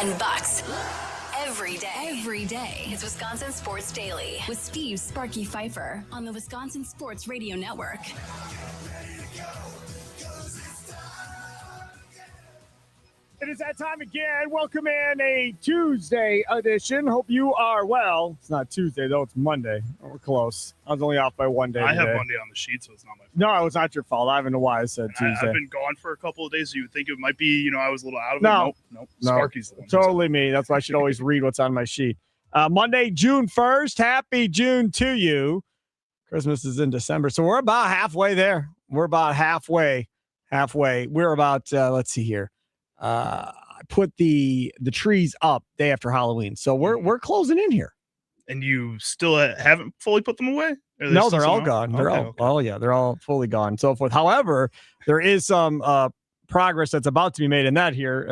and Bucks. Every day. It's Wisconsin Sports Daily with Steve Sparky Pfeiffer on the Wisconsin Sports Radio Network. It is that time again. Welcome in a Tuesday edition. Hope you are well. It's not Tuesday, though. It's Monday. We're close. I was only off by one day I today. have Monday on the sheet, so it's not my fault. No, it was not your fault. I don't know why I said Tuesday. I've been gone for a couple of days, so you would think it might be, I was a little out of it. Nope. No. Sparky's the one. Totally me. That's why I should always read what's on my sheet. Monday, June 1st. Happy June to you. Christmas is in December, so we're about halfway there. We're about halfway. We're about, let's see here. I put the trees up day after Halloween, so we're closing in here. And you still haven't fully put them away? No, they're all gone. They're all fully gone and so forth. However, there is some progress that's about to be made in that here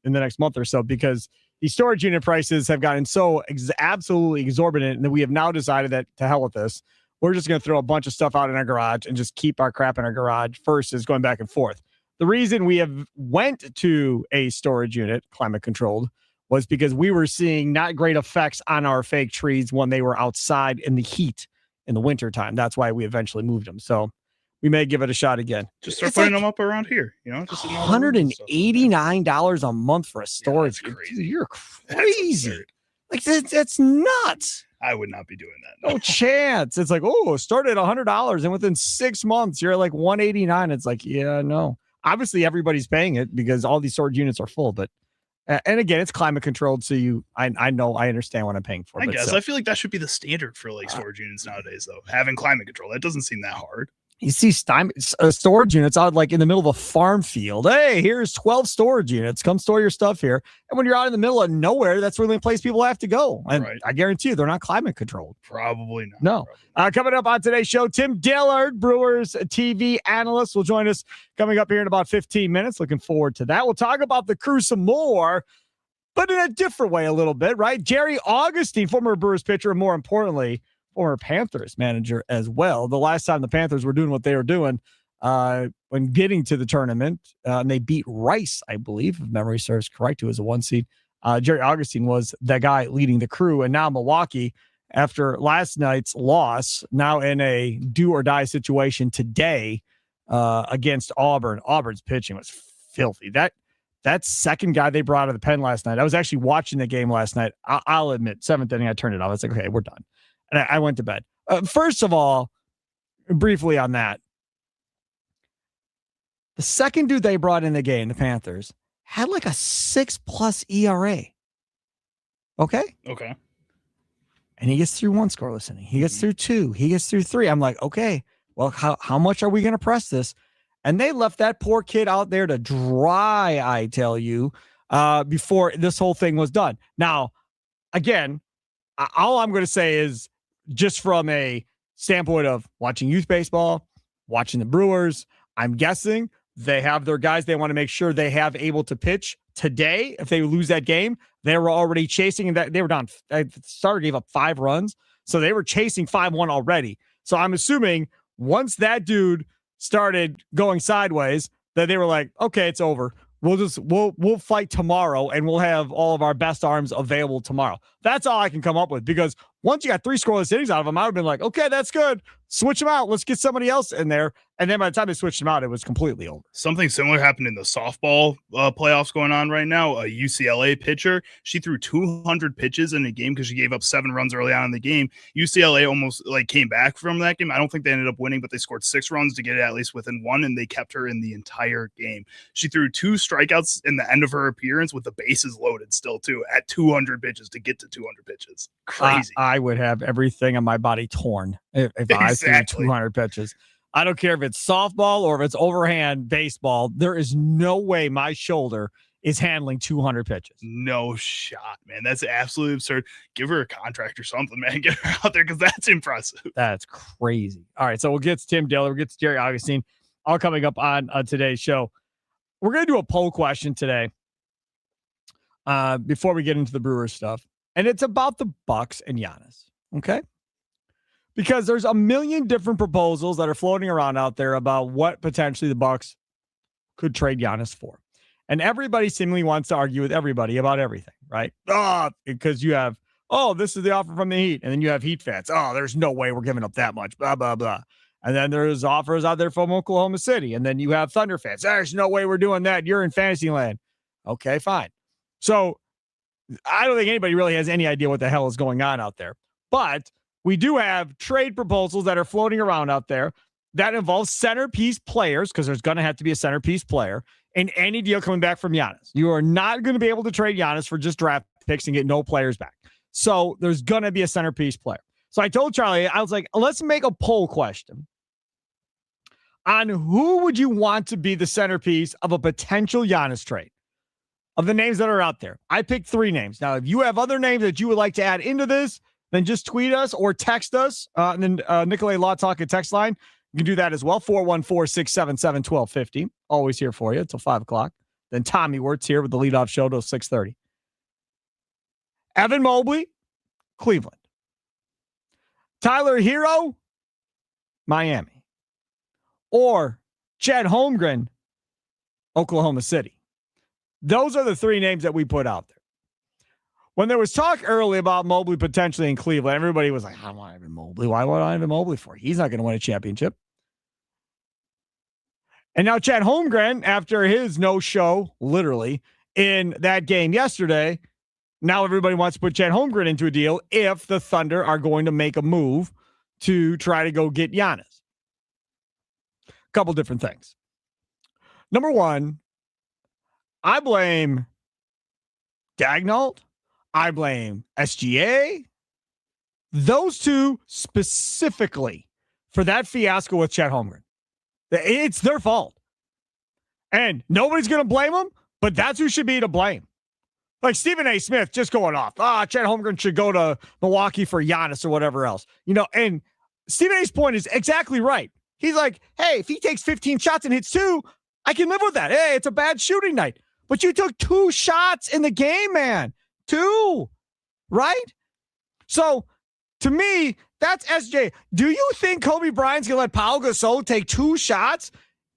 in the next month or so, because the storage unit prices have gotten so absolutely exorbitant that we have now decided that to hell with this. We're just going to throw a bunch of stuff out in our garage and just keep our crap in our garage versus going back and forth. The reason we have went to a storage unit, climate controlled, was because we were seeing not great effects on our fake trees when they were outside in the heat in the wintertime. That's why we eventually moved them. So we may give it a shot again. Just start putting them up around here. Just $189 a month for a storage. That's crazy. Dude, you're crazy. That's nuts. I would not be doing that. No chance. It's like, start at $100 and within 6 months you're at like $189. It's like, yeah, no. Obviously, everybody's paying it because all these storage units are full. But and again, it's climate controlled, so I understand what I'm paying for. I feel like that should be the standard for storage units nowadays, though. Having climate control, that doesn't seem that hard. You see storage units out like in the middle of a farm field. Hey, here's 12 storage units. Come store your stuff here. And when you're out in the middle of nowhere, that's really the place people have to go. And right. I guarantee you, they're not climate controlled. Probably not. No. Coming up on today's show, Tim Dillard, Brewers TV analyst, will join us coming up here in about 15 minutes. Looking forward to that. We'll talk about the Crew some more, but in a different way a little bit, right? Jerry Augustine, former Brewers pitcher, and more importantly, former Panthers manager as well. The last time the Panthers were doing what they were doing when getting to the tournament, and they beat Rice, I believe, if memory serves correct, who was a 1 seed. Jerry Augustine was the guy leading the Crew, and now Milwaukee, after last night's loss, now in a do or die situation today against Auburn. Auburn's pitching was filthy. That second guy they brought out of the pen last night, I was actually watching the game last night. I'll admit, seventh inning, I turned it off. I was like, okay, we're done. And I went to bed. First of all, briefly on that, the second dude they brought in the game, the Panthers, had like a 6+ ERA. Okay. And he gets through one scoreless inning. He gets through two. He gets through three. I'm like, okay, well, how much are we going to press this? And they left that poor kid out there to dry, I tell you, before this whole thing was done. Now, again, all I'm going to say is, just from a standpoint of watching youth baseball, watching the Brewers, I'm guessing they have their guys they want to make sure they have able to pitch today. If they lose that game, they were already chasing, and they were down. Starter gave up 5 runs, so they were chasing 5-1 already. So I'm assuming once that dude started going sideways, that they were like, okay, it's over. We'll fight tomorrow, and we'll have all of our best arms available tomorrow. That's all I can come up with, because once you got 3 scoreless innings out of them, I would have been like, okay, that's good. Switch them out. Let's get somebody else in there. And then by the time they switched them out, it was completely over. Something similar happened in the softball playoffs going on right now. A UCLA pitcher, she threw 200 pitches in a game because she gave up 7 runs early on in the game. UCLA almost came back from that game. I don't think they ended up winning, but they scored 6 runs to get it at least within 1, and they kept her in the entire game. She threw 2 strikeouts in the end of her appearance with the bases loaded still too at 200 pitches to get to 200 pitches. Crazy. I would have everything on my body torn if I threw 200 pitches. I don't care if it's softball or if it's overhand baseball. There is no way my shoulder is handling 200 pitches. No shot, man. That's absolutely absurd. Give her a contract or something, man. Get her out there, because that's impressive. That's crazy. All right, so we'll get to Tim Dillard. We'll get to Jerry Augustine. All coming up on today's show. We're going to do a poll question today before we get into the Brewers stuff. And it's about the Bucks and Giannis, okay? Because there's a million different proposals that are floating around out there about what potentially the Bucks could trade Giannis for. And everybody seemingly wants to argue with everybody about everything, right? Because you have, this is the offer from the Heat. And then you have Heat fans. There's no way we're giving up that much, blah, blah, blah. And then there's offers out there from Oklahoma City. And then you have Thunder fans. There's no way we're doing that. You're in fantasy land. Okay, fine. So I don't think anybody really has any idea what the hell is going on out there. But we do have trade proposals that are floating around out there that involve centerpiece players, because there's going to have to be a centerpiece player in any deal coming back from Giannis. You are not going to be able to trade Giannis for just draft picks and get no players back. So there's going to be a centerpiece player. So I told Charlie, I was like, let's make a poll question on who would you want to be the centerpiece of a potential Giannis trade of the names that are out there. I picked 3 names. Now, if you have other names that you would like to add into this, then just tweet us or text us. And then Nicolay Law Talk at text line. You can do that as well. 414-677-1250. Always here for you until 5 o'clock. Then Tommy Wirtz here with the leadoff show till 6:30. Evan Mobley, Cleveland. Tyler Hero, Miami. Or Chet Holmgren, Oklahoma City. Those are the 3 names that we put out there. When there was talk early about Mobley potentially in Cleveland, everybody was like, I don't want Evan Mobley. Why would I Evan Mobley for? He's not going to win a championship. And now Chet Holmgren, after his no-show, literally, in that game yesterday, now everybody wants to put Chet Holmgren into a deal if the Thunder are going to make a move to try to go get Giannis. A couple different things. Number one, I blame Daigneault. I blame SGA. Those 2 specifically for that fiasco with Chet Holmgren. It's their fault. And nobody's going to blame them, but that's who should be to blame. Like Stephen A. Smith just going off. Chet Holmgren should go to Milwaukee for Giannis or whatever else. And Stephen A.'s point is exactly right. He's like, hey, if he takes 15 shots and hits 2, I can live with that. Hey, it's a bad shooting night. But you took 2 shots in the game, man. 2, right? So, to me, that's SJ. Do you think Kobe Bryant's going to let Pau Gasol take 2 shots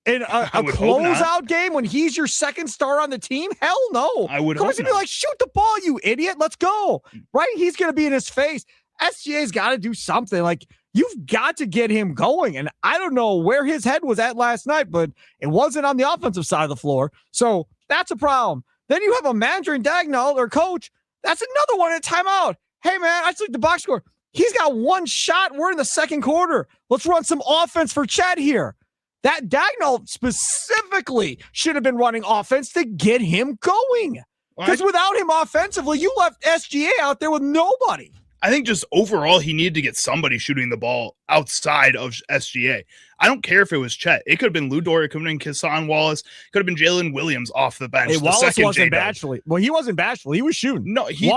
in a closeout game when he's your second star on the team? Hell no. I would Kobe's going to be like, shoot the ball, you idiot. Let's go. Right? He's going to be in his face. SGA's got to do something. Like, you've got to get him going. And I don't know where his head was at last night, but it wasn't on the offensive side of the floor. So that's a problem. Then you have a manager in Daigneault or coach. That's another one at timeout. Hey, man, I took the box score. He's got 1 shot. We're in the second quarter. Let's run some offense for Chet here. That Daigneault specifically should have been running offense to get him going. Because without him offensively, you left SGA out there with nobody. I think just overall, he needed to get somebody shooting the ball outside of SGA. I don't care if it was Chet. It could have been Lou Dort. It could have been Kesson Wallace. It could have been Jalen Williams off the bench. Hey, Wallace wasn't bashful. Well, he wasn't bashful. He was shooting. No, he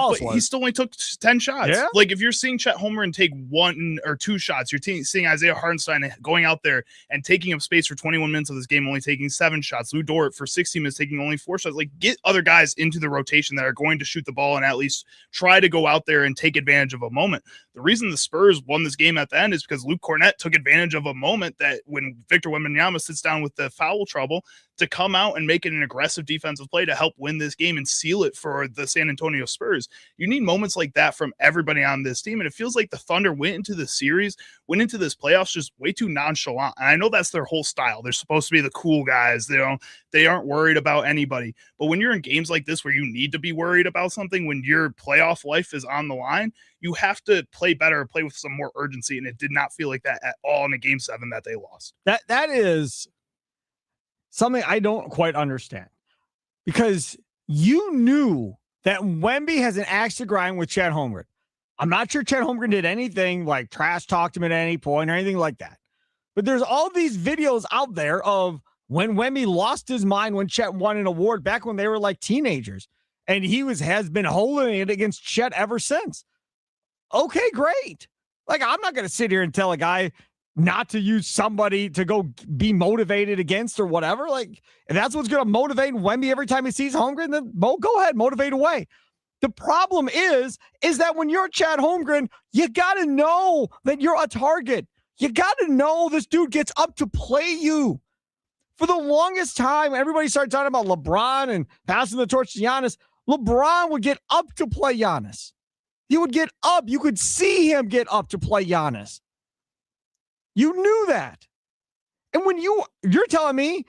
still only took 10 shots. Yeah? Like, if you're seeing Chet Holmgren take 1 or 2 shots, you're seeing Isaiah Hartenstein going out there and taking up space for 21 minutes of this game, only taking 7 shots. Lou Dort for 60 minutes taking only 4 shots. Like, get other guys into the rotation that are going to shoot the ball and at least try to go out there and take advantage of a moment. The reason the Spurs won this game at the end is because Luke Cornett took advantage of a moment that when Victor Wembanyama sits down with the foul trouble to come out and make it an aggressive defensive play to help win this game and seal it for the San Antonio Spurs. You need moments like that from everybody on this team. And it feels like the Thunder went into this playoffs just way too nonchalant. And I know that's their whole style. They're supposed to be the cool guys. They aren't worried about anybody. But when you're in games like this where you need to be worried about something, when your playoff life is on the line, you have to play better, play with some more urgency. And it did not feel like that at all in a game 7 that they lost. That is something I don't quite understand, because you knew that Wemby has an axe to grind with Chet Holmgren. I'm not sure Chet Holmgren did anything like trash talked him at any point or anything like that. But there's all these videos out there of when Wemby lost his mind when Chet won an award back when they were like teenagers. And he has been holding it against Chet ever since. Okay, great. Like, I'm not going to sit here and tell a guy not to use somebody to go be motivated against or whatever. Like, if that's what's going to motivate Wemby every time he sees Holmgren, then go ahead, motivate away. The problem is that when you're Chet Holmgren, you got to know that you're a target. You got to know this dude gets up to play you. For the longest time, everybody started talking about LeBron and passing the torch to Giannis. LeBron would get up to play Giannis. He would get up. You could see him get up to play Giannis. You knew that. And when you're telling me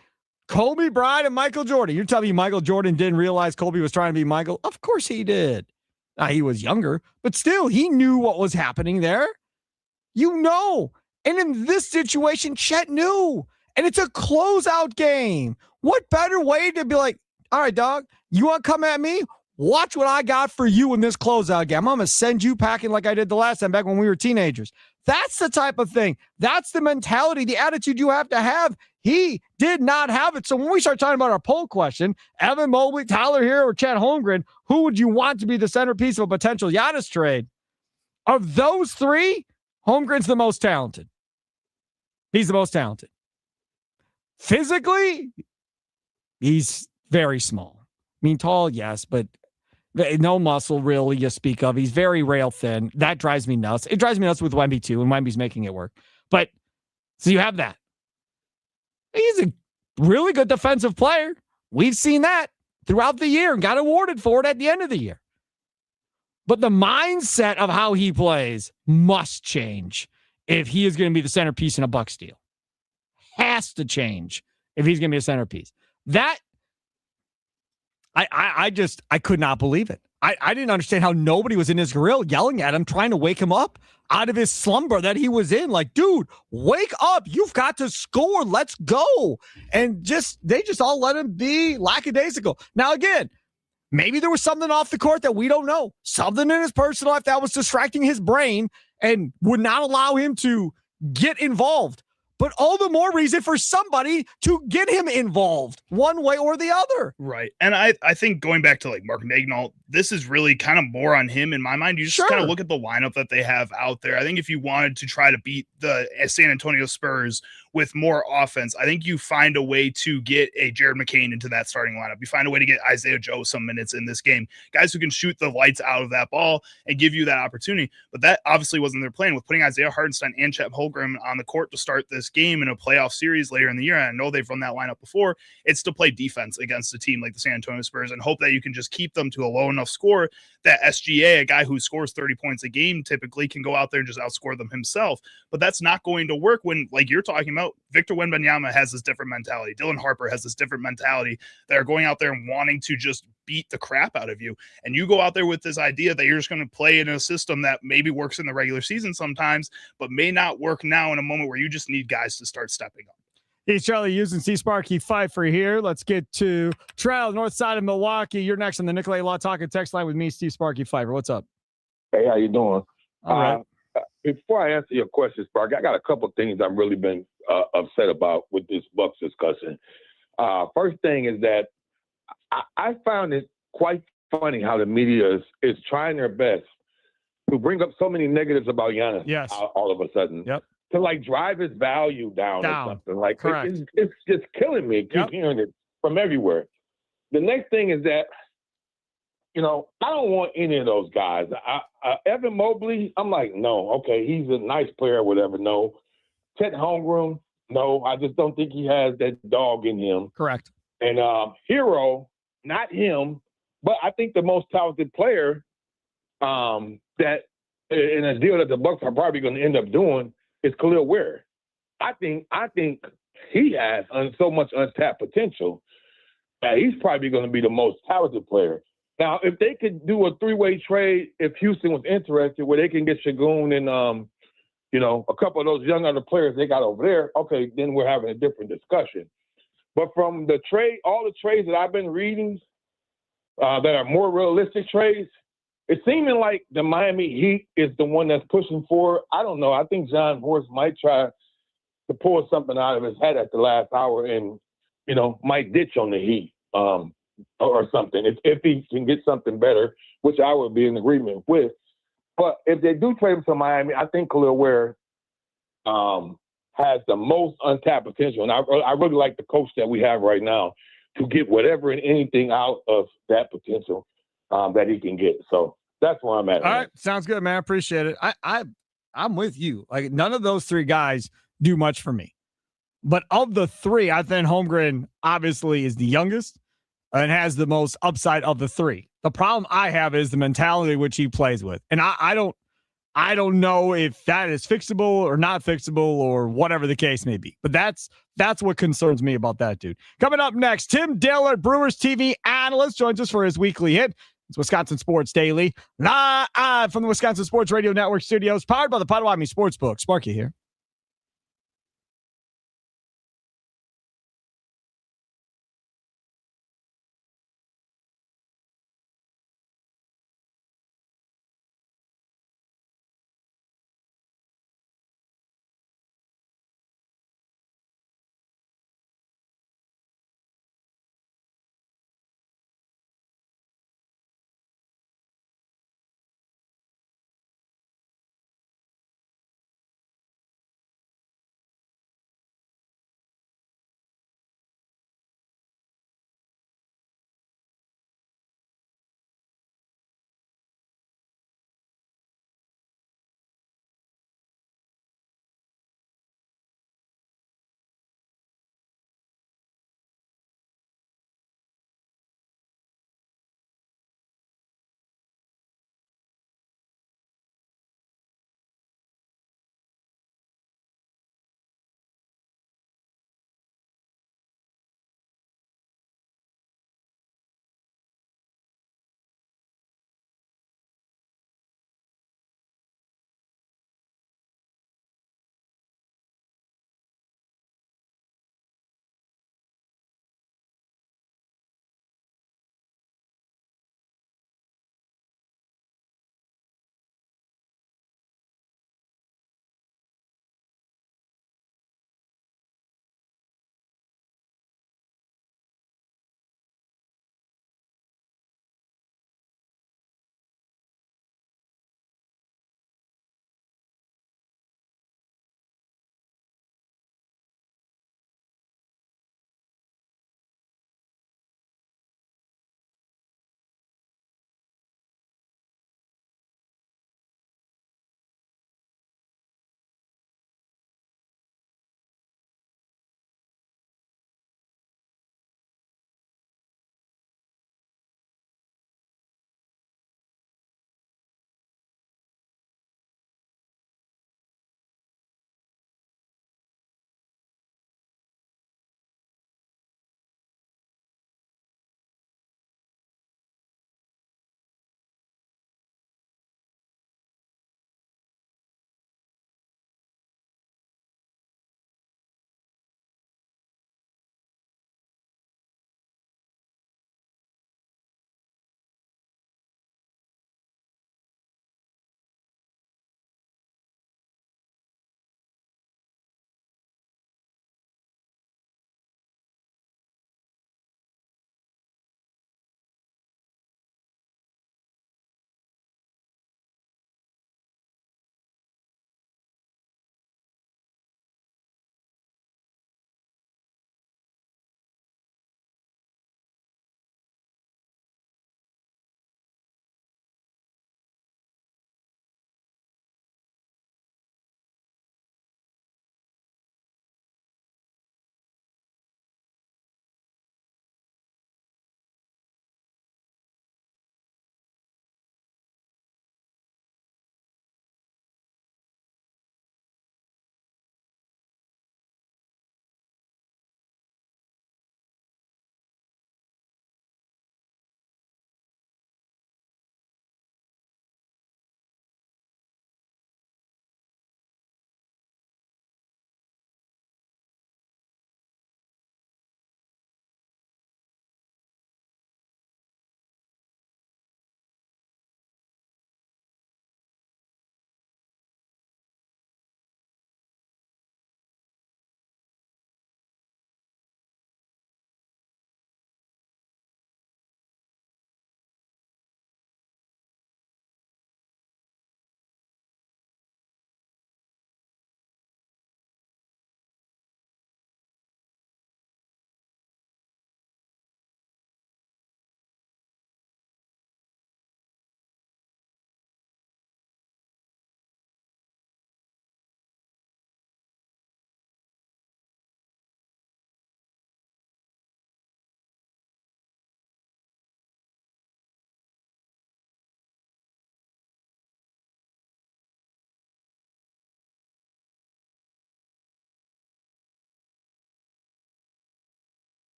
Kobe Bryant and Michael Jordan, you're telling me Michael Jordan didn't realize Kobe was trying to be Michael? Of course he did. Now, he was younger, but still, he knew what was happening there. You know. And in this situation, Chet knew. And it's a closeout game. What better way to be like, all right, dog, you want to come at me? Watch what I got for you in this closeout game. I'm going to send you packing like I did the last time back when we were teenagers. That's the type of thing. That's the mentality, the attitude you have to have. He did not have it. So when we start talking about our poll question, Evan Mobley, Tyler Hero, or Chet Holmgren, who would you want to be the centerpiece of a potential Giannis trade? Of those three, Holmgren's the most talented. He's the most talented. Physically, he's very small. I mean, tall, yes, but no muscle really you speak of. He's very rail thin. That drives me nuts. It drives me nuts with Wemby too, and Wemby's making it work. But so you have that. He's a really good defensive player. We've seen that throughout the year and got awarded for it at the end of the year. But the mindset of how he plays must change if he is going to be the centerpiece in a Bucks deal. Has to change if he's going to be a centerpiece. That I could not believe it. I didn't understand how nobody was in his grill yelling at him, trying to wake him up out of his slumber that he was in. Like, dude, wake up. You've got to score. Let's go. And they just all let him be lackadaisical. Now, again, maybe there was something off the court that we don't know. Something in his personal life that was distracting his brain and would not allow him to get involved. But all the more reason for somebody to get him involved one way or the other. Right. And I think going back to like Mark Daigneault, this is really kind of more on him in my mind. You just kind of look at the lineup that they have out there. I think if you wanted to try to beat the San Antonio Spurs with more offense, I think you find a way to get a Jared McCain into that starting lineup. You find a way to get Isaiah Joe some minutes in this game. Guys who can shoot the lights out of that ball and give you that opportunity. But that obviously wasn't their plan with putting Isaiah Hartenstein and Chet Holmgren on the court to start this game in a playoff series later in the year. And I know they've run that lineup before. It's to play defense against a team like the San Antonio Spurs and hope that you can just keep them to a low enough score that SGA, a guy who scores 30 points a game, typically can go out there and just outscore them himself. But that's not going to work when, like you're talking about, Victor Wembanyama has this different mentality. Dylan Harper has this different mentality. They're going out there and wanting to just beat the crap out of you. And you go out there with this idea that you're just going to play in a system that maybe works in the regular season sometimes, but may not work now in a moment where you just need guys to start stepping up. Hey, Charlie Hughes and C. Sparky Pfeiffer here. Let's get to Trail, north side of Milwaukee. You're next on the Nicolay Law Talk and Text Line with me, Steve Sparky Pfeiffer. What's up? Hey, how you doing? All right. Before I answer your question, Sparky, I got a couple of things I've really been upset about with this Bucks discussion. First thing is that I found it quite funny how the media is trying their best to bring up so many negatives about Giannis. Yes. All of a sudden. Yep. To like drive his value down or something. Like, correct. It's just killing me. Keep hearing it from everywhere. The next thing is that, I don't want any of those guys. Evan Mobley, I'm like, no, okay, he's a nice player or whatever. No. Chet Holmgren, no, I just don't think he has that dog in him. Correct. And Hero, not him, but I think the most talented player that in a deal that the Bucks are probably going to end up doing is Khalil Ware. I think he has so much untapped potential that he's probably going to be the most talented player. Now, if they could do a three-way trade, if Houston was interested, where they can get Şengün and a couple of those young other players they got over there, okay, then we're having a different discussion. But from the trade, all the trades that I've been reading that are more realistic trades, it's seeming like the Miami Heat is the one that's pushing for. I don't know. I think John Horst might try to pull something out of his head at the last hour and, might ditch on the Heat or something if he can get something better, which I would be in agreement with. But if they do trade him to Miami, I think Khalil Ware has the most untapped potential. And I really like the coach that we have right now to get whatever and anything out of that potential that he can get. So that's where I'm at. All right. Sounds good, man. I appreciate it. I'm with you. Like, none of those three guys do much for me. But of the three, I think Holmgren obviously is the youngest and has the most upside of the three. The problem I have is the mentality which he plays with. And I don't know if that is fixable or not fixable or whatever the case may be. But that's what concerns me about that dude. Coming up next, Tim Dillard, Brewers TV analyst, joins us for his weekly hit. It's Wisconsin Sports Daily, live from the Wisconsin Sports Radio Network studios, powered by the Potawatomi Sportsbook. Sparky here.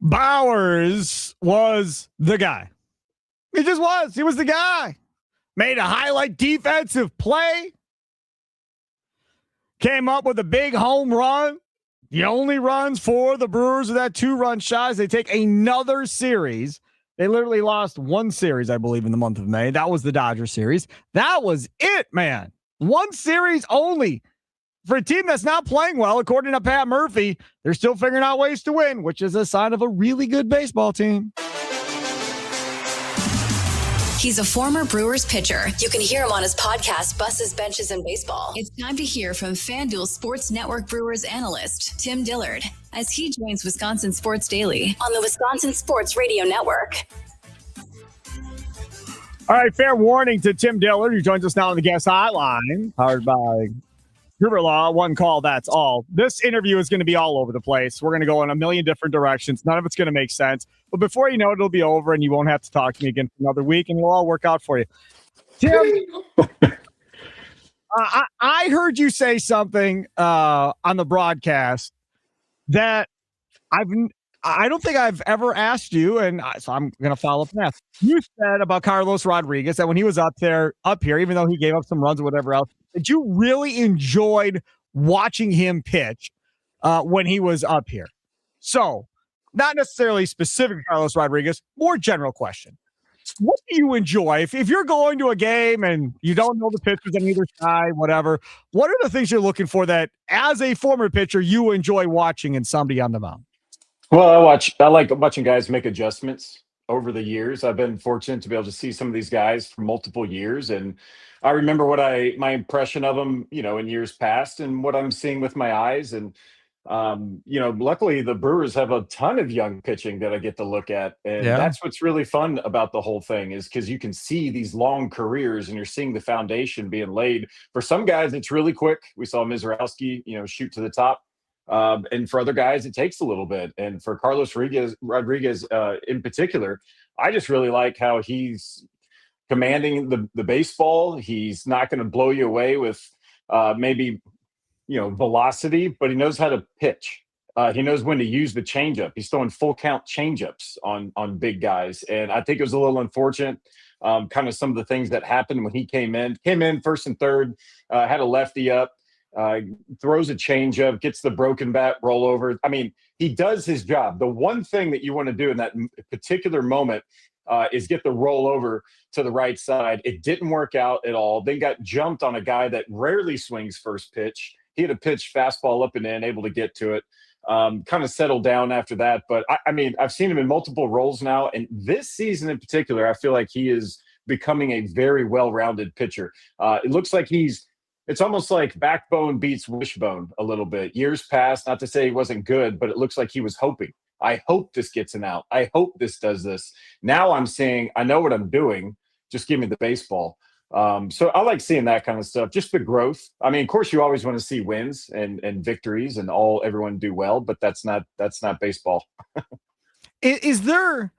Bowers was the guy. He just was. He was the guy. Made a highlight defensive play. Came up with a big home run. The only runs for the Brewers are that 2-run shot as they take another series. They literally lost one series, I believe, in the month of May. That was the Dodger series. That was it, man. One series only. For a team that's not playing well, according to Pat Murphy, they're still figuring out ways to win, which is a sign of a really good baseball team. He's a former Brewers pitcher. You can hear him on his podcast, Buses, Benches, and Baseball. It's time to hear from FanDuel Sports Network Brewers analyst, Tim Dillard, as he joins Wisconsin Sports Daily on the Wisconsin Sports Radio Network. All right, fair warning to Tim Dillard, who joins us now on the guest hotline, powered by Gruber Law. One call, that's all. This interview is going to be all over the place. We're going to go in a million different directions. None of it's going to make sense. But before you know it, it'll be over, and you won't have to talk to me again for another week, and it'll all work out for you. Tim, I heard you say something on the broadcast that I don't think I've ever asked you, and so I'm going to follow up now. You said about Carlos Rodriguez that when he was up here, even though he gave up some runs or whatever else, that you really enjoyed watching him pitch when he was up here. So, not necessarily specific to Carlos Rodriguez, more general question. What do you enjoy? If you're going to a game and you don't know the pitchers on either side, whatever, what are the things you're looking for that, as a former pitcher, you enjoy watching in somebody on the mound? Well, I like watching guys make adjustments over the years. I've been fortunate to be able to see some of these guys for multiple years, and I remember my impression of them, in years past, and what I'm seeing with my eyes. And luckily the Brewers have a ton of young pitching that I get to look at, and that's what's really fun about the whole thing, is because you can see these long careers, and you're seeing the foundation being laid. For some guys, it's really quick. We saw Mizrowski, shoot to the top. And for other guys, it takes a little bit. And for Carlos Rodriguez in particular, I just really like how he's commanding the baseball. He's not going to blow you away with maybe, velocity, but he knows how to pitch. He knows when to use the changeup. He's throwing full count changeups on big guys. And I think it was a little unfortunate, kind of some of the things that happened when he came in first and third, had a lefty up. Throws a changeup, gets the broken bat rollover. I mean, he does his job. The one thing that you want to do in that particular moment is get the rollover to the right side. It didn't work out at all. Then got jumped on a guy that rarely swings first pitch. He had a pitch fastball up and in, able to get to it. Kind of settled down after that. But I mean, I've seen him in multiple roles now. And this season in particular, I feel like he is becoming a very well-rounded pitcher. It looks like it's almost like backbone beats wishbone a little bit. Years past, not to say he wasn't good, but it looks like he was hoping. I hope this gets an out. I hope this does this. Now I'm saying, I know what I'm doing. Just give me the baseball. So I like seeing that kind of stuff. Just the growth. I mean, of course, you always want to see wins and victories and everyone do well, but that's not baseball. Is there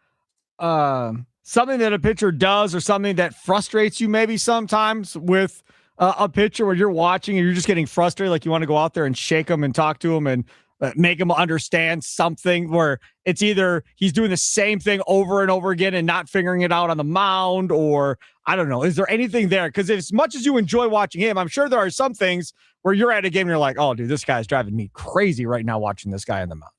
something that a pitcher does or something that frustrates you maybe sometimes with a pitcher where you're watching and you're just getting frustrated, like you want to go out there and shake him and talk to him and make him understand something, where it's either he's doing the same thing over and over again and not figuring it out on the mound, or I don't know. Is there anything there? Because as much as you enjoy watching him, I'm sure there are some things where you're at a game and you're like, oh, dude, this guy's driving me crazy right now watching this guy on the mound.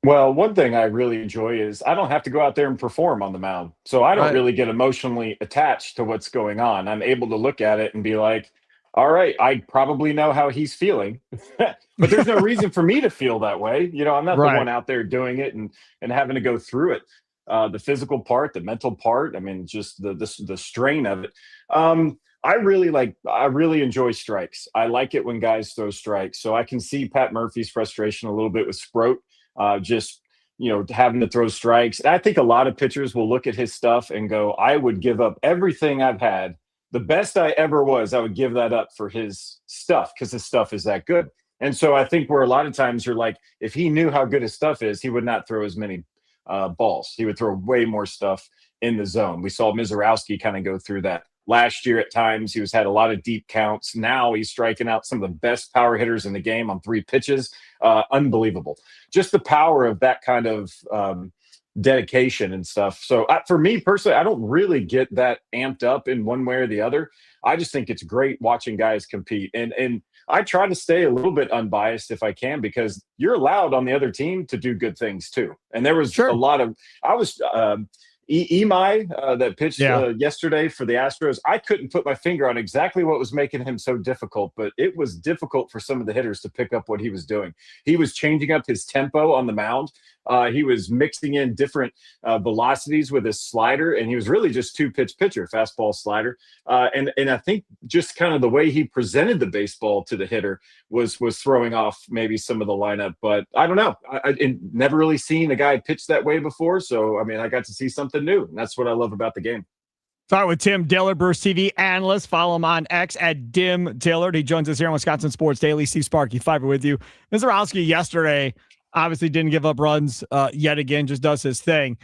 Well, one thing I really enjoy is I don't have to go out there and perform on the mound. So I don't really get emotionally attached to what's going on. I'm able to look at it and be like, all right, I probably know how he's feeling, but there's no reason for me to feel that way. I'm not the one out there doing it and having to go through it. The physical part, the mental part, I mean, just the strain of it. I really enjoy strikes. I like it when guys throw strikes. So I can see Pat Murphy's frustration a little bit with Sproat. Having to throw strikes. And I think a lot of pitchers will look at his stuff and go, I would give up everything I've had. The best I ever was, I would give that up for his stuff because his stuff is that good. And so I think where a lot of times you're like, if he knew how good his stuff is, he would not throw as many balls. He would throw way more stuff in the zone. We saw Mizrowski kind of go through that Last year at times he had a lot of deep counts. Now he's striking out some of the best power hitters in the game on 3 pitches. Unbelievable. Just the power of that kind of dedication and stuff. So for me personally, I don't really get that amped up in one way or the other. I just think it's great watching guys compete. And I try to stay a little bit unbiased if I can, because you're allowed on the other team to do good things too. And there was a lot of, Imai that pitched yesterday for the Astros. I couldn't put my finger on exactly what was making him so difficult, but it was difficult for some of the hitters to pick up what he was doing. He was changing up his tempo on the mound. He was mixing in different velocities with his slider, and he was really just 2-pitch pitcher, fastball, slider. And I think just kind of the way he presented the baseball to the hitter was throwing off maybe some of the lineup. But I don't know. I never really seen a guy pitch that way before. So, I mean, I got to see something new, and that's what I love about the game. Start with Tim Dillard, Brewers TV analyst. Follow him on X at Dim Dillard. He joins us here on Wisconsin Sports Daily. Steve Sparky Fiber with you. Mizorowski yesterday obviously didn't give up runs yet again, just does his thing.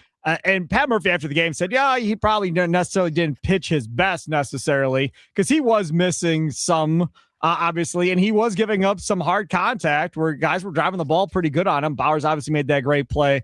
And Pat Murphy after the game said, yeah, he probably didn't pitch his best necessarily, because he was missing some, obviously, and he was giving up some hard contact where guys were driving the ball pretty good on him. Bowers obviously made that great play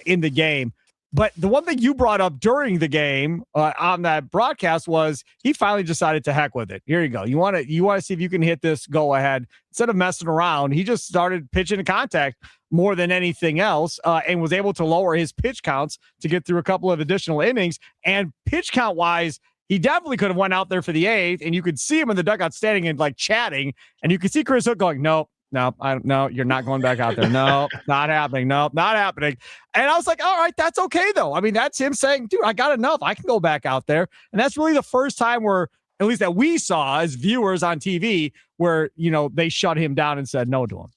in the game. But the one thing you brought up during the game on that broadcast was he finally decided to heck with it. Here you go. You want to see if you can hit this go ahead. Instead of messing around, he just started pitching to contact more than anything else, and was able to lower his pitch counts to get through a couple of additional innings. And pitch count wise, he definitely could have went out there for the 8th, and you could see him in the dugout standing and like chatting, and you could see Chris Hook going, no, you're not going back out there. No, not happening. No, not happening. And I was like, all right, that's okay though. I mean, that's him saying, dude, I got enough. I can go back out there. And that's really the first time where, at least that we saw as viewers on TV, where, they shut him down and said no to him.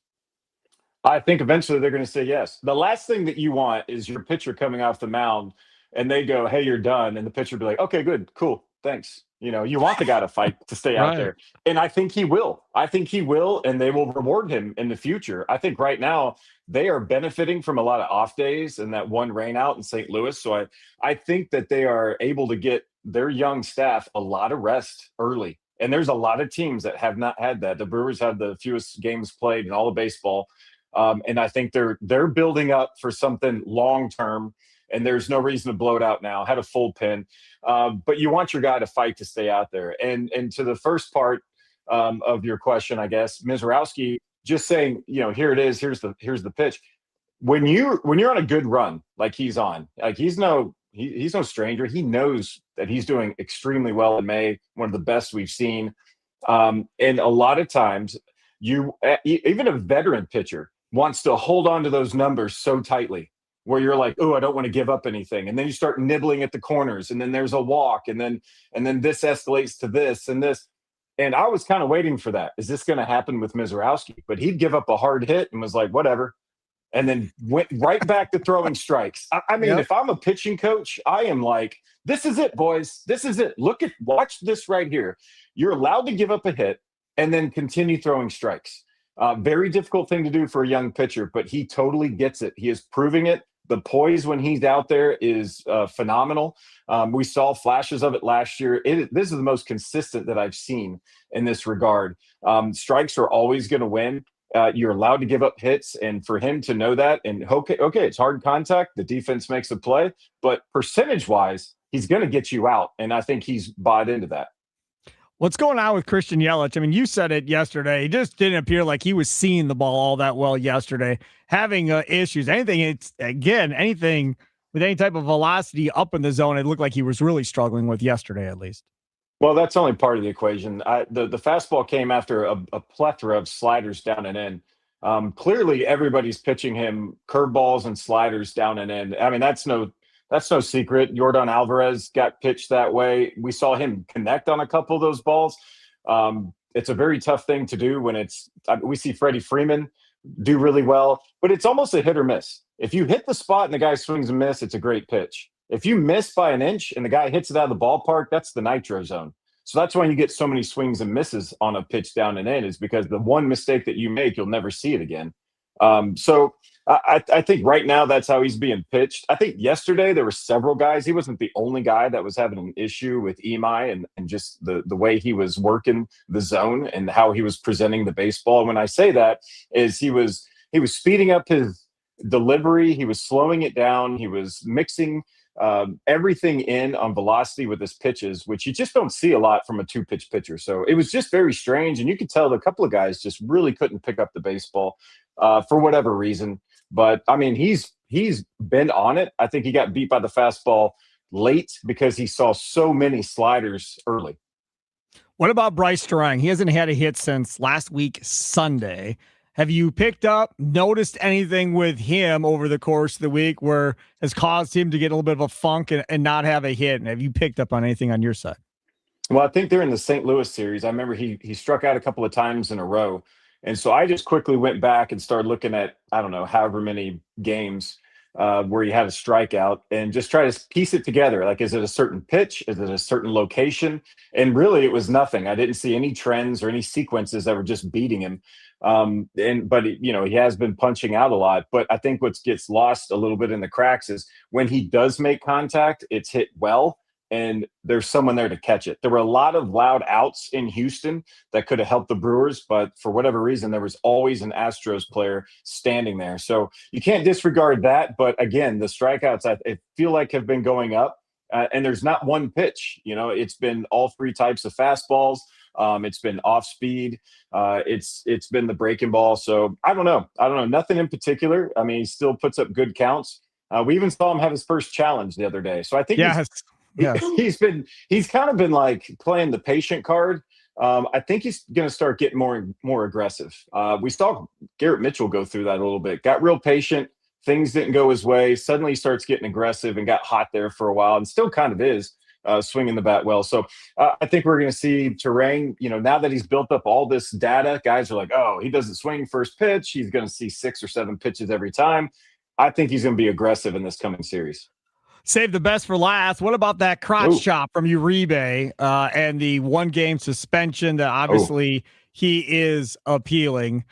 I think eventually they're going to say yes. The last thing that you want is your pitcher coming off the mound and they go, hey, you're done. And the pitcher be like, okay, good, cool, thanks. You want the guy to fight to stay out there. And I think he will. And they will reward him in the future. I think right now they are benefiting from a lot of off days and that one rain out in St. Louis. So I think that they are able to get their young staff a lot of rest early. And there's a lot of teams that have not had that. The Brewers have the fewest games played in all of baseball. And I think they're building up for something long-term, and there's no reason to blow it out now. Had a full pin. But you want your guy to fight to stay out there. And to the first part of your question, I guess, Mizorowski just saying, here it is, here's the pitch. When you're on a good run like he's on, like he's no stranger. He knows that he's doing extremely well in May, one of the best we've seen. And a lot of times even a veteran pitcher wants to hold on to those numbers so tightly where you're like, oh, I don't want to give up anything. And then you start nibbling at the corners, and then there's a walk, and then this escalates to this and this. And I was kind of waiting for that. Is this going to happen with Mizorowski? But he'd give up a hard hit and was like, whatever. And then went right back to throwing strikes. I mean, If I'm a pitching coach, I am like, this is it, boys. This is it. Watch this right here. You're allowed to give up a hit and then continue throwing strikes. Very difficult thing to do for a young pitcher, but he totally gets it. He is proving it. The poise when he's out there is phenomenal. We saw flashes of it last year. This is the most consistent that I've seen in this regard. Strikes are always going to win. You're allowed to give up hits, and for him to know that, and okay, it's hard contact. The defense makes a play, but percentage-wise, he's going to get you out, and I think he's bought into that. What's going on with Christian Yelich? I mean, you said it yesterday. He just didn't appear like he was seeing the ball all that well yesterday, having issues. Anything with any type of velocity up in the zone, it looked like he was really struggling with yesterday, at least. Well, that's only part of the equation. The fastball came after a plethora of sliders down and in. Clearly, everybody's pitching him curveballs and sliders down and in. I mean, that's no secret. Yordan Alvarez got pitched that way. We saw him connect on a couple of those balls. It's a very tough thing to do when we see Freddie Freeman do really well, but it's almost a hit or miss. If you hit the spot and the guy swings and miss, it's a great pitch. If you miss by an inch and the guy hits it out of the ballpark, that's the nitro zone. So that's why you get so many swings and misses on a pitch down and in, is because the one mistake that you make, you'll never see it again. So I think right now that's how he's being pitched. I think yesterday there were several guys. He wasn't the only guy that was having an issue with Imai and just the way he was working the zone and how he was presenting the baseball. And when I say that is he was speeding up his delivery. He was slowing it down. He was mixing everything in on velocity with his pitches, which you just don't see a lot from a 2-pitch pitcher. So it was just very strange. And you could tell that a couple of guys just really couldn't pick up the baseball for whatever reason. But I mean, he's been on it. I think he got beat by the fastball late because he saw so many sliders early. What about Bryce Terang? He hasn't had a hit since last week, Sunday. Have you noticed anything with him over the course of the week where has caused him to get a little bit of a funk and not have a hit? And have you picked up on anything on your side? Well, I think they're in the St. Louis series. I remember he struck out a couple of times in a row. And so I just quickly went back and started looking at, I don't know, however many games where he had a strikeout and just try to piece it together. Like, is it a certain pitch? Is it a certain location? And really, it was nothing. I didn't see any trends or any sequences that were just beating him. But he has been punching out a lot. But I think what gets lost a little bit in the cracks is when he does make contact, it's hit well. And there's someone there to catch it. There were a lot of loud outs in Houston that could have helped the Brewers, but for whatever reason, there was always an Astros player standing there. So you can't disregard that. But again, the strikeouts, I feel like, have been going up. And there's not one pitch. It's been all 3 types of fastballs. It's been off speed. It's been the breaking ball. So I don't know. Nothing in particular. I mean, he still puts up good counts. We even saw him have his first challenge the other day. So I think he's kind of been like playing the patient card. I think he's going to start getting more aggressive. We saw Garrett Mitchell go through that a little bit. Got real patient. Things didn't go his way. Suddenly he starts getting aggressive and got hot there for a while and still kind of is swinging the bat well. So I think we're going to see Terang, now that he's built up all this data, guys are like, oh, he doesn't swing first pitch. He's going to see 6 or 7 pitches every time. I think he's going to be aggressive in this coming series. Save the best for last. What about that crotch chop from Uribe and the 1-game suspension that obviously he is appealing?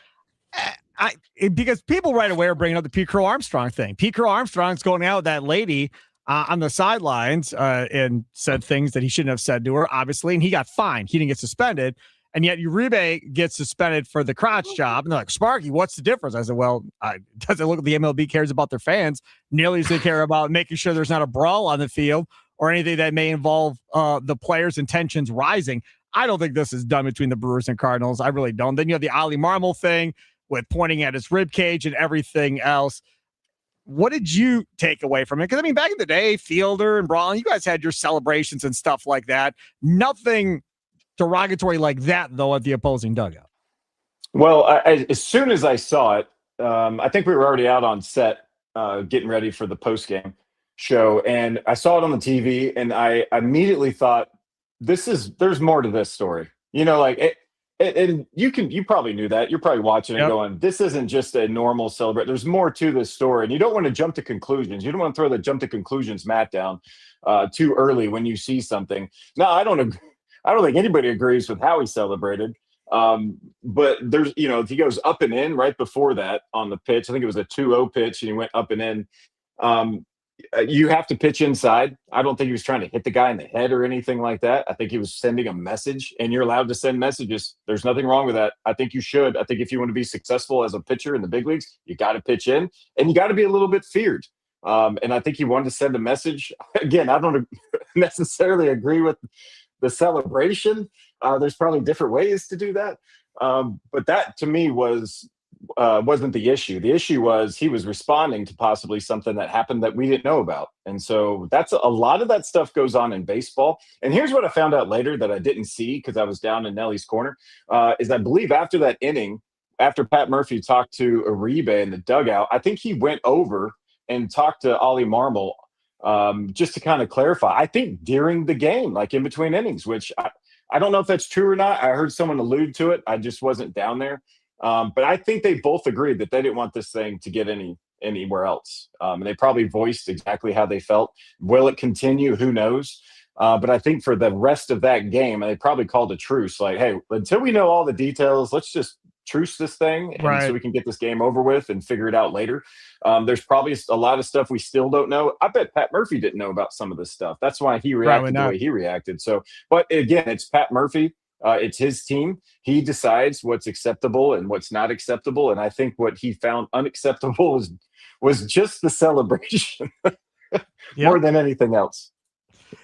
Because people right away are bringing up the Pete Crow Armstrong thing. Pete Crow Armstrong's going out with that lady on the sidelines and said things that he shouldn't have said to her, obviously, and he got fined. He didn't get suspended. And yet Uribe gets suspended for the crotch job. And they're like, Sparky, what's the difference? I said, well, doesn't look like the MLB cares about their fans nearly as they care about making sure there's not a brawl on the field or anything that may involve the players' intentions rising. I don't think this is done between the Brewers and Cardinals. I really don't. Then you have the Ali Marmol thing with pointing at his rib cage and everything else. What did you take away from it? Because, I mean, back in the day, Fielder and Braun, you guys had your celebrations and stuff like that. Nothing derogatory like that, though, at the opposing dugout. Well, as soon as I saw it, I think we were already out on set getting ready for the postgame show, and I saw it on the TV, and I immediately thought, there's more to this story. And you probably knew that. You're probably watching it going, this isn't just a normal celebration. There's more to this story, and you don't want to jump to conclusions. You don't want to throw the jump to conclusions mat down too early when you see something. Now, I don't think anybody agrees with how he celebrated. But there's, he goes up and in right before that on the pitch. I think it was a 2-0 pitch and he went up and in. You have to pitch inside. I don't think he was trying to hit the guy in the head or anything like that. I think he was sending a message, and you're allowed to send messages. There's nothing wrong with that. I think you should. I think if you want to be successful as a pitcher in the big leagues, you got to pitch in and you got to be a little bit feared. And I think he wanted to send a message. Again, I don't necessarily agree with the celebration. There's probably different ways to do that. But that to me wasn't the issue. The issue was he was responding to possibly something that happened that we didn't know about. And so that's a lot of that stuff goes on in baseball. And here's what I found out later that I didn't see because I was down in Nelly's corner, is I believe after that inning, after Pat Murphy talked to Uribe in the dugout, I think he went over and talked to Ali Marmol just to kind of clarify. I think during the game, like in between innings, which I don't know if that's true or not. I heard someone allude to it. I just wasn't down there. But I think they both agreed that they didn't want this thing to get anywhere else. And they probably voiced exactly how they felt. Will it continue? Who knows? But I think for the rest of that game, they probably called a truce. Like, hey, until we know all the details, let's just truce this thing, and Right. so we can get this game over with and figure it out later. There's probably a lot of stuff we still don't know. I bet Pat Murphy didn't know about some of this stuff. That's why he reacted the way he reacted. So, but again, it's Pat Murphy. It's his team. He decides what's acceptable and what's not acceptable. And I think what he found unacceptable was just the celebration more than anything else.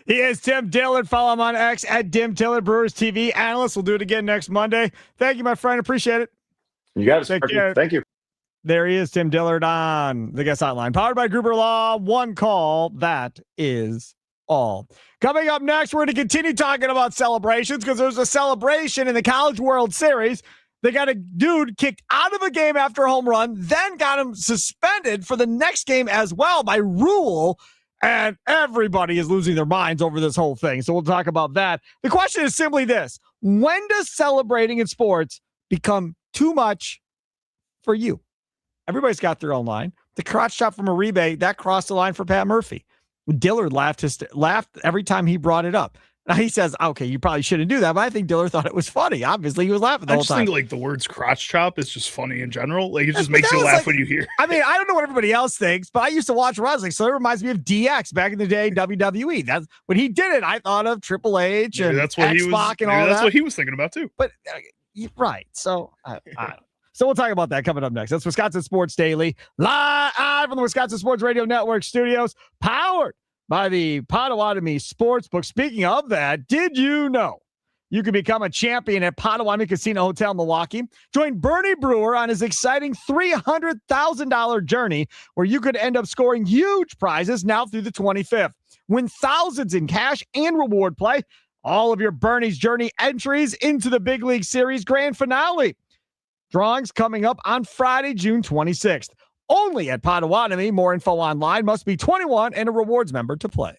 He is Tim Dillard. Follow him on X at Dim Dillard, Brewers TV analyst. We'll do it again next Monday. Thank you, my friend. Appreciate it. You got it. Thank you. There he is, Tim Dillard on the Guest Hotline. Powered by Gruber Law. One call. That is all. Coming up next, we're going to continue talking about celebrations because there's a celebration in the College World Series. They got a dude kicked out of a game after a home run, then got him suspended for the next game as well by rule. And everybody is losing their minds over this whole thing. So we'll talk about that. The question is simply this. When does celebrating in sports become too much for you? Everybody's got their own line. The crotch shot from Uribe, that crossed the line for Pat Murphy. Dillard laughed every time he brought it up. Now he says, okay, you probably shouldn't do that, but I think Dillard thought it was funny. Obviously, he was laughing the whole time. I just think the words crotch chop is just funny in general. Like, it just makes you laugh when you hear it. I mean, I don't know what everybody else thinks, but I used to watch wrestling, so it reminds me of DX back in the day, WWE. That's when he did it. I thought of Triple H and X-Pac and all that. That's what he was thinking about too. But right, so I don't know. So we'll talk about that coming up next. That's Wisconsin Sports Daily, live from the Wisconsin Sports Radio Network studios, powered by the Potawatomi Sportsbook. Speaking of that, did you know you can become a champion at Potawatomi Casino Hotel Milwaukee? Join Bernie Brewer on his exciting $300,000 journey where you could end up scoring huge prizes now through the 25th. Win thousands in cash and reward play. All of your Bernie's Journey entries into the Big League Series Grand Finale. Drawings coming up on Friday, June 26th. Only at Potawatomi. More info online. Must be 21 and a rewards member to play.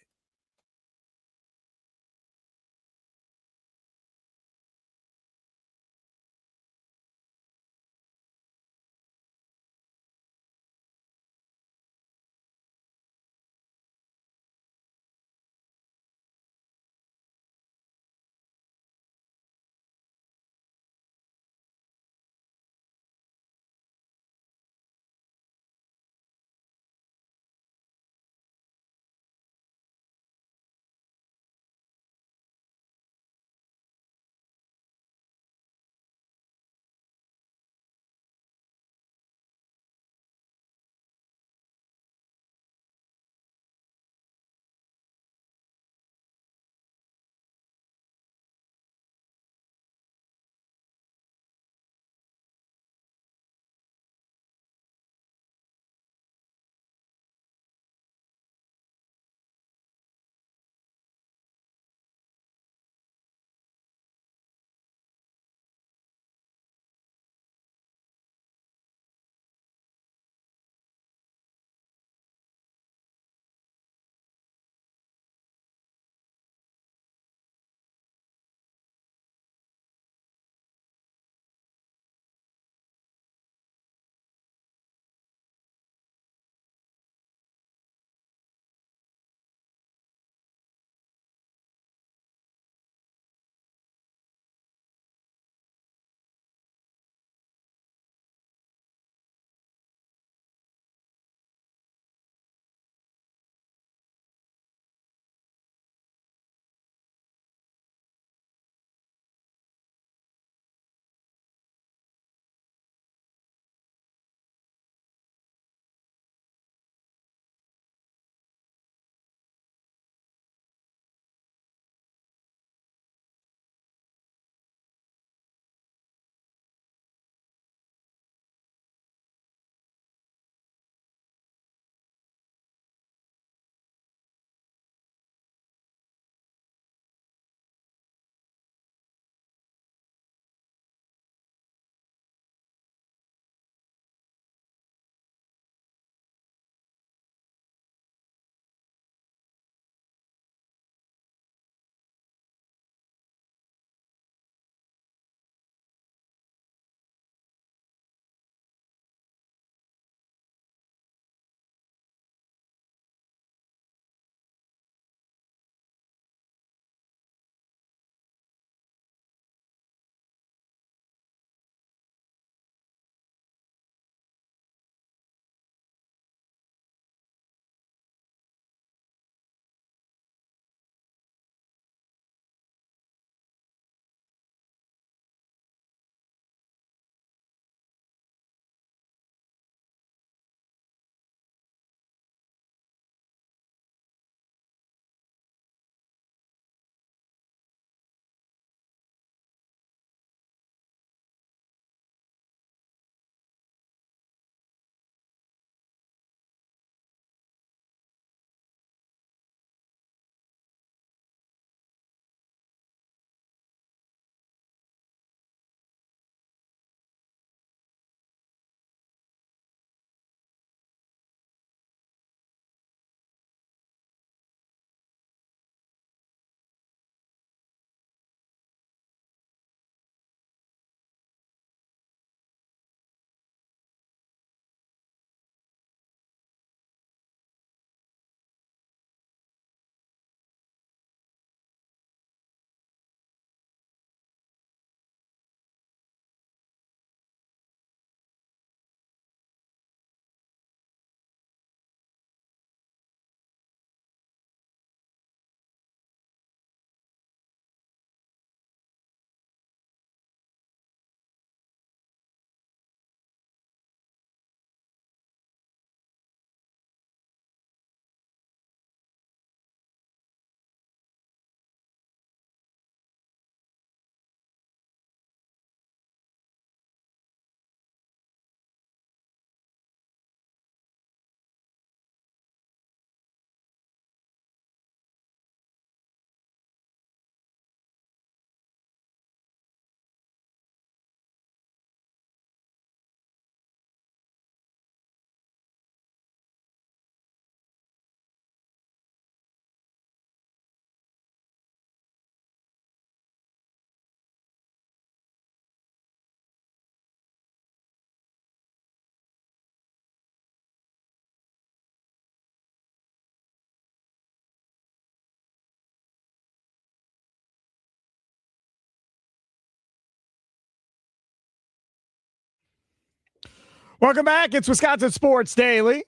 Welcome back. It's Wisconsin Sports Daily.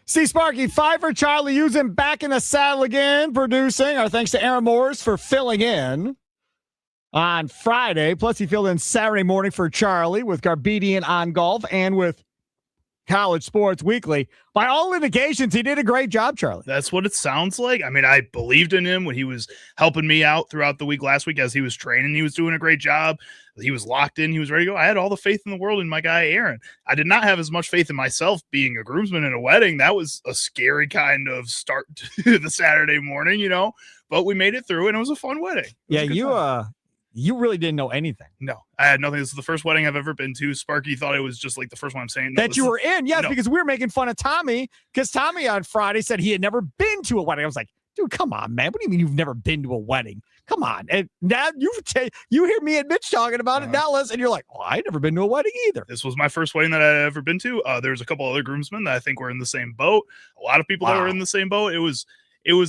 See Sparky, Pfeiffer, Charlie Using back in the saddle again, producing. Our thanks to Aaron Morris for filling in on Friday. Plus, he filled in Saturday morning for Charlie with Garbedian on golf and with College Sports Weekly. By all indications, he did a great job, Charlie. That's what it sounds like. I mean, I believed in him when he was helping me out throughout the week last week as he was training. He was doing a great job. He was locked in. He was ready to go. I had all the faith in the world in my guy, Aaron. I did not have as much faith in myself being a groomsman in a wedding. That was a scary kind of start to the Saturday morning, you know, but we made it through and it was a fun wedding. You really didn't know anything. No, I had nothing. This is the first wedding I've ever been to. Sparky thought it was just like the first one I'm saying. That you were in. Yes, no. Because we were making fun of Tommy because Tommy on Friday said he had never been to a wedding. I was like, dude, come on, man. What do you mean you've never been to a wedding? Come on. And now you hear me and Mitch talking about it now, and you're like, well, I've never been to a wedding either. This was my first wedding that I'd ever been to. There's a couple other groomsmen that I think were in the same boat. A lot of people that were in the same boat. It was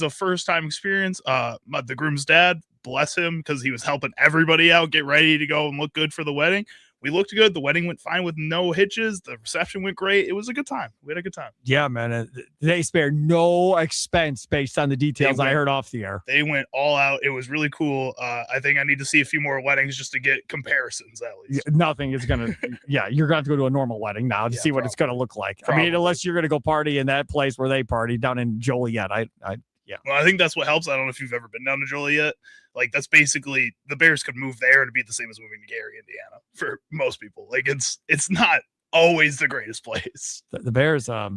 a first time experience. The groom's dad, bless him, because he was helping everybody out get ready to go and look good for the wedding. We looked good. The wedding went fine with no hitches. The reception went great. It was a good time. We had a good time. Yeah, man. They spared no expense based on the details I heard off the air. They went all out. It was really cool. I think I need to see a few more weddings just to get comparisons at least. Yeah, nothing is going to – yeah, you're going to have to go to a normal wedding now to see what it's going to look like. Probably. I mean, unless you're going to go party in that place where they party down in Joliet. Yeah. Well, I think that's what helps. I don't know if you've ever been down to Joliet. Like, that's basically the Bears could move there and it'd be the same as moving to Gary, Indiana for most people. Like, it's not always the greatest place. The Bears, they're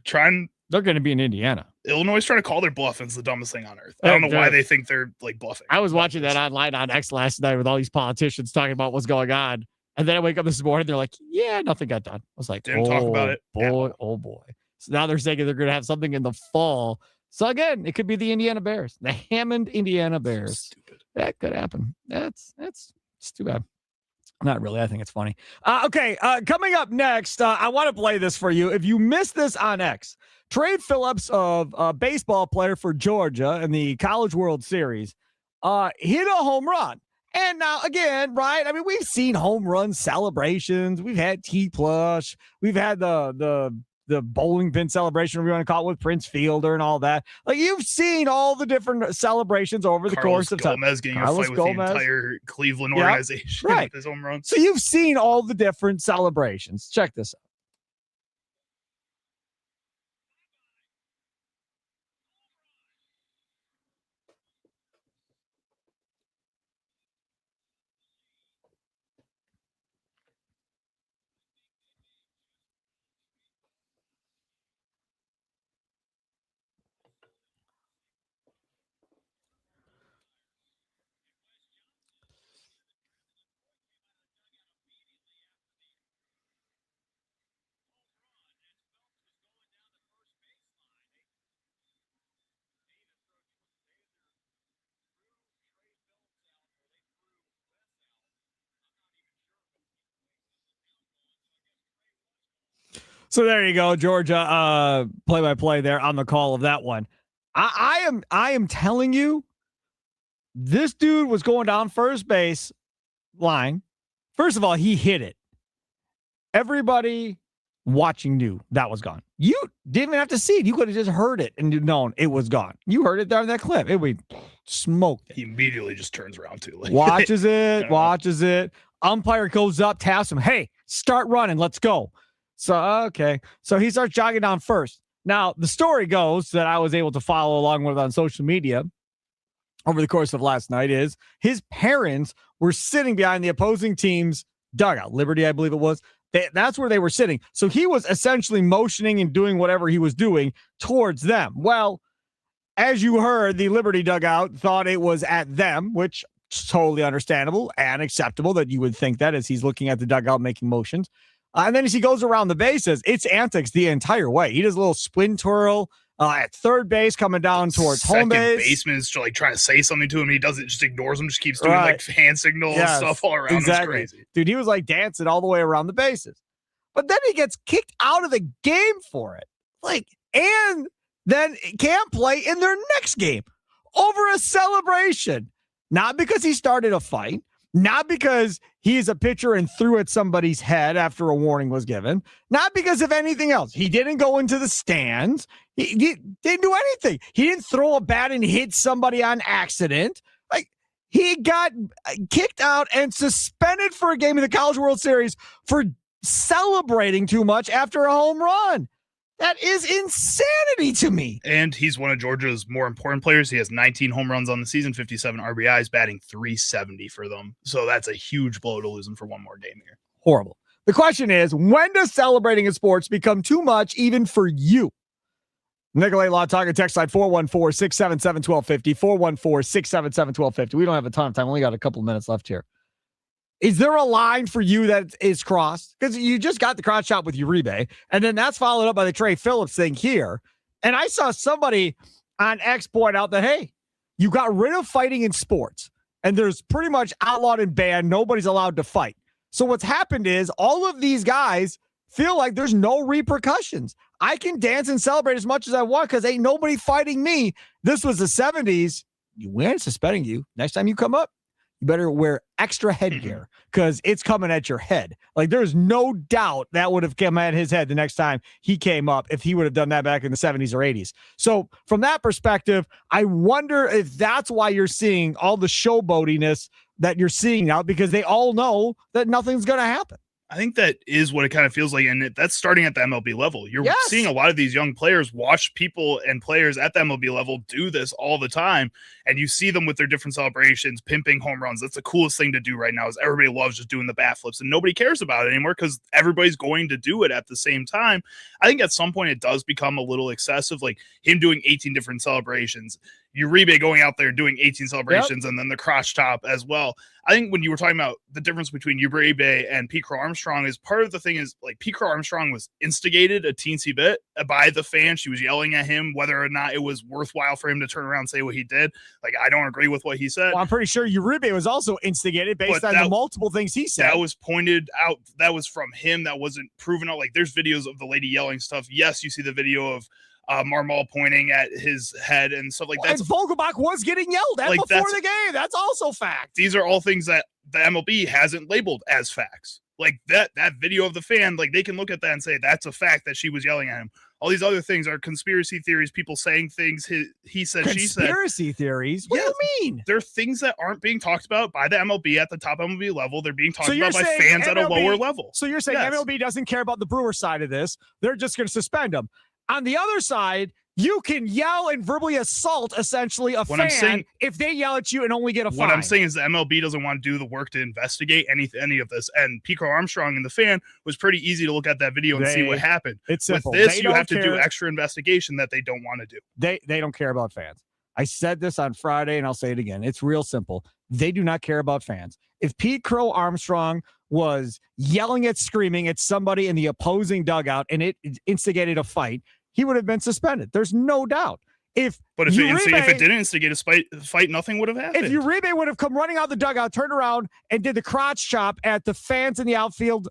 trying. They're going to be in Indiana. Illinois is trying to call their bluff, and it's the dumbest thing on earth. I don't know why they think they're like bluffing. I was watching that online on X last night with all these politicians talking about what's going on. And then I wake up this morning, they're like, yeah, nothing got done. I was like, didn't talk about it. Boy, oh boy. So now they're saying they're going to have something in the fall. So again, it could be the Indiana Bears, the Hammond Indiana Bears. Stupid. That could happen. That's too bad. Not really. I think it's funny. Okay. Coming up next, I want to play this for you. If you missed this on X, Trey Phillips, of baseball player for Georgia in the College World Series, hit a home run. And now, again, right, I mean, we've seen home run celebrations. We've had T-Plush. We've had the bowling pin celebration, whatever you want to call it, with Prince Fielder and all that. Like, you've seen all the different celebrations over the course of time. Gomez getting a fight with the entire Cleveland organization. Right. With his home run. So you've seen all the different celebrations. Check this out. So there you go, Georgia. Play-by-play there on the call of that one. I am telling you, this dude was going down first base line. First of all, he hit it. Everybody watching knew that was gone. You didn't even have to see it. You could have just heard it and known it was gone. You heard it there in that clip. It would smoke. He immediately just turns around too. Like, watches it. Umpire goes up, taps him. Hey, start running. Let's go. So, okay. So he starts jogging down first. Now, the story goes that I was able to follow along with on social media over the course of last night is his parents were sitting behind the opposing team's dugout. Liberty, I believe it was. That's where they were sitting. So he was essentially motioning and doing whatever he was doing towards them. Well, as you heard, the Liberty dugout thought it was at them, which is totally understandable and acceptable that you would think that as he's looking at the dugout making motions. And then as he goes around the bases, it's antics the entire way. He does a little spin twirl at third base, coming down towards home base. Baseman is like trying to say something to him. He doesn't, just ignores him, just keeps doing like hand signals and stuff all around. Exactly. It's crazy. Dude, he was like dancing all the way around the bases. But then he gets kicked out of the game for it. And then can't play in their next game over a celebration. Not because he started a fight. Not because he's a pitcher and threw at somebody's head after a warning was given. Not because of anything else. He didn't go into the stands. He didn't do anything. He didn't throw a bat and hit somebody on accident. Like, he got kicked out and suspended for a game in the College World Series for celebrating too much after a home run. That is insanity to me. And he's one of Georgia's more important players. He has 19 home runs on the season, 57 RBIs, batting .370 for them. So that's a huge blow to lose him for one more game here. Horrible. The question is, when does celebrating in sports become too much even for you? Nicolay Law Talker text line 414-677-1250, 414-677-1250. We don't have a ton of time. We only got a couple of minutes left here. Is there a line for you that is crossed? Because you just got the cross shot with Uribe, and then that's followed up by the Trey Phillips thing here. And I saw somebody on X point out that, hey, you got rid of fighting in sports, and there's pretty much outlawed and banned. Nobody's allowed to fight. So what's happened is all of these guys feel like there's no repercussions. I can dance and celebrate as much as I want because ain't nobody fighting me. This was the 70s. We ain't suspending you. Next time you come up, you better wear extra headgear because it's coming at your head. Like, there's no doubt that would have come at his head the next time he came up if he would have done that back in the 70s or 80s. So from that perspective, I wonder if that's why you're seeing all the showboatiness that you're seeing now, because they all know that nothing's going to happen. I think that is what it kind of feels like, and that's starting at the MLB level. You're seeing a lot of these young players watch people and players at the MLB level do this all the time, and you see them with their different celebrations, pimping home runs. That's the coolest thing to do right now is everybody loves just doing the bat flips, and nobody cares about it anymore because everybody's going to do it at the same time. I think at some point it does become a little excessive, like him doing 18 different celebrations, Uribe going out there doing 18 celebrations, and then the crotch top as well. I think when you were talking about the difference between Uribe and Pete Crow Armstrong is part of the thing is like Pete Crow Armstrong was instigated a teensy bit by the fan. She was yelling at him whether or not it was worthwhile for him to turn around and say what he did. Like, I don't agree with what he said. Well, I'm pretty sure Uribe was also instigated based on the multiple things he said. That was pointed out. That was from him. That wasn't proven out. Like, there's videos of the lady yelling stuff. Yes, you see the video of Marmol pointing at his head and stuff like that. And Vogelbach was getting yelled at before the game. That's also fact. These are all things that the MLB hasn't labeled as facts. Like that video of the fan, like they can look at that and say that's a fact that she was yelling at him. All these other things are conspiracy theories, people saying things he said, she said. Conspiracy theories? What do you mean? They're things that aren't being talked about by the MLB at the top MLB level. They're being talked about by fans at a lower level. So you're saying MLB doesn't care about the Brewer side of this. They're just going to suspend them. On the other side, you can yell and verbally assault essentially a fan if they yell at you and only get a fine. What I'm saying is the MLB doesn't want to do the work to investigate any of this. And Pico Armstrong and the fan was pretty easy to look at that video and see what happened. It's simple. With this, you have to do extra investigation that they don't want to do. They don't care about fans. I said this on Friday, and I'll say it again. It's real simple. They do not care about fans. If Pete Crow Armstrong was yelling screaming at somebody in the opposing dugout and it instigated a fight, he would have been suspended. There's no doubt. If it didn't instigate a fight, nothing would have happened. If Uribe would have come running out the dugout, turned around, and did the crotch chop at the fans in the outfield,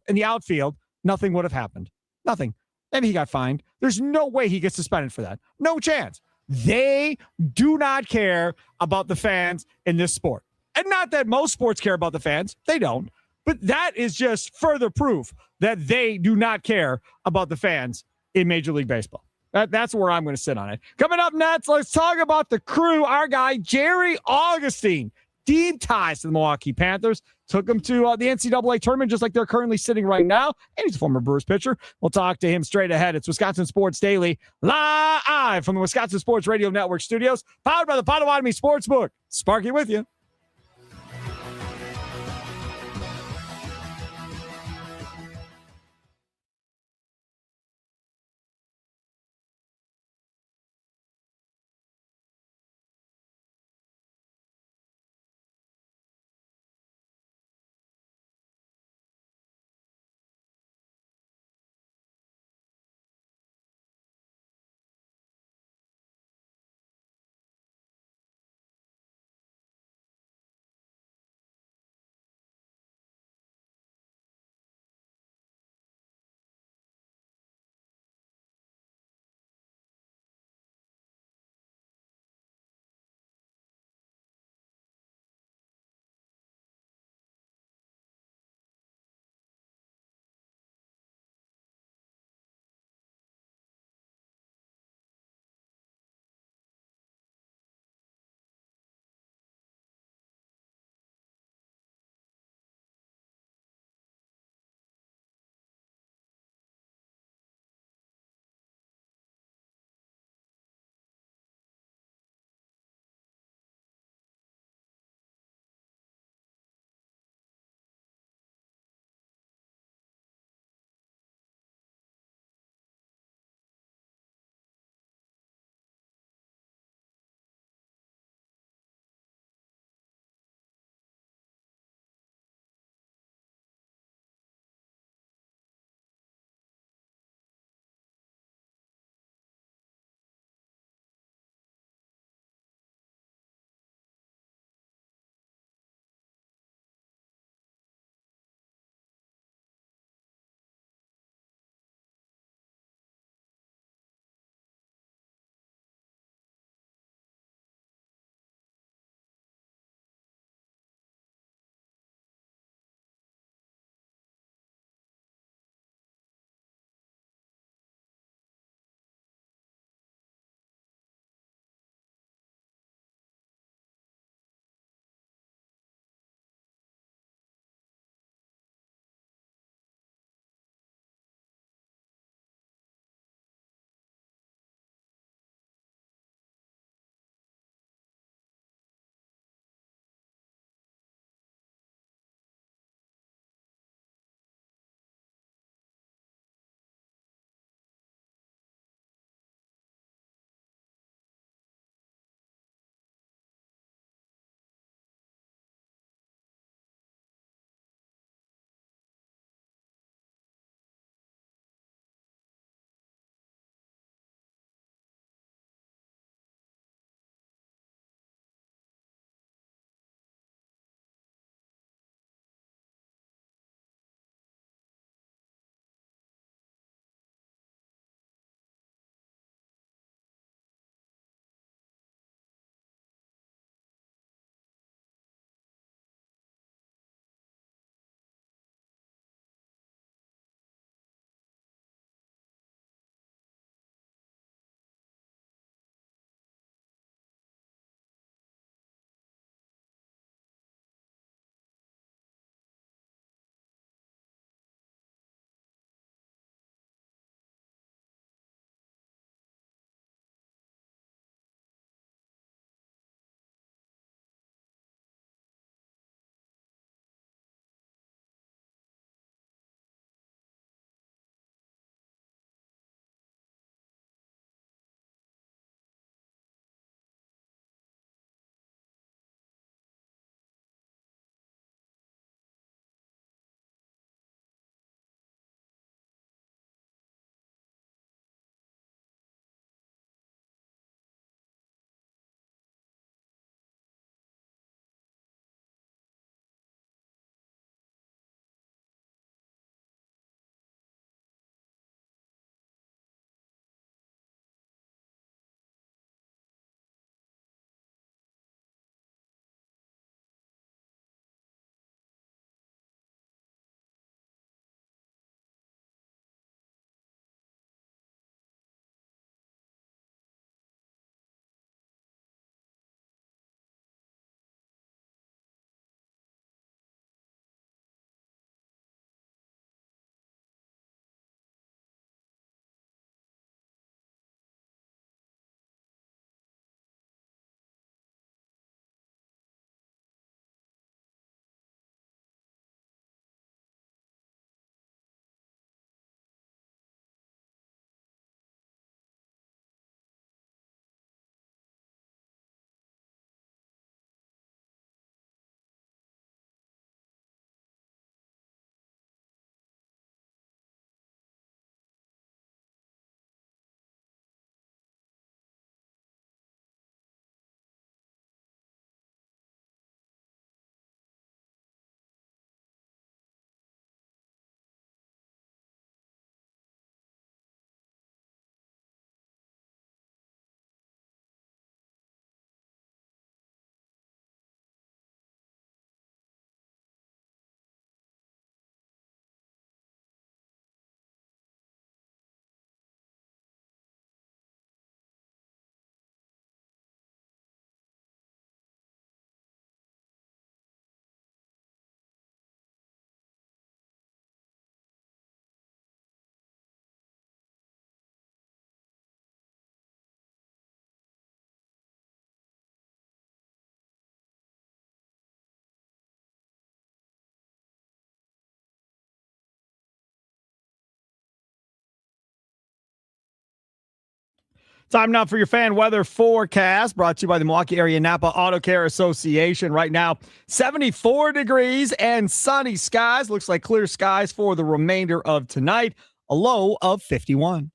nothing would have happened. Nothing. Maybe he got fined. There's no way he gets suspended for that. No chance. They do not care about the fans in this sport. And not that most sports care about the fans. They don't. But that is just further proof that they do not care about the fans in Major League Baseball. That's where I'm going to sit on it. Coming up next, let's talk about the Crew. Our guy, Jerry Augustine, deep ties to the Milwaukee Panthers. Took him to the NCAA tournament just like they're currently sitting right now. And he's a former Brewers pitcher. We'll talk to him straight ahead. It's Wisconsin Sports Daily, live from the Wisconsin Sports Radio Network studios, powered by the Potawatomi Sportsbook. Sparky with you. Time now for your fan weather forecast, brought to you by the Milwaukee Area Napa Auto Care Association. Right now, 74 degrees and sunny skies. Looks like clear skies for the remainder of tonight. A low of 51.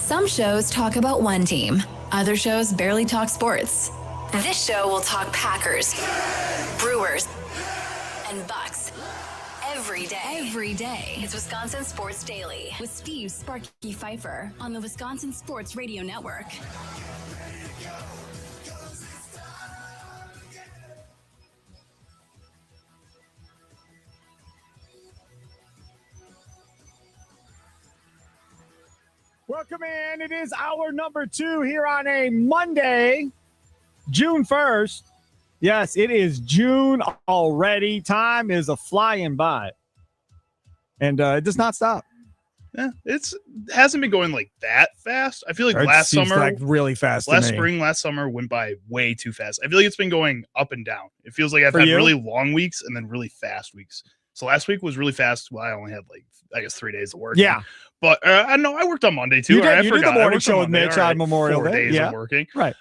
Some shows talk about one team. Other shows barely talk sports. This show will talk Packers, Brewers, and Bucks. Every day. It's Wisconsin Sports Daily with Steve Sparky Pfeiffer on the Wisconsin Sports Radio Network. Welcome in. It is hour number 2 here on a Monday, June 1st. Yes, it is June already. Time is a flying by. And it does not stop. Yeah, it hasn't been going like that fast. I feel like It last seems summer, like really fast. last to me. spring, last summer went by way too fast. I feel like it's been going up and down. It feels like I've For had you? really long weeks and then really fast weeks. So last week was really fast. Well, I only had I guess 3 days of work. Yeah. But I know I worked on Monday too. You did, I you did forgot. the I morning worked show with Monday. Mitch All right, on Memorial 4 Day. days Yeah. of working. Right.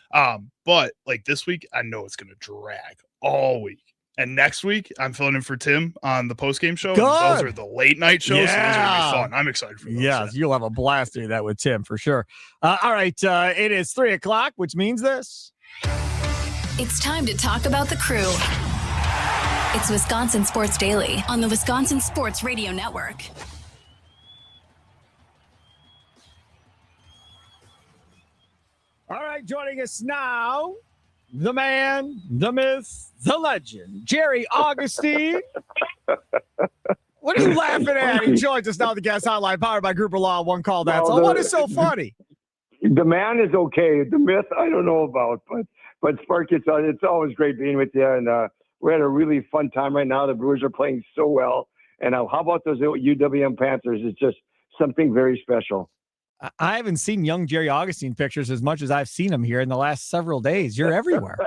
But like this week, I know it's going to drag all week. And next week, I'm filling in for Tim on the post-game show. Good. Those are the late night shows. So those are going to Yeah. be fun. I'm excited for those. Yes, you'll have a blast doing that with Tim for sure. All right. It is 3 o'clock, which means this. It's time to talk about the crew. It's Wisconsin Sports Daily on the Wisconsin Sports Radio Network. All right, joining us now, the man, the myth, the legend, Jerry Augustine. What are you laughing at? He joins us now on the guest hotline, powered by Grouper Law. One call. That's all. What is so funny? The man is okay. The myth, I don't know about, but Spark, it's always great being with you, and we're at a really fun time right now. The Brewers are playing so well, and how about those UWM Panthers? It's just something very special. I haven't seen young Jerry Augustine pictures as much as I've seen him here in the last several days. You're everywhere.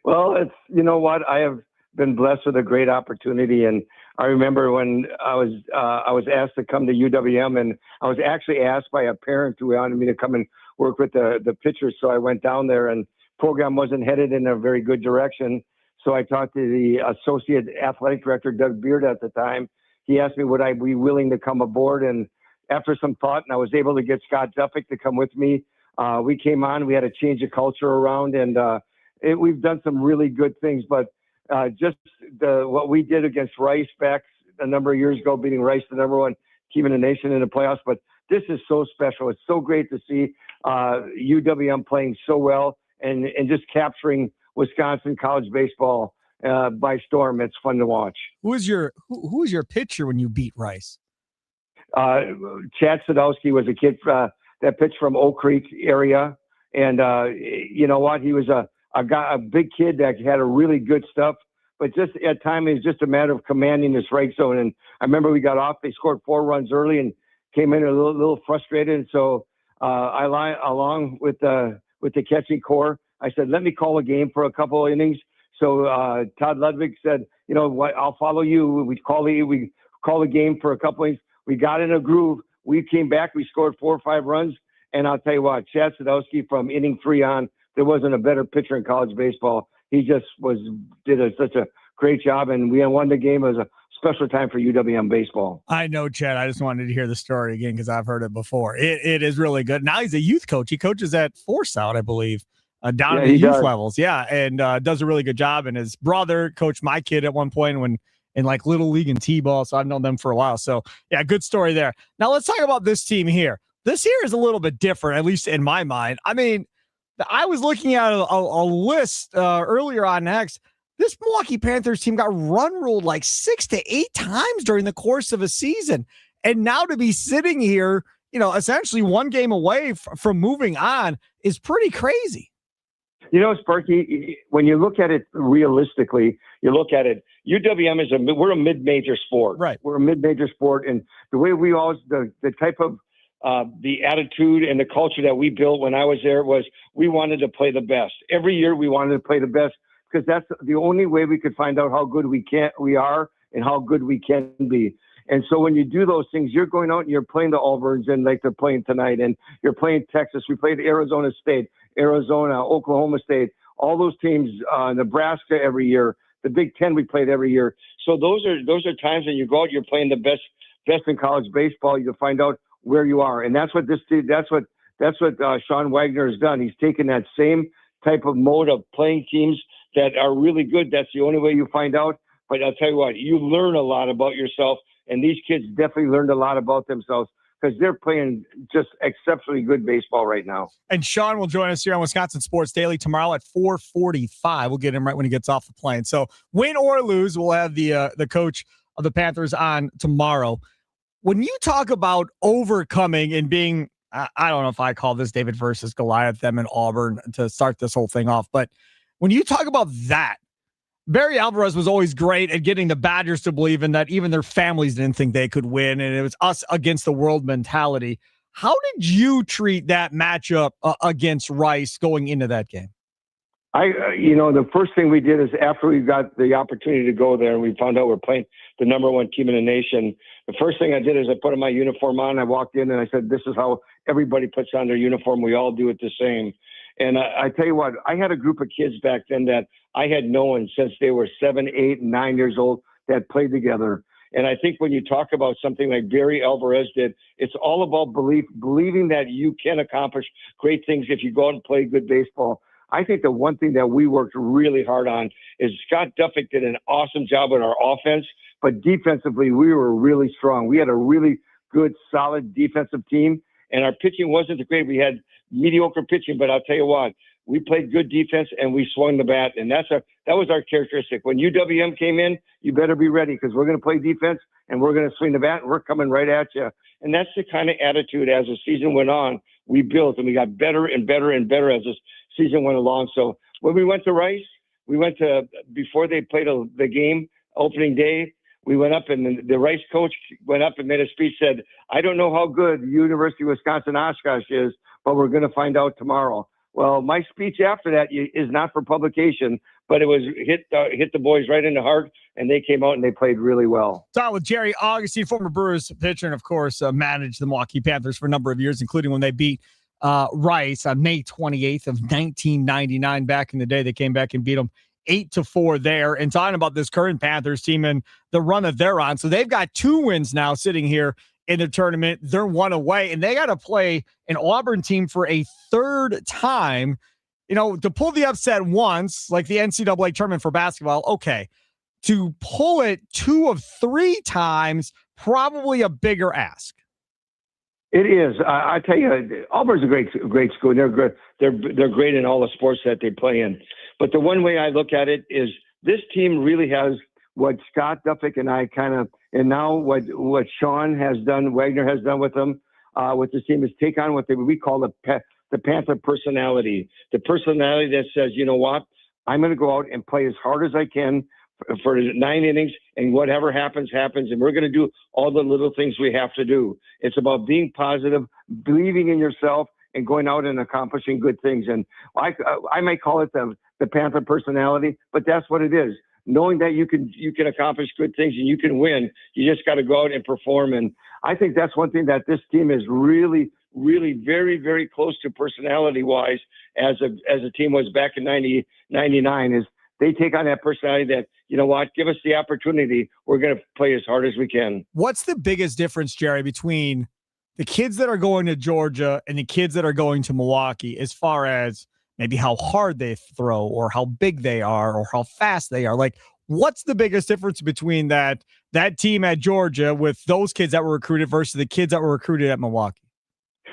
Well, you know what? I have been blessed with a great opportunity, and I remember when I was asked to come to UWM, and I was actually asked by a parent who wanted me to come and work with the pitchers. So I went down there, and program wasn't headed in a very good direction. So I talked to the associate athletic director, Doug Beard, at the time. He asked me would I be willing to come aboard, and after some thought, and I was able to get Scott Duffick to come with me. We came on. We had a change of culture around, and we've done some really good things. But just what we did against Rice back a number of years ago, beating Rice, the number 1 team in the nation, in the playoffs. But this is so special. It's so great to see UWM playing so well and just capturing Wisconsin college baseball by storm. It's fun to watch. Who was your pitcher when you beat Rice? Chad Sadowski was a kid that pitched from Oak Creek area. And you know what? He was a big kid that had a really good stuff. But just at times, it's just a matter of commanding the strike zone. And I remember we got off. They scored 4 runs early and came in a little frustrated. And so along with the catching core, I said, let me call a game for a couple of innings. So Todd Ludwig said, you know what? I'll follow you. We call the game for a couple of innings. We got in a groove. We came back. We scored 4 or 5 runs. And I'll tell you what, Chad Sadowski from inning 3 on, there wasn't a better pitcher in college baseball. He just did such a great job. And we won the game. It was a special time for UWM baseball. I know, Chad. I just wanted to hear the story again because I've heard it before. It is really good. Now he's a youth coach. He coaches at Force Out, I believe, down in the youth levels. Yeah, and does a really good job. And his brother coached my kid at one point when in like Little League and T-ball. So I've known them for a while. So yeah, good story there. Now let's talk about this team here. This here is a little bit different, at least in my mind. I mean, I was looking at a list earlier on X. This Milwaukee Panthers team got run ruled like 6 to 8 times during the course of a season. And now to be sitting here, essentially one game away from moving on is pretty crazy. Sparky, when you look at it realistically, you look at it, UWM we're a mid-major sport. Right. We're a mid-major sport. And the way we always, the type of, the attitude and the culture that we built when I was there was we wanted to play the best. Every year we wanted to play the best because that's the only way we could find out how good we are and how good we can be. And so when you do those things, you're going out and you're playing the Auburns and like they're playing tonight, and you're playing Texas. We played Arizona State, Arizona, Oklahoma State, all those teams, Nebraska every year. The Big Ten we played every year. So those are times when you go out, you're playing the best in college baseball. You find out where you are, and that's what Sean Wagner has done. He's taken that same type of mode of playing teams that are really good. That's the only way you find out. But I'll tell you what, you learn a lot about yourself. And these kids definitely learned a lot about themselves because they're playing just exceptionally good baseball right now. And Sean will join us here on Wisconsin Sports Daily tomorrow at 4:45. We'll get him right when he gets off the plane. So win or lose, we'll have the coach of the Panthers on tomorrow. When you talk about overcoming and being, I don't know if I call this David versus Goliath, them in Auburn to start this whole thing off, but when you talk about that, Barry Alvarez was always great at getting the Badgers to believe in that even their families didn't think they could win, and it was us against the world mentality. How did you treat that matchup against Rice going into that game? The first thing we did is after we got the opportunity to go there and we found out we're playing the number one team in the nation, the first thing I did is I put my uniform on. I walked in and I said, this is how everybody puts on their uniform. We all do it the same. And I tell you what, I had a group of kids back then that I had known since they were 7, 8, and 9 years old that played together. And I think when you talk about something like Barry Alvarez did, it's all about believing that you can accomplish great things if you go out and play good baseball. I think the one thing that we worked really hard on is Scott Duffick did an awesome job with our offense, but defensively we were really strong. We had a really good, solid defensive team, and our pitching wasn't great. We had mediocre pitching, but I'll tell you what, we played good defense and we swung the bat, and that was our characteristic. When UWM came in, you better be ready because we're going to play defense and we're going to swing the bat and we're coming right at you. And that's the kind of attitude as the season went on, we built, and we got better and better and better as this season went along. So when we went to Rice, before they played the game, opening day, we went up and the Rice coach went up and made a speech, said, I don't know how good University of Wisconsin Oshkosh is, but we're going to find out tomorrow. Well, my speech after that is not for publication, but it was hit the boys right in the heart, and they came out and they played really well. Talking with Jerry Augustine, former Brewers pitcher, and of course managed the Milwaukee Panthers for a number of years, including when they beat Rice on May 28th of 1999. Back in the day, they came back and beat them 8-4 there. And talking about this current Panthers team and the run that they're on, so they've got 2 wins now sitting here in the tournament. They're 1 away, and they got to play an Auburn team for a 3rd time. To pull the upset once, like the NCAA tournament for basketball, okay. To pull it 2 of 3 times, probably a bigger ask. It is. I tell you, Auburn's a great school. They're good. They're great in all the sports that they play in. But the one way I look at it is this team really has what Scott Duffick and I and now what Sean has done, Wagner has done with them, with this team, is take on what we call the Panther personality. The personality that says, you know what, I'm going to go out and play as hard as I can for 9 innings, and whatever happens, happens. And we're going to do all the little things we have to do. It's about being positive, believing in yourself, and going out and accomplishing good things. And I might call it the Panther personality, but that's what it is. Knowing that you can accomplish good things and you can win, you just got to go out and perform. And I think that's one thing that this team is really, really very, very close to personality-wise as a team was back in 99 is they take on that personality that, you know what, give us the opportunity. We're going to play as hard as we can. What's the biggest difference, Jerry, between the kids that are going to Georgia and the kids that are going to Milwaukee as far as maybe how hard they throw or how big they are or how fast they are? Like, What's the biggest difference between that team at Georgia with those kids that were recruited versus the kids that were recruited at Milwaukee?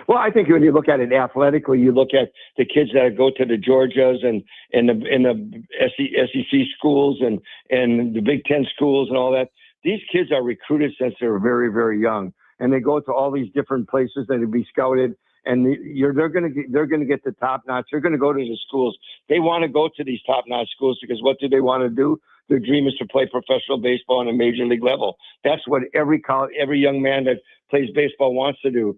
Well, I think when you look at it athletically, you look at the kids that go to the Georgias and the SEC schools and the Big Ten schools and all that. These kids are recruited since they're very, very young, and they go to all these different places that would be scouted. And they're going to get the top notch. They're going to go to the schools. They want to go to these top notch schools because what do they want to do? Their dream is to play professional baseball on a major league level. That's what every young man that plays baseball wants to do.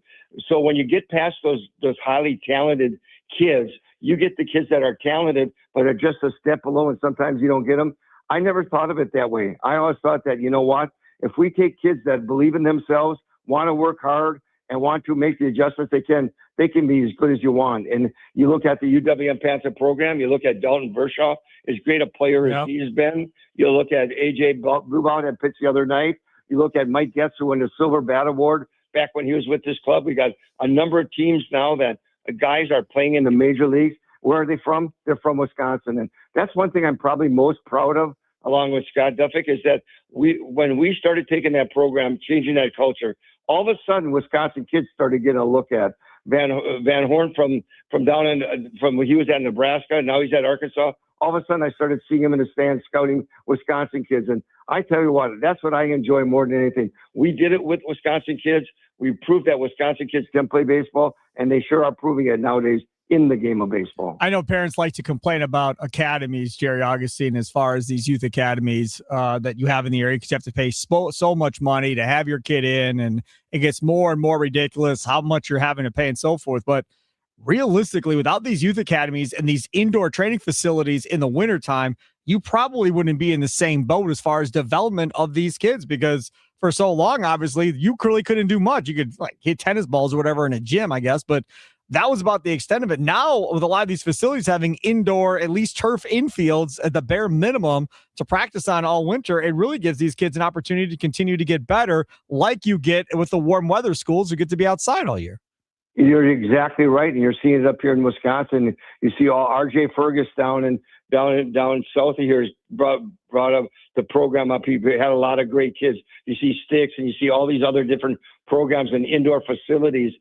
So when you get past those highly talented kids, you get the kids that are talented but are just a step below, and sometimes you don't get them. I never thought of it that way. I always thought that, you know what? If we take kids that believe in themselves, want to work hard, and want to make the adjustments they can be as good as you want. And you look at the UWM Panther program, you look at Dalton Vershaw, as great a player as he's been. You look at AJ Bluebound that pitched the other night. You look at Mike Getz, who won the Silver Bat Award back when he was with this club. We got a number of teams now that guys are playing in the major leagues. Where are they from? They're from Wisconsin. And that's one thing I'm probably most proud of, along with Scott Duffick, is that when we started taking that program, changing that culture, all of a sudden Wisconsin kids started getting a look at. Van Horn from when he was at Nebraska, now he's at Arkansas. All of a sudden I started seeing him in the stands scouting Wisconsin kids. And I tell you what, that's what I enjoy more than anything. We did it with Wisconsin kids. We proved that Wisconsin kids can play baseball, and they sure are proving it nowadays in the game of baseball. I know parents like to complain about academies, Jerry Augustine, as far as these youth academies that you have in the area, because you have to pay so much money to have your kid in, and it gets more and more ridiculous how much you're having to pay and so forth. But realistically, without these youth academies and these indoor training facilities in the wintertime, you probably wouldn't be in the same boat as far as development of these kids, because for so long, obviously, you really couldn't do much. You could hit tennis balls or whatever in a gym, I guess, but that was about the extent of it. Now, with a lot of these facilities having indoor, at least turf infields at the bare minimum to practice on all winter, it really gives these kids an opportunity to continue to get better, like you get with the warm weather schools who get to be outside all year. You're exactly right, and you're seeing it up here in Wisconsin. You see all R.J. Fergus down south of here has brought up the program up. He had a lot of great kids. You see Sticks, and you see all these other different programs and indoor facilities.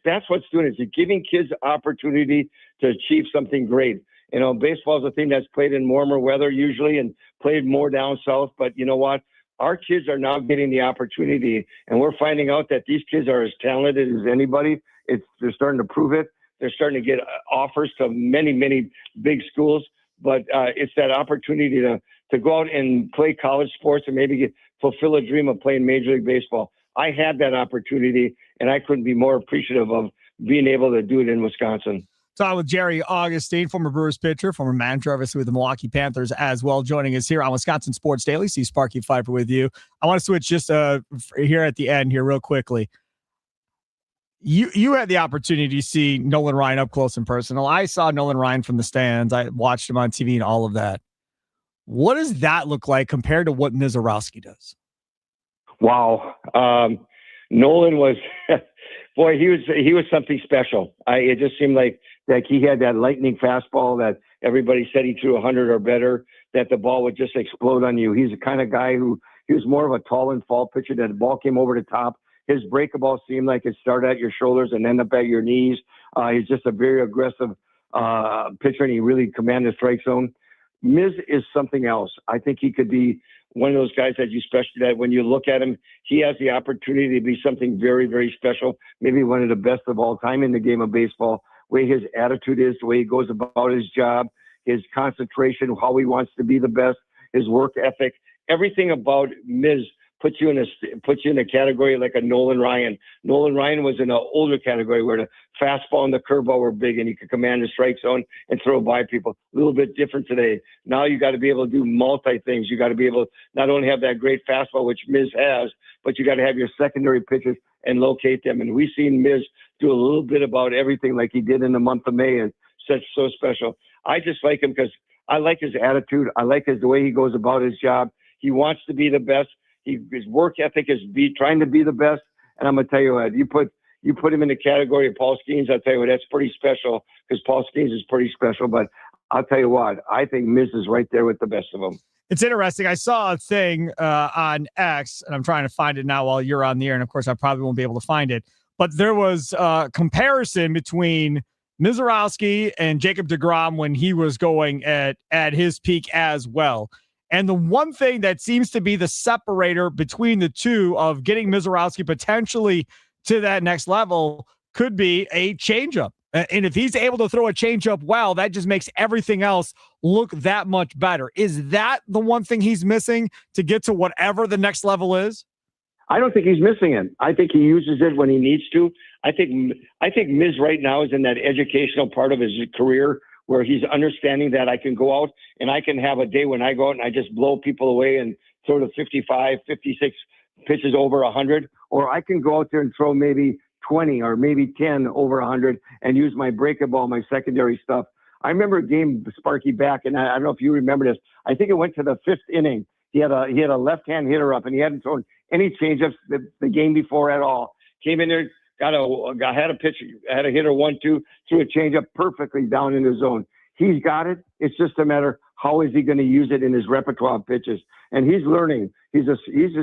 That's what's doing it. It's giving kids opportunity to achieve something great. You know, baseball is a thing that's played in warmer weather usually and played more down south. But you know what? Our kids are now getting the opportunity, and we're finding out that these kids are as talented as anybody. They're starting to prove it. They're starting to get offers to many, many big schools. But it's that opportunity to go out and play college sports and maybe fulfill a dream of playing Major League Baseball. I had that opportunity, and I couldn't be more appreciative of being able to do it in Wisconsin. Talking with Jerry Augustine, former Brewers pitcher, former manager, obviously with the Milwaukee Panthers as well, joining us here on Wisconsin Sports Daily. See Sparky Pfeiffer with you. I want to switch just here at the end here real quickly. You had the opportunity to see Nolan Ryan up close and personal. I saw Nolan Ryan from the stands. I watched him on TV and all of that. What does that look like compared to what Mizorowski does? Wow. Nolan was, boy, he was something special. It just seemed like he had that lightning fastball that everybody said he threw 100 or better, that the ball would just explode on you. He's the kind of guy he was more of a tall and fall pitcher, that the ball came over the top. His breakable seemed like it started at your shoulders and ended up at your knees. He's just a very aggressive pitcher, and he really commanded the strike zone. Miz is something else. I think he could be one of those guys that you especially that when you look at him, he has the opportunity to be something very, very special, maybe one of the best of all time in the game of baseball. The way his attitude is, the way he goes about his job, his concentration, how he wants to be the best, his work ethic, everything about Miz puts you in a category like a Nolan Ryan. Nolan Ryan was in an older category where the fastball and the curveball were big, and he could command the strike zone and throw by people. A little bit different today. Now you got to be able to do multi things. You got to be able to not only have that great fastball, which Miz has, but you got to have your secondary pitches and locate them. And we've seen Miz do a little bit about everything, like he did in the month of May, and so special. I just like him because I like his attitude. I like the way he goes about his job. He wants to be the best. His work ethic is trying to be the best. And I'm going to tell you what, you put him in the category of Paul Skeens, I'll tell you what, that's pretty special, because Paul Skeens is pretty special. But I'll tell you what, I think Miz is right there with the best of them. It's interesting. I saw a thing on X, and I'm trying to find it now while you're on the air. And of course, I probably won't be able to find it. But there was a comparison between Mizorowski and Jacob deGrom when he was going at his peak as well. And the one thing that seems to be the separator between the two of getting Mizorowski potentially to that next level could be a changeup. And if he's able to throw a changeup well, that just makes everything else look that much better. Is that the one thing he's missing to get to whatever the next level is? I don't think he's missing it. I think he uses it when he needs to. I think Miz right now is in that educational part of his career where he's understanding that I can go out and I can have a day when I go out and I just blow people away and throw to 55, 56 pitches over 100, or I can go out there and throw maybe 20 or maybe 10 over 100 and use my breaking ball, my secondary stuff. I remember a game, Sparky, back, and I don't know if you remember this. I think it went to the 5th inning. He had a left-hand hitter up, and he hadn't thrown any changeups the game before at all. Came in there, had a pitch, had a hitter 1-2, threw a changeup perfectly down in the zone. He's got it. It's just a matter how is he going to use it in his repertoire of pitches. And he's learning. He's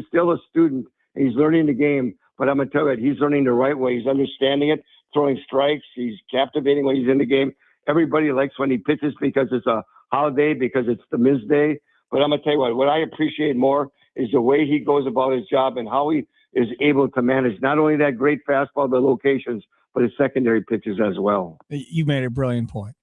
still a student. And he's learning the game. But I'm going to tell you, he's learning the right way. He's understanding it, throwing strikes. He's captivating when he's in the game. Everybody likes when he pitches because it's a holiday, because it's the Miz Day. But I'm going to tell you what I appreciate more is the way he goes about his job and how he is able to manage not only that great fastball, the locations, but his secondary pitches as well. You made a brilliant point.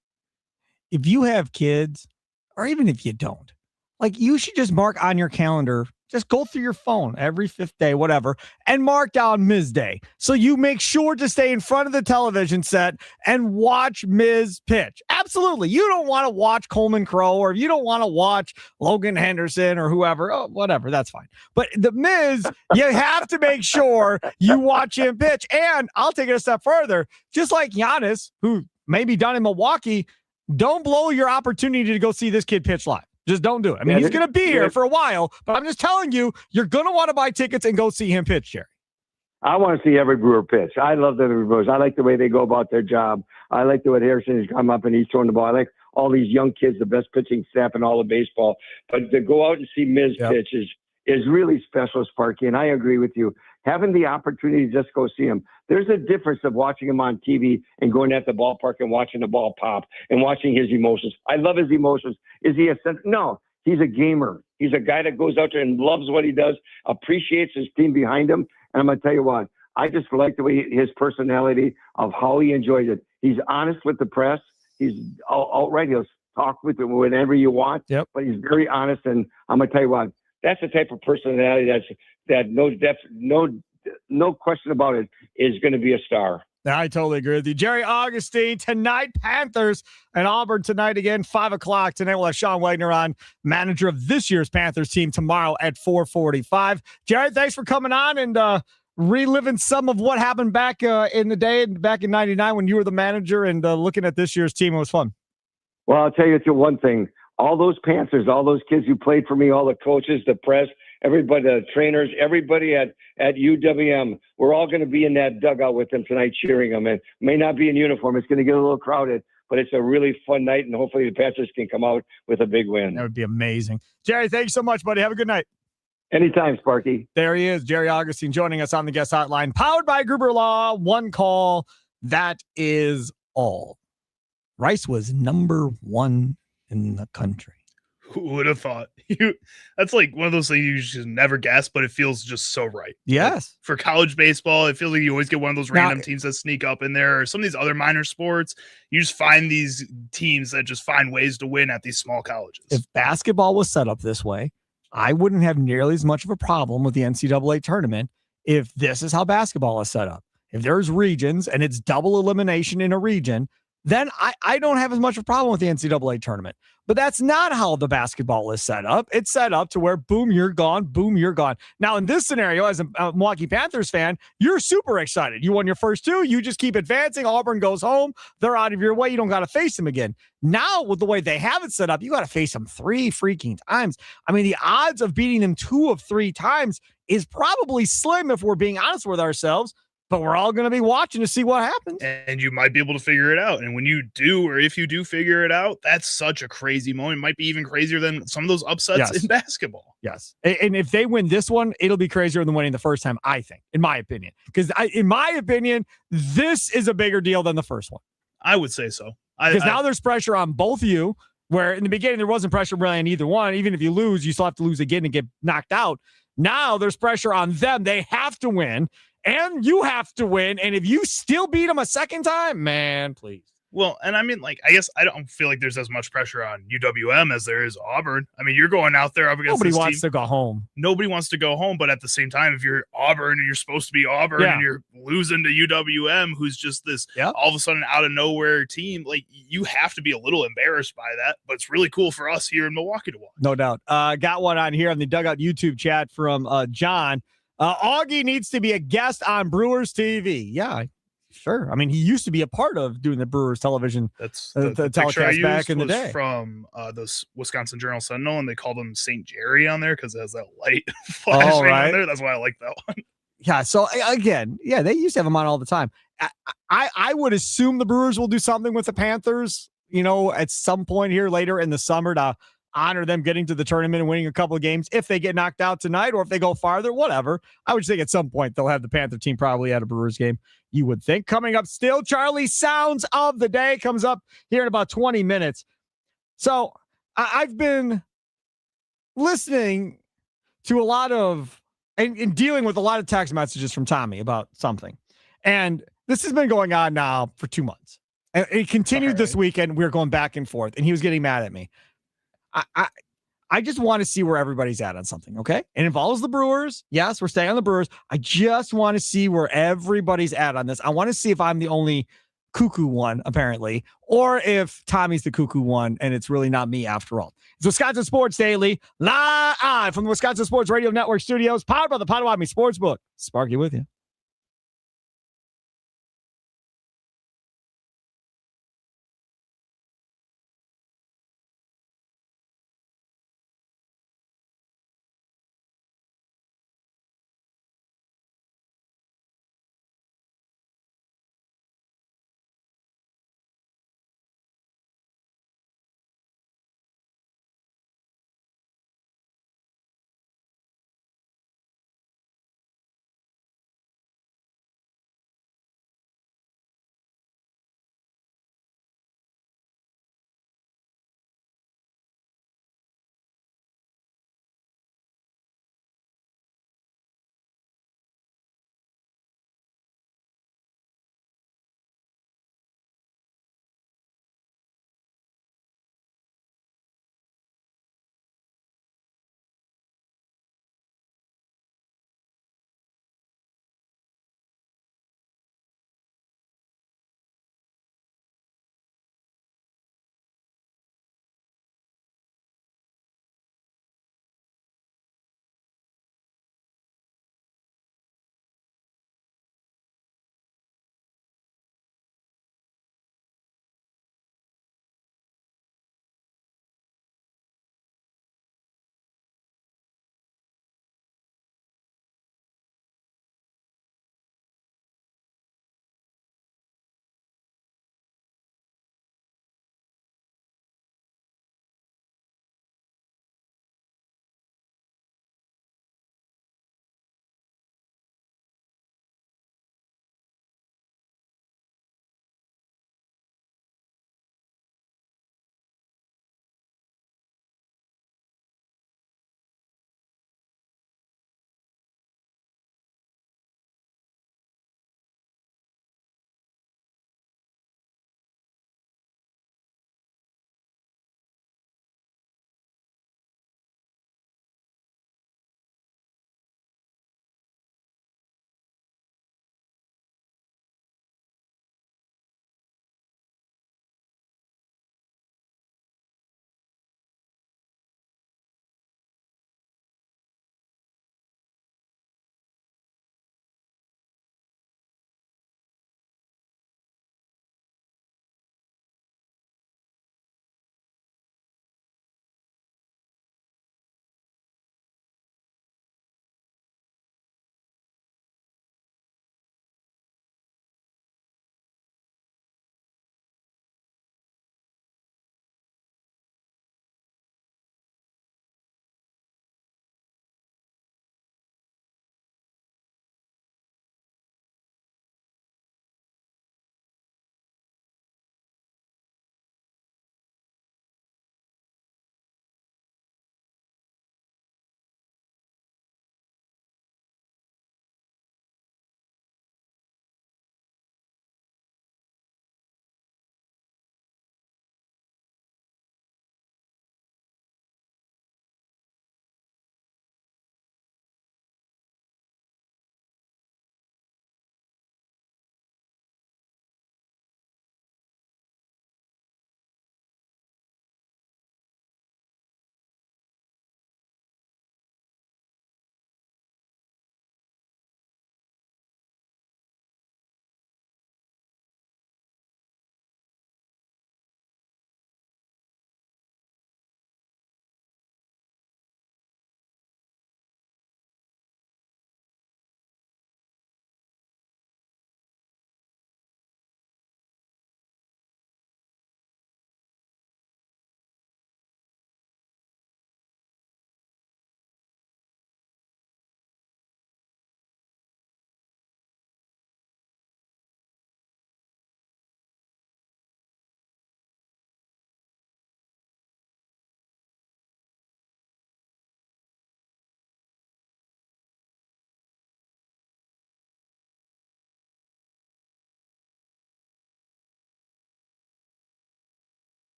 If you have kids, or even if you don't, like, you should just mark on your calendar, just go through your phone every 5th day, whatever, and mark down Miz Day. So you make sure to stay in front of the television set and watch Miz pitch. Absolutely. You don't want to watch Coleman Crow, or if you don't want to watch Logan Henderson or whoever, whatever, that's fine. But the Miz, you have to make sure you watch him pitch. And I'll take it a step further. Just like Giannis, who may be done in Milwaukee, don't blow your opportunity to go see this kid pitch live. Just don't do it. I mean, he's going to be here for a while, but I'm just telling you, you're going to want to buy tickets and go see him pitch, Jerry. I want to see every Brewer pitch. I love the Brewers. I like the way they go about their job. I like the way Harrison has come up and he's throwing the ball. I like all these young kids, the best pitching staff in all of baseball. But to go out and see Miz pitch is really special, Sparky, and I agree with you. Having the opportunity to just go see him. There's a difference of watching him on TV and going at the ballpark and watching the ball pop and watching his emotions. I love his emotions. Is he no, he's a gamer. He's a guy that goes out there and loves what he does, appreciates his team behind him. And I'm going to tell you what, I just like the way his personality of how he enjoys it. He's honest with the press. He's outright. He'll talk with them whenever you want, but he's very honest. And I'm going to tell you what, that's the type of personality that no question about it is going to be a star. I totally agree with you. Jerry Augustine, tonight, Panthers and Auburn tonight again, 5 o'clock. Tonight we'll have Sean Wagner on, manager of this year's Panthers team, tomorrow at 4:45. Jerry, thanks for coming on and reliving some of what happened back in the day, back in 99 when you were the manager, and looking at this year's team. It was fun. Well, I'll tell you one thing. All those Panthers, all those kids who played for me, all the coaches, the press, everybody, the trainers, everybody at UWM, we're all going to be in that dugout with them tonight cheering them. And may not be in uniform. It's going to get a little crowded, but it's a really fun night, and hopefully the Panthers can come out with a big win. That would be amazing. Jerry, thank you so much, buddy. Have a good night. Anytime, Sparky. There he is, Jerry Augustine, joining us on the guest hotline, powered by Gruber Law. One call. That is all. Rice was number 1 in the country. Who would have thought? That's like one of those things you should never guess, but it feels just so right. Yes. Like, for college baseball, it feels like you always get one of those random teams that sneak up in there, or some of these other minor sports. You just find these teams that just find ways to win at these small colleges. If basketball was set up this way, I wouldn't have nearly as much of a problem with the NCAA tournament if this is how basketball is set up. If there's regions and it's double elimination in a region, then I don't have as much of a problem with the NCAA tournament. But that's not how the basketball is set up. It's set up to where, boom, you're gone, boom, you're gone. Now, in this scenario, as a Milwaukee Panthers fan, you're super excited. You won your first 2. You just keep advancing. Auburn goes home. They're out of your way. You don't got to face them again. Now, with the way they have it set up, you got to face them 3 freaking times. I mean, the odds of beating them 2 of 3 times is probably slim if we're being honest with ourselves. but we're all going to be watching to see what happens. And you might be able to figure it out. And when you do, or if you do figure it out, that's such a crazy moment. It might be even crazier than some of those upsets in basketball. Yes. And if they win this one, it'll be crazier than winning the first time, I think, in my opinion. Because in my opinion, this is a bigger deal than the first one. I would say so. Because now there's pressure on both of you, where in the beginning there wasn't pressure really on either one. Even if you lose, you still have to lose again and get knocked out. Now there's pressure on them. They have to win. And you have to win. And if you still beat them a second time, man, please. Well, and I mean, like, I guess I don't feel like there's as much pressure on UWM as there is Auburn. I mean, you're going out there up against Nobody wants to go home. Nobody wants to go home. But at the same time, if you're Auburn and you're supposed to be Auburn and you're losing to UWM, who's just this all of a sudden out of nowhere team, like, you have to be a little embarrassed by that. But it's really cool for us here in Milwaukee to watch. No doubt. Got one on here on the Dugout YouTube chat from John. Augie needs to be a guest on Brewers TV. Yeah, sure. I mean, he used to be a part of doing the Brewers television. That's the telecast back in the day. From the Wisconsin Journal Sentinel, and they called him St. Jerry on there because it has that light flashing on there. That's why I like that one. Yeah. So again, they used to have him on all the time. I would assume the Brewers will do something with the Panthers, at some point here later in the summer to honor them getting to the tournament and winning a couple of games if they get knocked out tonight or if they go farther, whatever. I would think at some point they'll have the Panther team probably at a Brewers game, you would think. Coming up still, Charlie's Sounds of the Day comes up here in about 20 minutes. So I've been listening to a lot of and dealing with a lot of text messages from Tommy about something. And this has been going on now for 2 months. And it continued this weekend. We were going back and forth, and he was getting mad at me. I just want to see where everybody's at on something, okay? It involves the Brewers. Yes, we're staying on the Brewers. I just want to see where everybody's at on this. I want to see if I'm the only cuckoo one, apparently, or if Tommy's the cuckoo one, and it's really not me after all. It's Wisconsin Sports Daily, live from the Wisconsin Sports Radio Network studios, powered by the Potawatomi Sportsbook. Sparky with you.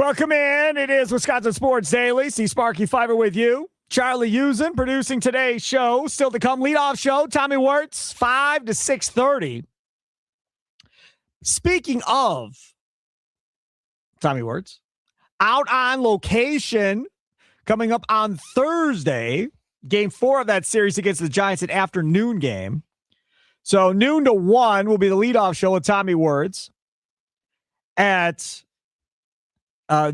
Welcome in. It is Wisconsin Sports Daily. See Sparky Fiver with you. Charlie Usen producing today's show. Still to come, leadoff show. Tommy Wirtz, 5 to 6:30. Speaking of Tommy Wirtz, out on location coming up on Thursday. Game 4 of that series against the Giants, an afternoon game. So noon to 1 will be the leadoff show with Tommy Wirtz at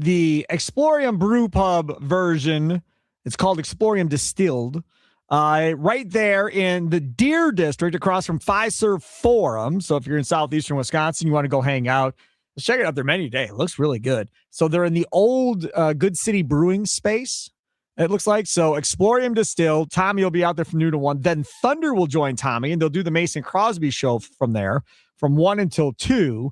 the Explorium Brew Pub version. It's called Explorium Distilled. Right there in the Deer District across from Fiserv Forum. So if you're in southeastern Wisconsin, you want to go hang out, let's check it out their menu today. It looks really good. So they're in the old Good City Brewing space, it looks like. So Explorium Distilled. Tommy will be out there from noon to 1. Then Thunder will join Tommy, and they'll do the Mason Crosby show from there from 1 until 2.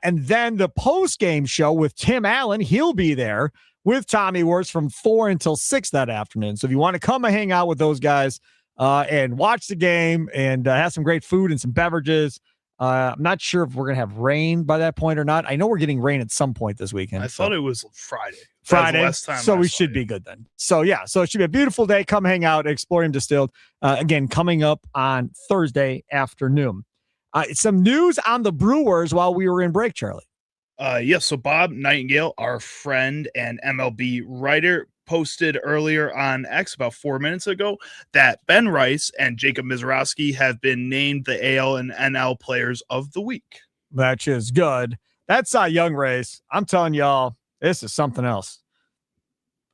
And then the post-game show with Tim Allen, he'll be there with Tommy Wirtz from 4 until 6 that afternoon. So if you want to come and hang out with those guys and watch the game and have some great food and some beverages, I'm not sure if we're going to have rain by that point or not. I know we're getting rain at some point this weekend. I thought it was Friday. So we should be good then. So yeah, so it should be a beautiful day. Come hang out at Explorium Distilled. Again, coming up on Thursday afternoon. Some news on the Brewers while we were in break, Charlie. Yes. So Bob Nightingale, our friend and MLB writer, posted earlier on X about 4 minutes ago that Ben Rice and Jacob Mizorowski have been named the AL and NL Players of the Week. That's just good. That's a young race. I'm telling y'all, this is something else.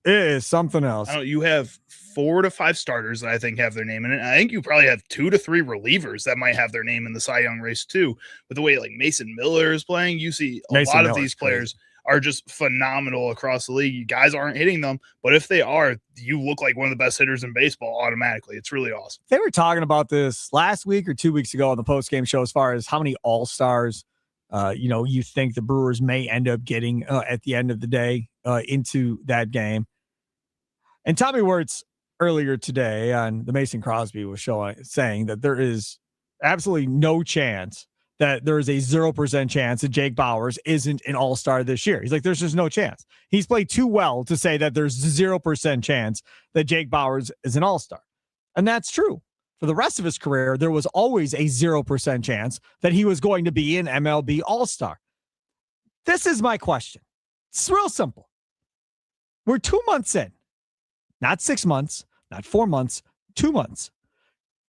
It is something else. You have 4 to 5 starters that I think have their name in it. I think you probably have 2 to 3 relievers that might have their name in the Cy Young race too. With the way like Mason Miller is playing, you see a lot of these players are just phenomenal across the league. You guys aren't hitting them, but if they are, you look like one of the best hitters in baseball automatically. It's really awesome. They were talking about this last week or 2 weeks ago on the post-game show as far as how many all-stars you think the Brewers may end up getting at the end of the day into that game. And Tommy Wirtz earlier today on the Mason Crosby was saying that there is absolutely no chance that there is a 0% chance that Jake Bauers isn't an all-star this year. He's like, there's just no chance. He's played too well to say that there's 0% chance that Jake Bauers is an all-star. And that's true. For the rest of his career, there was always a 0% chance that he was going to be an MLB all-star. This is my question. It's real simple. We're 2 months in. Not 6 months, not 4 months, 2 months.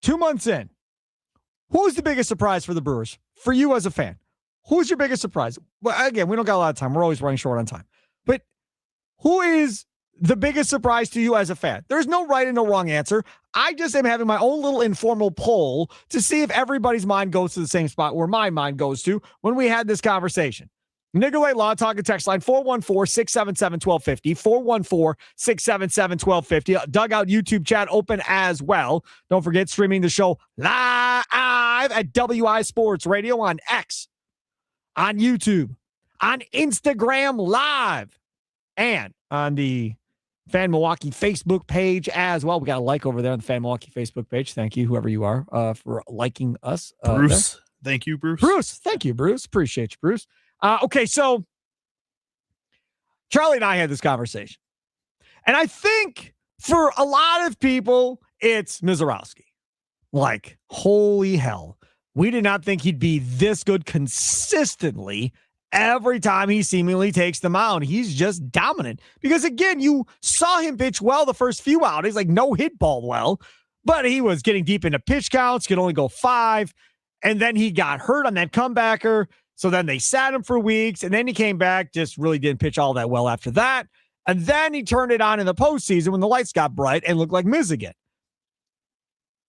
2 months in. Who's the biggest surprise for the Brewers? For you as a fan, who's your biggest surprise? Well, again, we don't got a lot of time. We're always running short on time. But who is the biggest surprise to you as a fan? There's no right and no wrong answer. I just am having my own little informal poll to see if everybody's mind goes to the same spot where my mind goes to when we had this conversation. Nicolay Law Talk and text line 414-677-1250, 414-677-1250. Dugout YouTube chat open as well. Don't forget streaming the show live at WI Sports Radio on X, on YouTube, on Instagram Live, and on the Fan Milwaukee Facebook page as well. We got a like over there on the Fan Milwaukee Facebook page. Thank you, whoever you are, for liking us. Bruce. There. Thank you, Bruce. Bruce. Thank you, Bruce. Appreciate you, Bruce. Okay, so Charlie and I had this conversation. And I think for a lot of people, it's Mizorowski. Like, holy hell. We did not think he'd be this good consistently every time he seemingly takes the mound. He's just dominant. Because, again, you saw him pitch well the first few outings, like no hit ball well. But he was getting deep into pitch counts, could only go 5. And then he got hurt on that comebacker. So then they sat him for weeks, and then he came back, just really didn't pitch all that well after that. And then he turned it on in the postseason when the lights got bright and looked like Miz again.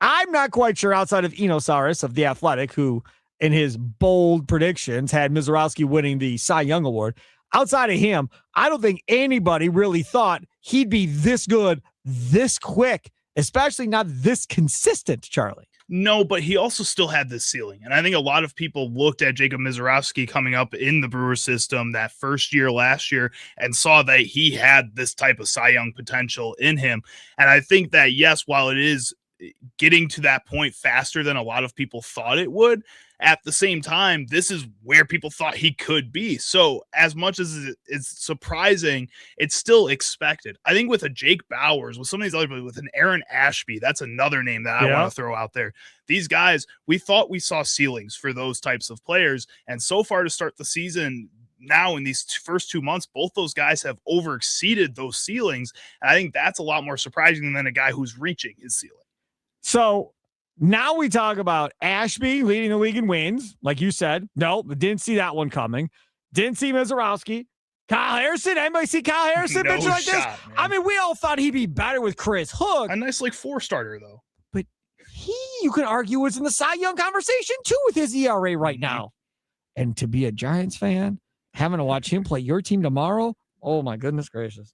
I'm not quite sure outside of Enosaurus of The Athletic, who in his bold predictions had Mizorowski winning the Cy Young Award. Outside of him, I don't think anybody really thought he'd be this good, this quick, especially not this consistent, Charlie. No, but he also still had this ceiling. And I think a lot of people looked at Jacob Mizorowski coming up in the Brewers system that first year last year and saw that he had this type of Cy Young potential in him. And I think that, yes, while it is getting to that point faster than a lot of people thought it would. At the same time, this is where people thought he could be. So as much as it's surprising, it's still expected. I think with a Jake Bowers, with some of these other people, with an Aaron Ashby, that's another name that I want to throw out there. These guys, we thought we saw ceilings for those types of players. And so far to start the season, now in these first 2 months, both those guys have over exceeded those ceilings. And I think that's a lot more surprising than a guy who's reaching his ceiling. So now we talk about Ashby leading the league in wins. Like you said, no, didn't see that one coming. Didn't see Mizorowski. Kyle Harrison. Anybody see Kyle Harrison No pitching like this? shot, man. I mean, we all thought he'd be better with Chris Hook. A nice like 4-starter though. But you can argue, was in the Cy Young conversation too with his ERA right now. And to be a Giants fan, having to watch him play your team tomorrow, oh my goodness gracious.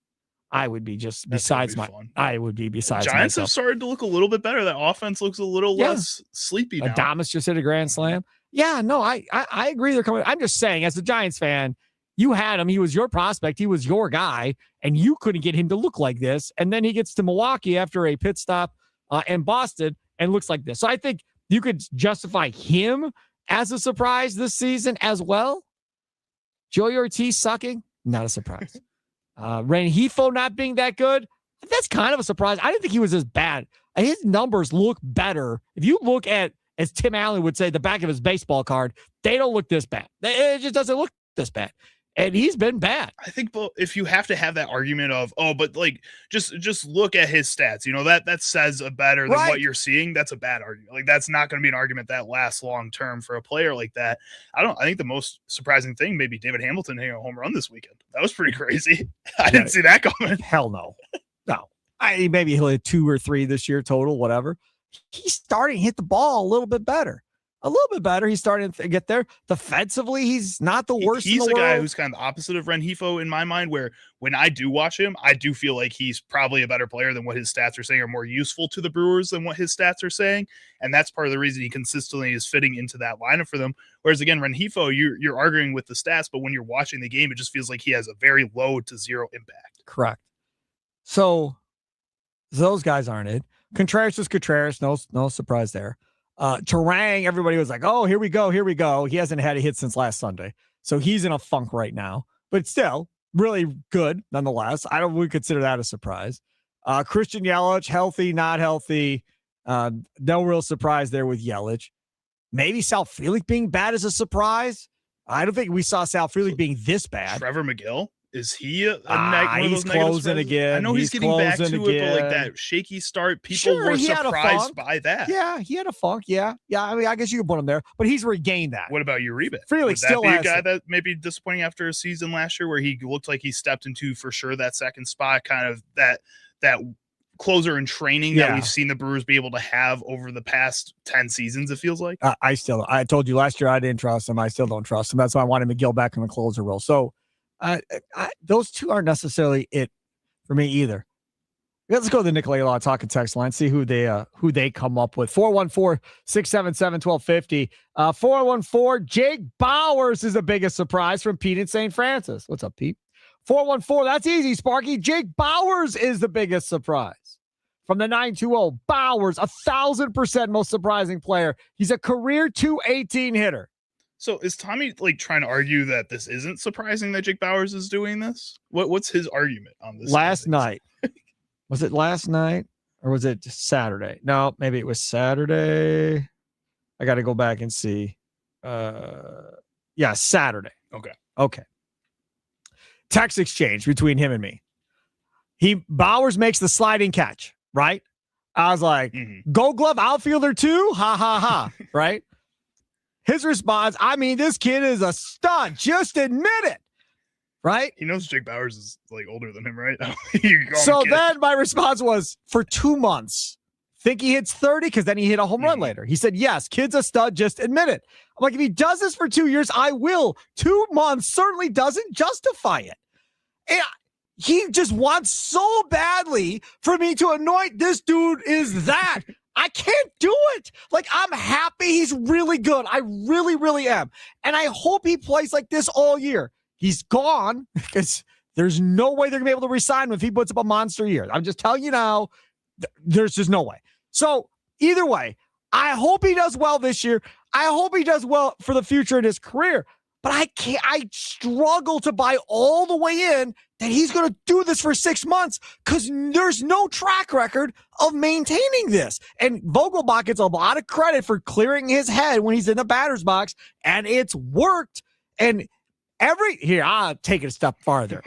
I would be just besides my fun. I would be besides Giants myself. have started to look a little bit better. That offense looks a little less sleepy now. Adames just hit a grand slam. Yeah, no, I agree. They're coming. I'm just saying, as a Giants fan, you had him. He was your prospect. He was your guy, and you couldn't get him to look like this. And then he gets to Milwaukee after a pit stop in Boston and looks like this. So I think you could justify him as a surprise this season as well. Joey Ortiz sucking, not a surprise. Rengifo not being that good, that's kind of a surprise. I didn't think he was as bad. His numbers look better. If you look at, as Tim Allen would say, the back of his baseball card, they don't look this bad. It just doesn't look this bad. And he's been bad. I think if you have to have that argument of, but like just look at his stats, that says a better than what you're seeing. That's a bad argument. Like that's not going to be an argument that lasts long term for a player like that. I think the most surprising thing maybe David Hamilton hitting a home run this weekend. That was pretty crazy. I didn't see that coming. Hell no. No. Maybe he'll hit 2 or 3 this year total, whatever. He's starting to hit the ball a little bit better. He's starting to get there. Defensively, he's not the worst in the world. He's a guy who's kind of the opposite of Rengifo in my mind, where when I do watch him, I do feel like he's probably a better player than what his stats are saying, or more useful to the Brewers than what his stats are saying. And that's part of the reason he consistently is fitting into that lineup for them. Whereas again, Rengifo, you're arguing with the stats, but when you're watching the game, it just feels like he has a very low to zero impact. Correct. So those guys aren't it. Contreras is Contreras. No surprise there. Terang, everybody was like, oh, here we go. He hasn't had a hit since last Sunday. So he's in a funk right now, but still really good nonetheless. I don't would consider that a surprise. Christian Yelich, healthy, not healthy. No real surprise there with Yelich. Maybe Sal Frelick being bad is a surprise. I don't think we saw Sal Frelick being this bad. Trevor McGill. Is he one of he's those closing again. I know he's getting back to it, but like that shaky start, people were surprised by that. Yeah, he had a funk. Yeah. I mean, I guess you could put him there, but he's regained that. What about Uribe? Frelick still be has a guy that may be disappointing after a season last year where he looked like he stepped into for sure that second spot, kind of that closer in training that we've seen the Brewers be able to have over the past 10 seasons. It feels like I told you last year I didn't trust him. I still don't trust him. That's why I wanted McGill back in the closer role. So. Those two aren't necessarily it for me either. Let's go to the Nikolai Law talking text line, see who they come up with. 414-677-1250. 414, Jake Bowers is the biggest surprise from Pete in St. Francis. What's up, Pete? 414, that's easy, Sparky. Jake Bowers is the biggest surprise. From the 920, Bowers, 1,000% most surprising player. He's a career 218 hitter. So is Tommy like trying to argue that this isn't surprising that Jake Bowers is doing this? What's his argument on this? Last night. Was it last night or was it Saturday? No, maybe it was Saturday. I got to go back and see. Saturday. Okay. Text exchange between him and me. Bowers makes the sliding catch, right? I was like, Gold Glove outfielder too? Ha, ha, ha, right? His response, I mean, this kid is a stud. Just admit it. Right? He knows Jake Bowers is like older than him, right? So then my response was, for 2 months, think he hits 30? Because then he hit a home run later. He said, yes, kid's a stud. Just admit it. I'm like, if he does this for 2 years, I will. 2 months certainly doesn't justify it. And he just wants so badly for me to anoint this dude is that. I can't do it. Like, I'm happy he's really good. I really, really am. And I hope he plays like this all year. He's gone because there's no way they're going to be able to re-sign him if he puts up a monster year. I'm just telling you now, there's just no way. So Either way, I hope he does well this year. I hope he does well for the future in his career. But I struggle to buy all the way in that he's going to do this for 6 months because there's no track record of maintaining this. And Vogelbach gets a lot of credit for clearing his head when he's in the batter's box, and it's worked. And I'll take it a step farther.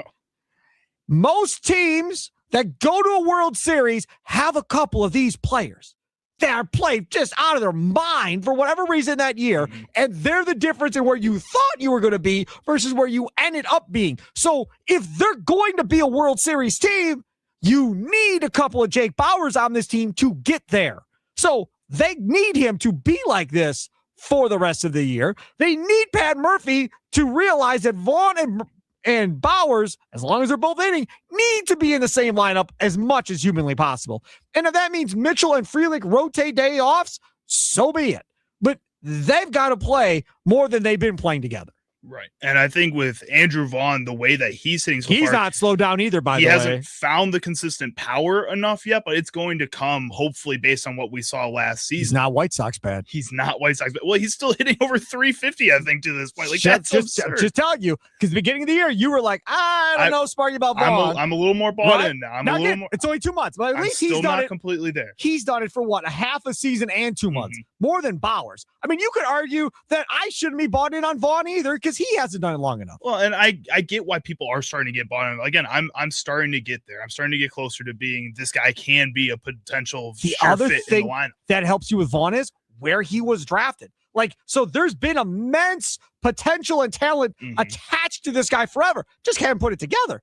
Most teams that go to a World Series have a couple of these players. They are played just out of their mind for whatever reason that year, and they're the difference in where you thought you were going to be versus where you ended up being. So if they're going to be a World Series team, you need a couple of Jake Bauers on this team to get there. So they need him to be like this for the rest of the year. They need Pat Murphy to realize that Vaughn and Bauers, as long as they're both hitting, need to be in the same lineup as much as humanly possible. And if that means Mitchell and Frelick rotate day offs, so be it. But they've got to play more than they've been playing together. Right. And I think with Andrew Vaughn, the way that he's hitting so far, he's not slowed down either, by the way. He hasn't found the consistent power enough yet, but it's going to come, hopefully, based on what we saw last season. He's not White Sox bad. He's not White Sox bad. Well, he's still hitting over 350, I think, to this point. Like, that's just telling you, because the beginning of the year, you were like, I don't know, Sparky, about Vaughn. I'm a little more bought in now. I'm a little more. It's only 2 months, but at least he's still done not it completely there. He's done it for what, a half a season and 2 months, more than Bauers. I mean, you could argue that I shouldn't be bought in on Vaughn either because he hasn't done it long enough. Well, and I get why people are starting to get bought in. Again, I'm starting to get there. I'm starting to get closer to being this guy can be a potential other fit thing in the lineup. That helps you with Vaughn is where he was drafted. Like, so there's been immense potential and talent attached to this guy forever. Just haven't put it together.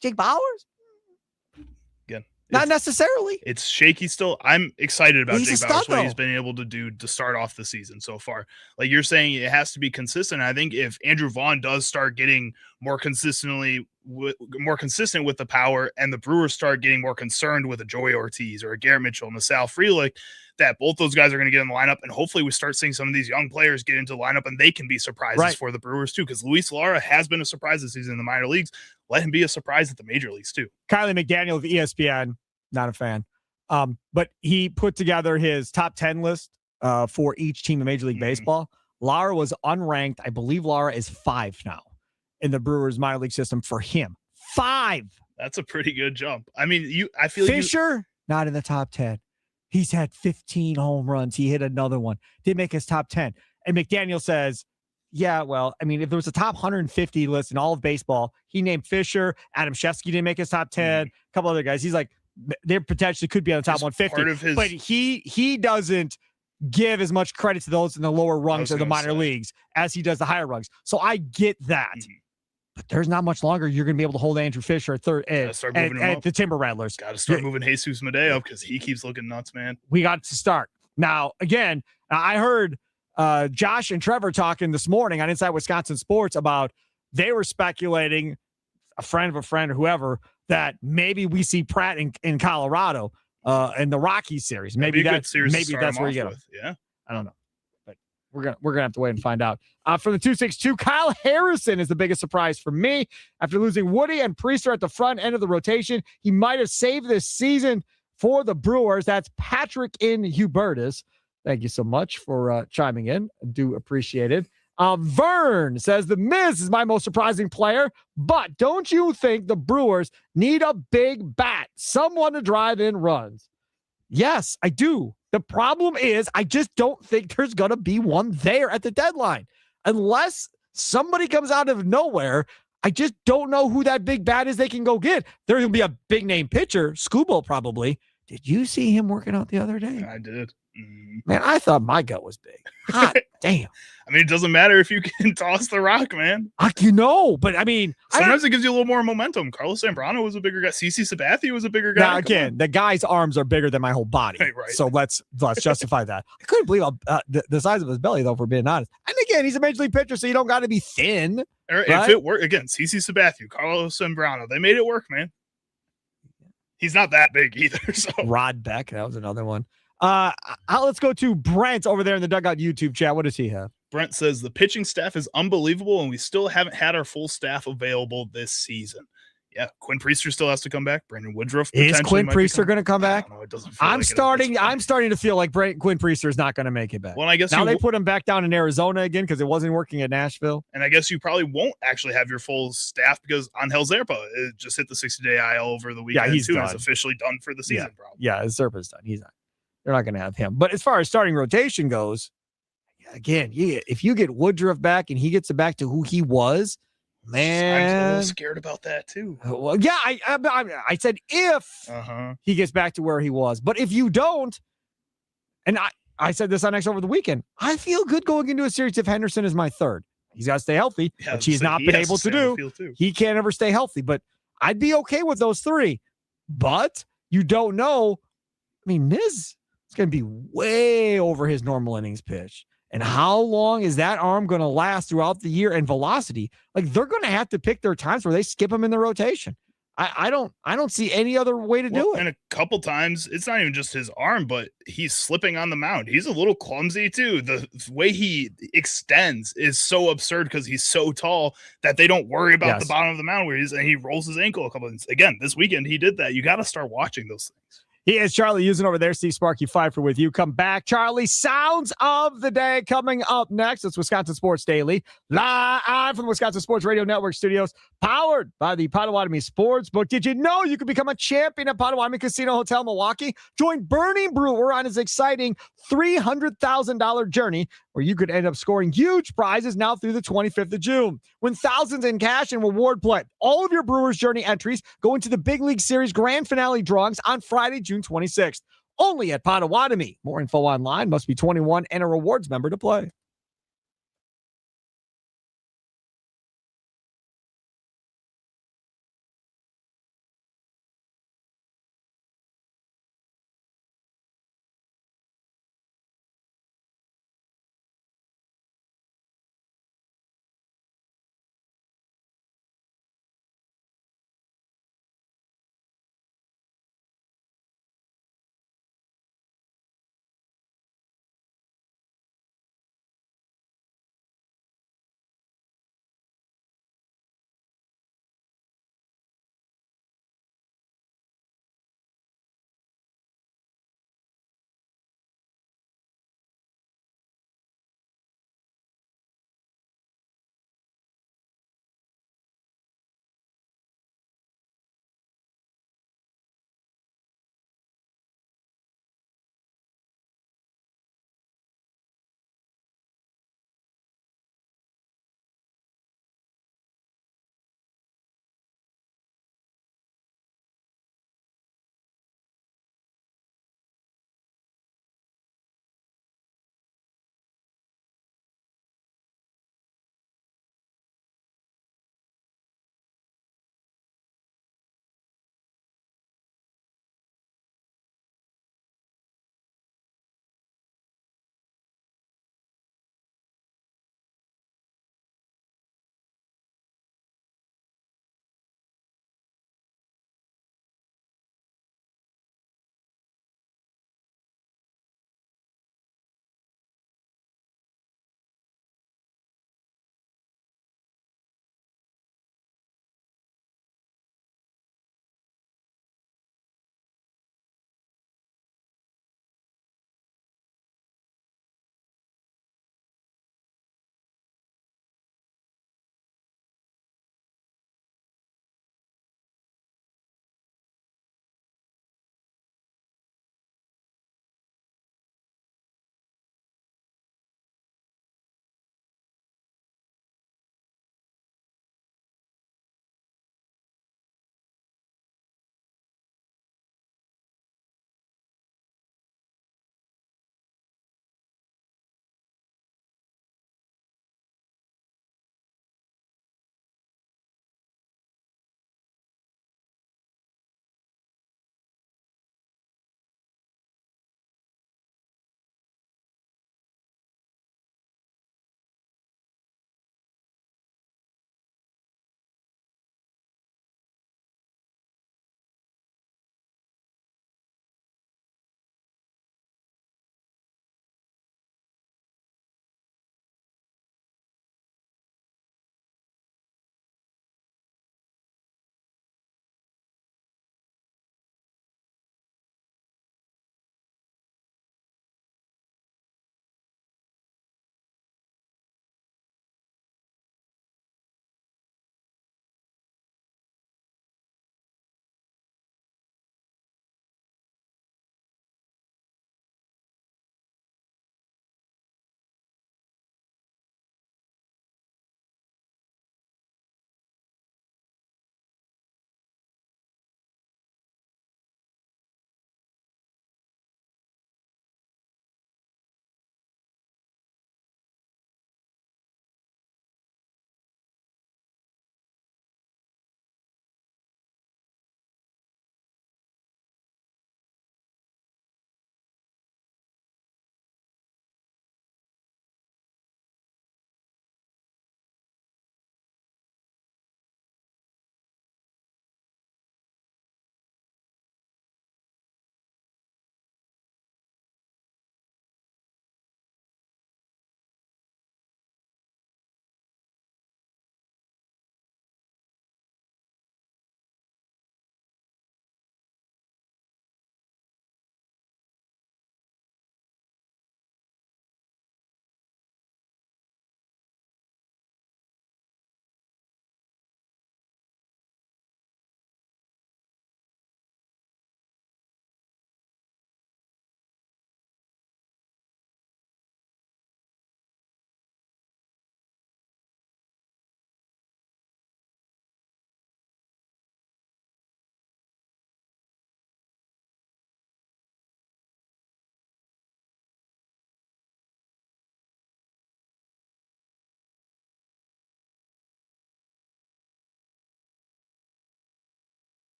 Jake Bauers? Again, not necessarily. It's shaky still. I'm excited about Jake Bauers, what though. he's been able to do to start off the season so far. Like you're saying, it has to be consistent. I think if Andrew Vaughn does start getting more consistent with the power, and the Brewers start getting more concerned with a Joey Ortiz or a Garrett Mitchell and a Sal Frelick, that both those guys are going to get in the lineup, and hopefully we start seeing some of these young players get into the lineup, and they can be surprises for the Brewers too, because Luis Lara has been a surprise this season in the minor leagues. Let him be a surprise at the major leagues too. Kylie McDaniel of ESPN, not a fan, but he put together his top 10 list for each team in Major League Baseball. Lara was unranked. I believe Lara is 5 now in the Brewers minor league system for him. 5. That's a pretty good jump. I mean, I feel Fisher, not in the top 10. He's had 15 home runs. He hit another one. Didn't make his top 10. And McDaniel says, yeah, well, I mean, if there was a top 150 list in all of baseball, he named Fisher. Adam Shefsky didn't make his top 10. A couple other guys. He's like, they potentially could be on the top 150. But he doesn't give as much credit to those in the lower rungs of the minor leagues as he does the higher rungs. So I get that. But there's not much longer you're going to be able to hold Andrew Fisher at third at the Timber Rattlers. Got to start moving Jesus Medeo because he keeps looking nuts, man. We got to start. Now, again, I heard Josh and Trevor talking this morning on Inside Wisconsin Sports about they were speculating, a friend of a friend or whoever, that maybe we see Pratt in Colorado in the Rockies series. Maybe that's where you get him. Yeah. I don't know. We're gonna have to wait and find out. From the 262, Kyle Harrison is the biggest surprise for me. After losing Woody and Priester at the front end of the rotation, he might have saved this season for the Brewers. That's Patrick in Hubertus. Thank you so much for chiming in. I do appreciate it. Vern says the Miz is my most surprising player, but don't you think the Brewers need a big bat, someone to drive in runs? Yes, I do. The problem is I just don't think there's going to be one there at the deadline. Unless somebody comes out of nowhere, I just don't know who that big bat is they can go get. There's going to be a big-name pitcher, Scoobo probably. Did you see him working out the other day? I did. Man, I thought my gut was big. Hot damn. I mean, it doesn't matter if you can toss the rock, man. But I mean, sometimes it gives you a little more momentum. Carlos Zambrano was a bigger guy. CC Sabathia was a bigger guy. Now, again, the guy's arms are bigger than my whole body. Right. So let's justify that. I couldn't believe the size of his belly, though, for being honest. And again, he's a major league pitcher, so you don't got to be thin. Right? If it worked, again, CC Sabathia, Carlos Zambrano, they made it work, man. He's not that big either. So Rod Beck, that was another one. Let's go to Brent over there in the Dugout YouTube chat. What does he have? Brent says the pitching staff is unbelievable, and we still haven't had our full staff available this season. Yeah, Quinn Priester still has to come back. Brandon Woodruff is Quinn Priester going to come back? No, it doesn't. I'm starting to feel like Quinn Priester is not going to make it back. Well, I guess now they put him back down in Arizona again because it wasn't working at Nashville. And I guess you probably won't actually have your full staff because Angel Zerpa just hit the 60-day IL over the weekend. Yeah, he's too. Done. He's officially done for the season. Yeah, probably. Yeah, Zerpa's done. He's not. They're not going to have him. But as far as starting rotation goes, again, if you get Woodruff back and he gets it back to who he was. Man, I'm a little scared about that too. Well, yeah, I said if he gets back to where he was, but if you don't, and I said this on X over the weekend, I feel good going into a series if Henderson is my third. He's got to stay healthy, which he's not been able to do. He can't ever stay healthy, but I'd be okay with those three. But you don't know. I mean, Niz is going to be way over his normal innings pitch. And how long is that arm going to last throughout the year and velocity? Like they're going to have to pick their times where they skip him in the rotation. I don't see any other way to do it. And a couple times, it's not even just his arm, but he's slipping on the mound. He's a little clumsy too. The way he extends is so absurd because he's so tall that they don't worry about the bottom of the mound where he rolls his ankle a couple of times. Again, this weekend he did that. You got to start watching those things. He is Charlie using over there. Steve Sparky Pfeiffer with you. Come back. Charlie, sounds of the day coming up next. It's Wisconsin Sports Daily, live from the Wisconsin Sports Radio Network studios, powered by the Potawatomi Sportsbook. Did you know you could become a champion at Potawatomi Casino Hotel Milwaukee? Join Bernie Brewer on his exciting $300,000 journey where you could end up scoring huge prizes now through the 25th of June. Win thousands in cash and reward play. All of your Brewers Journey entries go into the Big League Series Grand Finale drawings on Friday, June 26th. Only at Potawatomi. More info online. Must be 21 and a rewards member to play.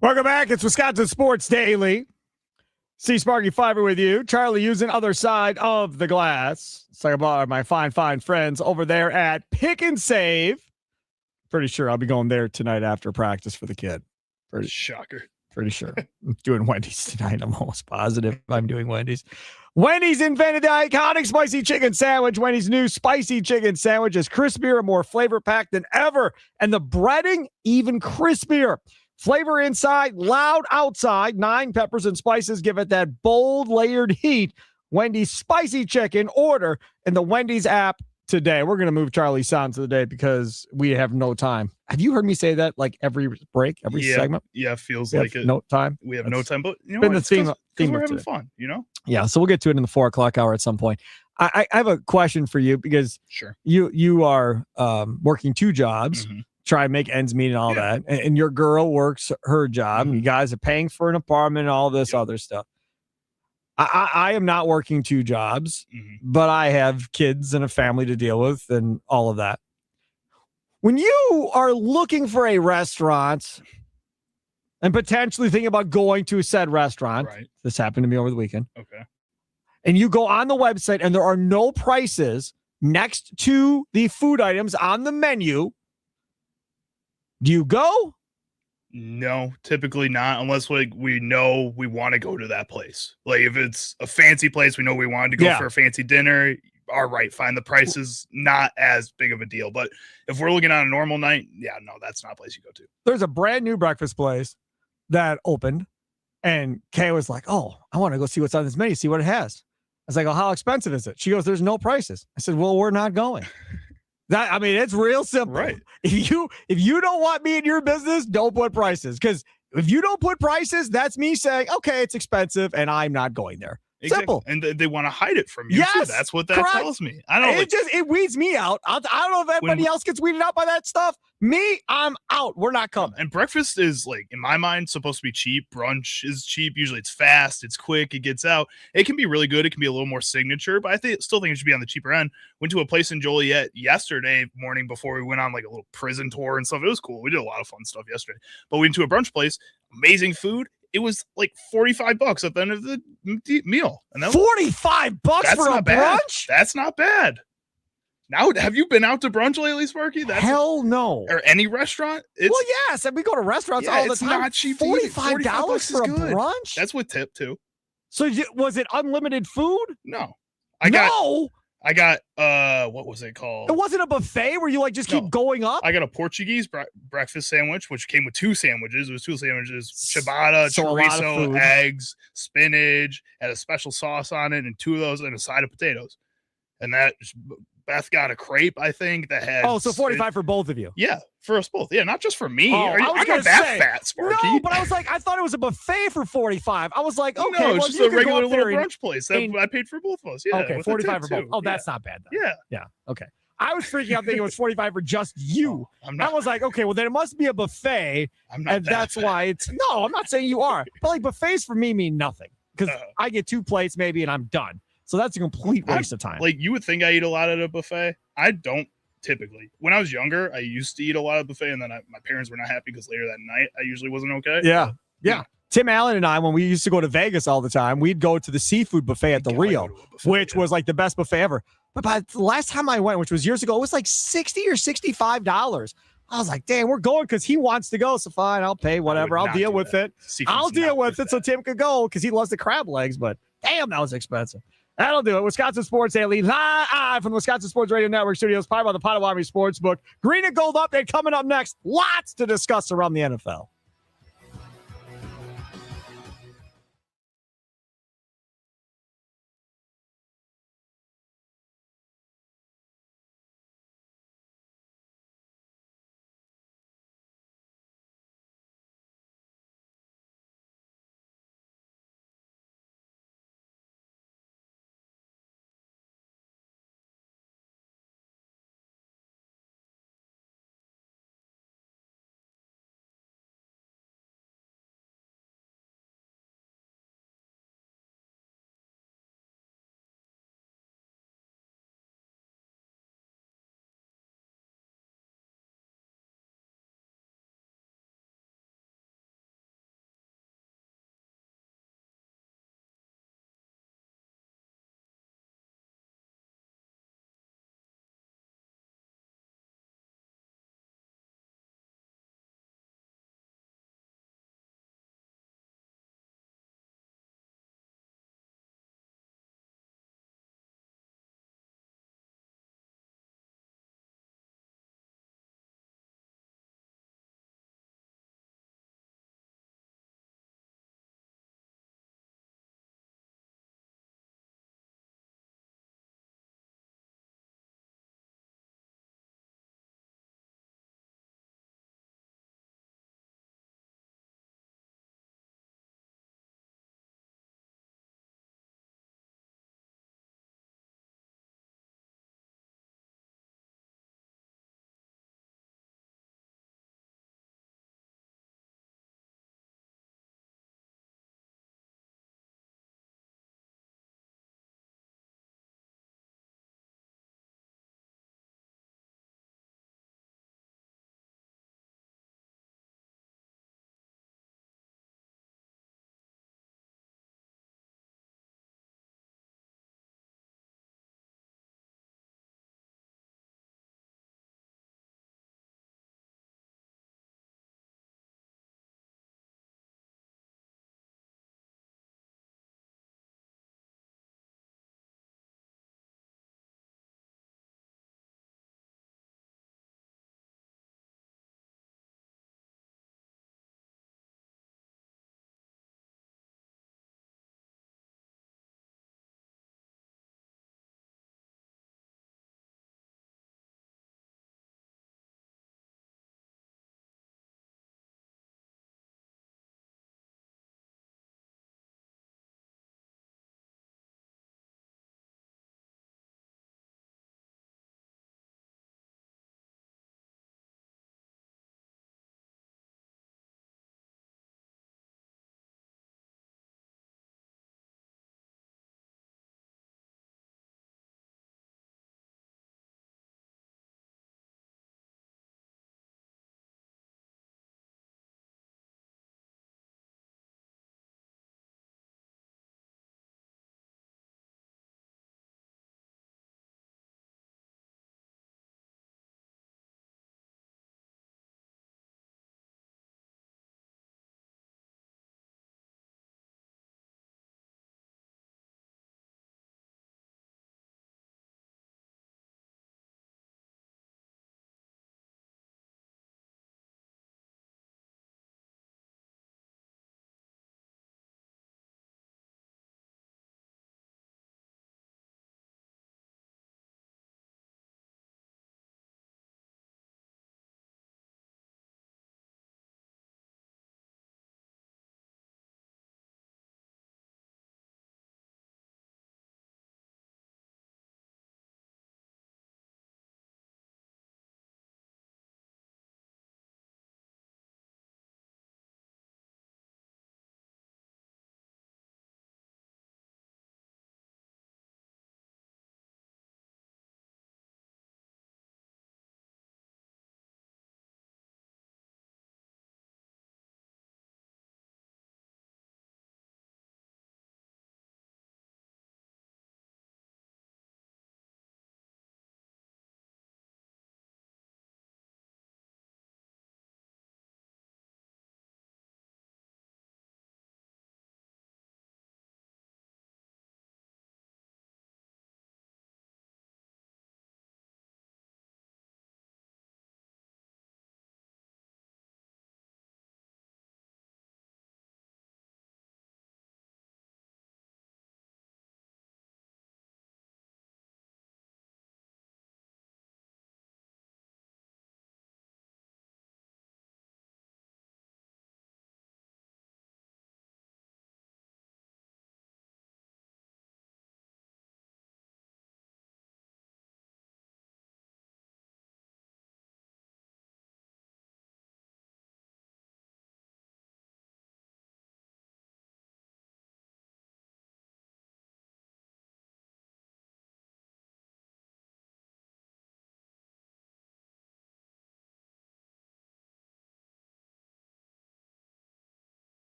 Welcome back. It's Wisconsin Sports Daily. C. Sparky Fiver with you. Charlie using other side of the glass. Let's talk about my fine friends over there at Pick and Save. Pretty sure I'll be going there tonight after practice for the kid. Shocker. Pretty sure. I'm doing Wendy's tonight. I'm almost positive I'm doing Wendy's. Wendy's invented the iconic spicy chicken sandwich. Wendy's new spicy chicken sandwich is crispier and more flavor-packed than ever. And the breading, even crispier. Flavor inside, loud outside. 9 peppers and spices give it that bold, layered heat. Wendy's spicy chicken. Order in the Wendy's app today. We're going to move Charlie's sound to the day because we have no time. Have you heard me say that like every break, every segment? Yeah, feels like it. No time. We have no time, but you know, been the theme we're having fun, you know? Yeah, so we'll get to it in the 4 o'clock hour at some point. I have a question for you because you are working 2 jobs. Mm-hmm. Try and make ends meet and all that. And your girl works her job. Mm-hmm. And you guys are paying for an apartment and all this other stuff. I am not working 2 jobs, but I have kids and a family to deal with and all of that. When you are looking for a restaurant and potentially thinking about going to said restaurant, this happened to me over the weekend. Okay. And you go on the website and there are no prices next to the food items on the menu. Do you go? No, typically not, unless we know we want to go to that place. Like if it's a fancy place, we know we wanted to go for a fancy dinner. All right, fine. The price is not as big of a deal. But if we're looking on a normal night, no, that's not a place you go to. There's a brand new breakfast place that opened, and Kay was like, "Oh, I want to go see what's on this menu, see what it has." I was like, "Oh, how expensive is it?" She goes, "There's no prices." I said, "Well, we're not going." It's real simple. Right. If you don't want me in your business, don't put prices. Because if you don't put prices, that's me saying, okay, it's expensive and I'm not going there. Exactly. Simple. And they want to hide it from you. Yes, too. That's what that tells me. I don't know. It weeds me out. I don't know if everybody else gets weeded out by that stuff. Me, I'm out. We're not coming. And breakfast is, like, in my mind, supposed to be cheap. Brunch is cheap. Usually it's fast. It's quick. It gets out. It can be really good. It can be a little more signature, but I still think it should be on the cheaper end. Went to a place in Joliet yesterday morning before we went on like a little prison tour and stuff. It was cool. We did a lot of fun stuff yesterday. But we went to a brunch place. Amazing food. It was like $45 at the end of the meal. And that $45 for a brunch? That's not bad. Now, have you been out to brunch lately, Sparky? Hell no. Or any restaurant? Well, yes. And we go to restaurants all the time. It's not cheap. $45 for a brunch? That's with tip, too. So was it unlimited food? No. I got what was it called? It wasn't a buffet where you keep going up? I got a Portuguese breakfast sandwich, which came with 2 sandwiches. It was 2 sandwiches, ciabatta, chorizo, eggs, spinach, had a special sauce on it, and 2 of those and a side of potatoes. And Beth got a crepe, I think, that had... Oh, so $45 for both of you? Yeah, for us both. Yeah, not just for me. I'm not that fat, Sparky. No, but I was like, I thought it was a buffet for $45. I was like, okay, no, it's just a regular little brunch place. I paid for both of us. Yeah, okay, $45 for both. Oh, that's not bad, though. Yeah, okay. I was freaking out thinking it was $45 for just you. I was like, okay, well, then it must be a buffet, and that's why it's... No, I'm not saying you are. But like buffets for me mean nothing because I get 2 plates maybe and I'm done. So that's a complete waste of time. Like, you would think I eat a lot at a buffet. I don't typically. When I was younger, I used to eat a lot of buffet, and then my parents were not happy because later that night, I usually wasn't okay. Yeah. Tim Allen and I, when we used to go to Vegas all the time, we'd go to the seafood buffet at the Rio, which was like the best buffet ever. But by the last time I went, which was years ago, it was like $60 or $65. I was like, damn, we're going because he wants to go. So fine, I'll pay whatever. I'll deal with it. I'll deal with it so Tim could go because he loves the crab legs. But damn, that was expensive. That'll do it. Wisconsin Sports Daily live from the Wisconsin Sports Radio Network studios, powered by the Potawatomi Sportsbook. Green and Gold update coming up next. Lots to discuss around the NFL.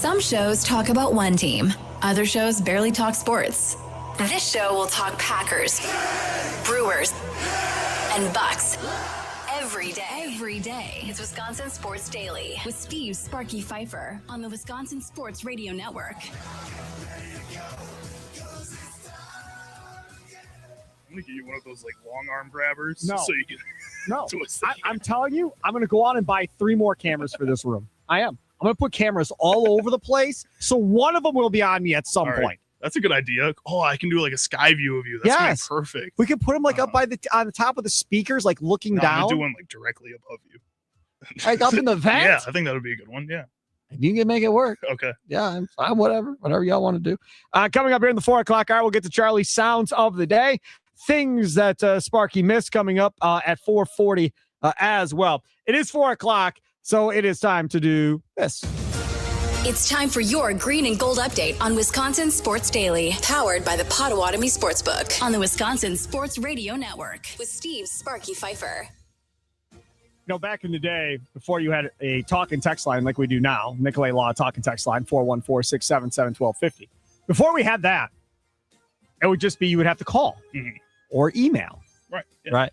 Some shows talk about one team. Other shows barely talk sports. This show will talk Packers, Brewers, and Bucks. Every day. It's Wisconsin Sports Daily with Steve Sparky Pfeiffer on the Wisconsin Sports Radio Network. I'm going to get you one of those like long arm grabbers. No. So you can No. I'm telling you, I'm going to go out and buy 3 more cameras for this room. I am. I'm going to put cameras all over the place. So one of them will be on me at some point. That's a good idea. Oh, I can do like a sky view of you. That's gonna be perfect. We can put them like up on the top of the speakers, like looking down. I'm doing like directly above you. Like up in the vent? Yeah, I think that would be a good one. Yeah. You can make it work. Okay. Yeah, I'm whatever y'all want to do. Coming up here in the 4 o'clock hour, we'll get to Charlie's Sounds of the Day. Things that Sparky missed coming up at 4:40 as well. It is 4 o'clock, so it is time to do this. It's time for your green and gold update on Wisconsin Sports Daily, powered by the Potawatomi Sportsbook on the Wisconsin Sports Radio Network with Steve Sparky Pfeiffer. Back in the day, before you had a talk and text line like we do now, Nicolay Law talk and text line, 414-677-1250. Before we had that, it would just be you would have to call or email. Right. Yeah. Right.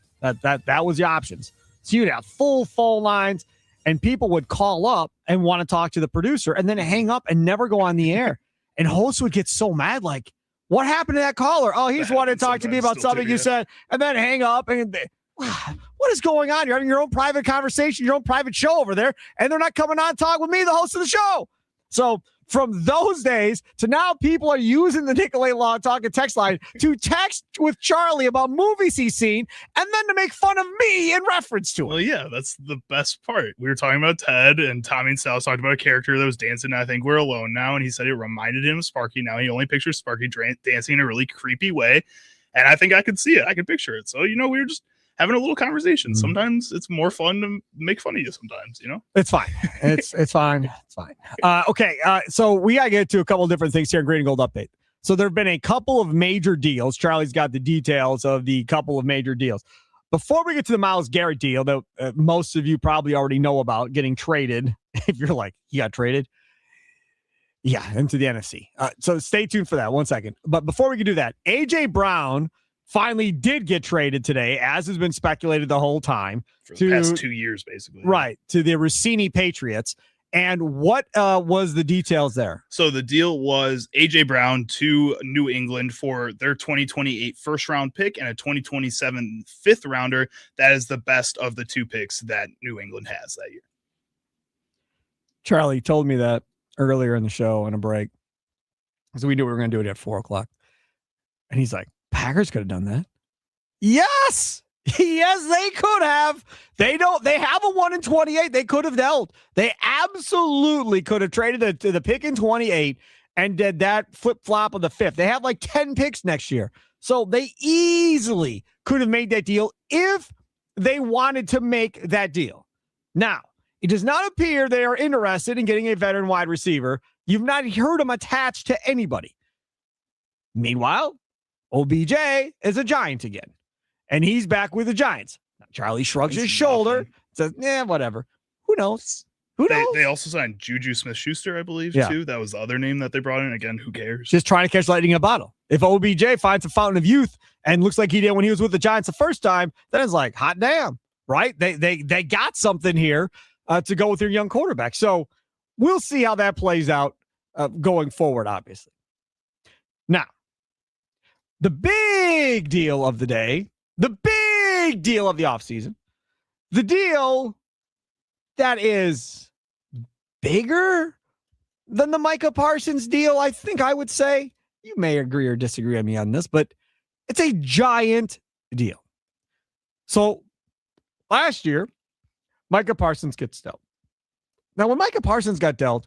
That was the options. So you'd have full phone lines, and people would call up and want to talk to the producer and then hang up and never go on the air. And hosts would get so mad, like, what happened to that caller? Oh, he's wanted to talk to me about something you said, and then hang up. And what is going on? You're having your own private conversation, your own private show over there, and they're not coming on to talk with me, the host of the show. So from those days to now, people are using the Nicolay Law talk and text line to text with Charlie about movies he's seen and then to make fun of me in reference to it. Well, yeah, that's the best part. We were talking about Ted, and Tommy and Sal talked about a character that was dancing. I think we're alone now, and he said it reminded him of Sparky. Now he only pictures Sparky dancing in a really creepy way, and I think I could see it. I could picture it. So, we were just having a little conversation. Sometimes it's more fun to make fun of you sometimes, It's fine. It's fine. It's fine. Okay. So we got to get to a couple of different things here in Green and Gold Update. So there have been a couple of major deals. Charlie's got the details of the couple of major deals. Before we get to the Myles Garrett deal that most of you probably already know about getting traded, if you're like, he got traded. Yeah, into the NFC. So stay tuned for that. 1 second. But before we can do that, A.J. Brown finally did get traded today, as has been speculated the whole time. For the past 2 years, basically. Right, to the Rossini Patriots. And what was the details there? So the deal was A.J. Brown to New England for their 2028 first-round pick and a 2027 fifth-rounder. That is the best of the 2 picks that New England has that year. Charlie told me that earlier in the show on a break. So we knew we were going to do it at 4 o'clock. And he's like, Packers could have done that. Yes. Yes, they could have. They have a 1 in 28. They could have dealt. They absolutely could have traded the pick in 28 and did that flip-flop of the 5th. They have like 10 picks next year. So they easily could have made that deal if they wanted to make that deal. Now, it does not appear they are interested in getting a veteran wide receiver. You've not heard them attached to anybody. Meanwhile, OBJ is a Giant again, and he's back with the Giants. Now, Charlie shrugs his shoulder, says, whatever. Who knows? They also signed Juju Smith-Schuster, I believe, too. That was the other name that they brought in. Again, who cares? Just trying to catch lightning in a bottle. If OBJ finds a fountain of youth and looks like he did when he was with the Giants the first time, then it's like, hot damn, right? They got something here to go with their young quarterback. So we'll see how that plays out going forward, obviously. Now, the big deal of the day, the big deal of the offseason, the deal that is bigger than the Micah Parsons deal, I think I would say. You may agree or disagree with me on this, but it's a giant deal. So last year, Micah Parsons gets dealt. Now, when Micah Parsons got dealt,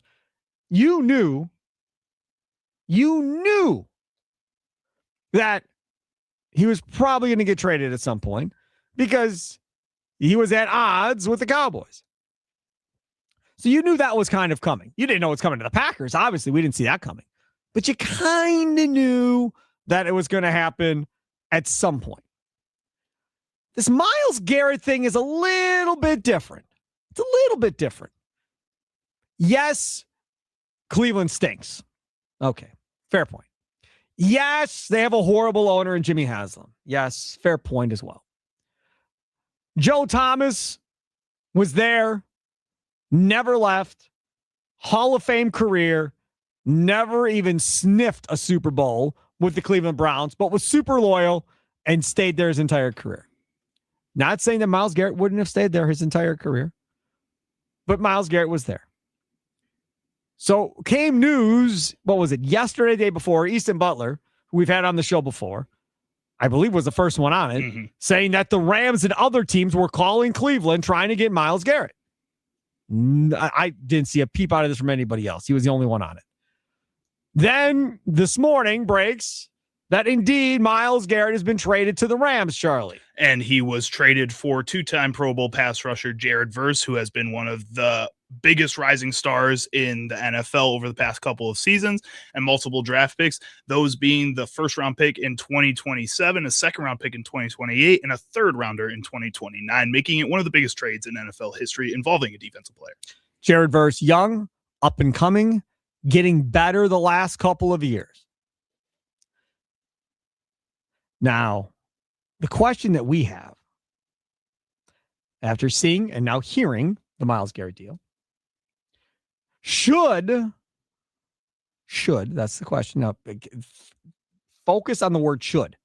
you knew that he was probably going to get traded at some point because he was at odds with the Cowboys. So you knew that was kind of coming. You didn't know what's coming to the Packers. Obviously, we didn't see that coming. But you kind of knew that it was going to happen at some point. This Myles Garrett thing is a little bit different. It's a little bit different. Yes, Cleveland stinks. Okay, fair point. Yes, they have a horrible owner in Jimmy Haslam. Yes, fair point as well. Joe Thomas was there, never left, Hall of Fame career, never even sniffed a Super Bowl with the Cleveland Browns, but was super loyal and stayed there his entire career. Not saying that Myles Garrett wouldn't have stayed there his entire career, but Myles Garrett was there. So came news, what was it, yesterday, day before, Easton Butler, who we've had on the show before, I believe was the first one on it, saying that the Rams and other teams were calling Cleveland trying to get Myles Garrett. I didn't see a peep out of this from anybody else. He was the only one on it. Then this morning breaks that indeed Myles Garrett has been traded to the Rams, Charlie. And he was traded for two-time Pro Bowl pass rusher Jared Verse, who has been one of the biggest rising stars in the NFL over the past couple of seasons, and multiple draft picks, those being the first-round pick in 2027, a second-round pick in 2028, and a third-rounder in 2029, making it one of the biggest trades in NFL history involving a defensive player. Jared Verse, young, up and coming, getting better the last couple of years. Now, the question that we have after seeing and now hearing the Myles Garrett deal, should, that's the question. Now, focus on the word should.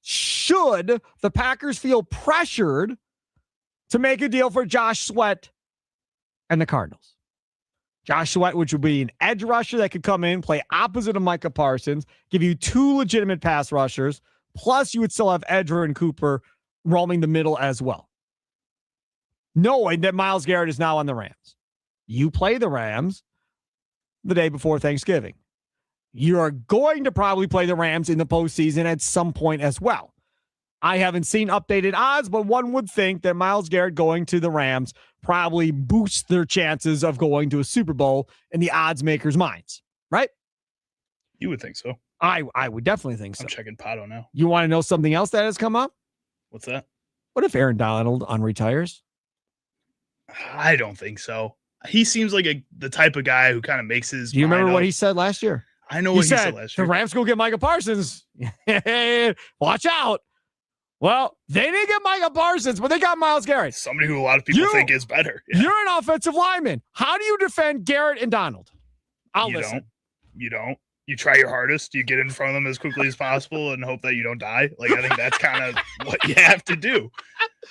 Should the Packers feel pressured to make a deal for Josh Sweat and the Cardinals? Josh Sweat, which would be an edge rusher that could come in, play opposite of Micah Parsons, give you two legitimate pass rushers, plus you would still have Edger and Cooper roaming the middle as well. Knowing that Myles Garrett is now on the Rams. You play the Rams the day before Thanksgiving. You are going to probably play the Rams in the postseason at some point as well. I haven't seen updated odds, but one would think that Myles Garrett going to the Rams probably boosts their chances of going to a Super Bowl in the odds makers' minds, right? You would think so. I would definitely think so. I'm checking Pato now. You want to know something else that has come up? What's that? What if Aaron Donald unretires? I don't think so. He seems like the type of guy who kind of makes his. Do you remember mind what up. he said last year? I know what he said last year. The Rams go get Micah Parsons. Watch out. Well, they didn't get Micah Parsons, but they got Myles Garrett. Somebody who a lot of people think is better. Yeah. You're an offensive lineman. How do you defend Garrett and Donald? I'll listen. You don't. You try your hardest. You get in front of them as quickly as possible and hope that you don't die. Like, I think that's kind of what you have to do.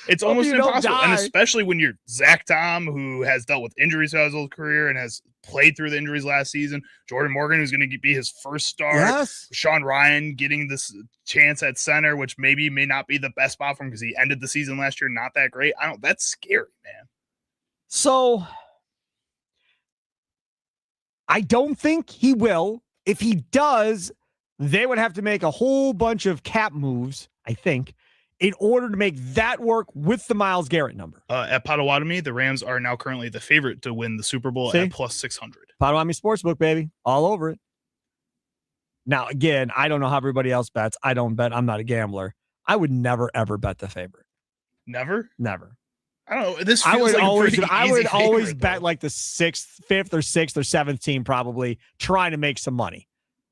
It's almost impossible. And especially when you're Zach Tom, who has dealt with injuries throughout his whole career and has played through the injuries last season. Jordan Morgan, who's going to be his first start. Yes. Sean Ryan getting this chance at center, which may not be the best spot for him because he ended the season last year not that great. That's scary, man. So I don't think he will. If he does, they would have to make a whole bunch of cap moves, I think, in order to make that work with the Myles Garrett number. At Potawatomi, the Rams are now currently the favorite to win the Super Bowl at plus 600. Potawatomi Sportsbook, baby. All over it. Now, again, I don't know how everybody else bets. I don't bet. I'm not a gambler. I would never, ever bet the favorite. Never? Never. I don't know. This feels I would always bet like the fifth or sixth or seventh team, probably trying to make some money.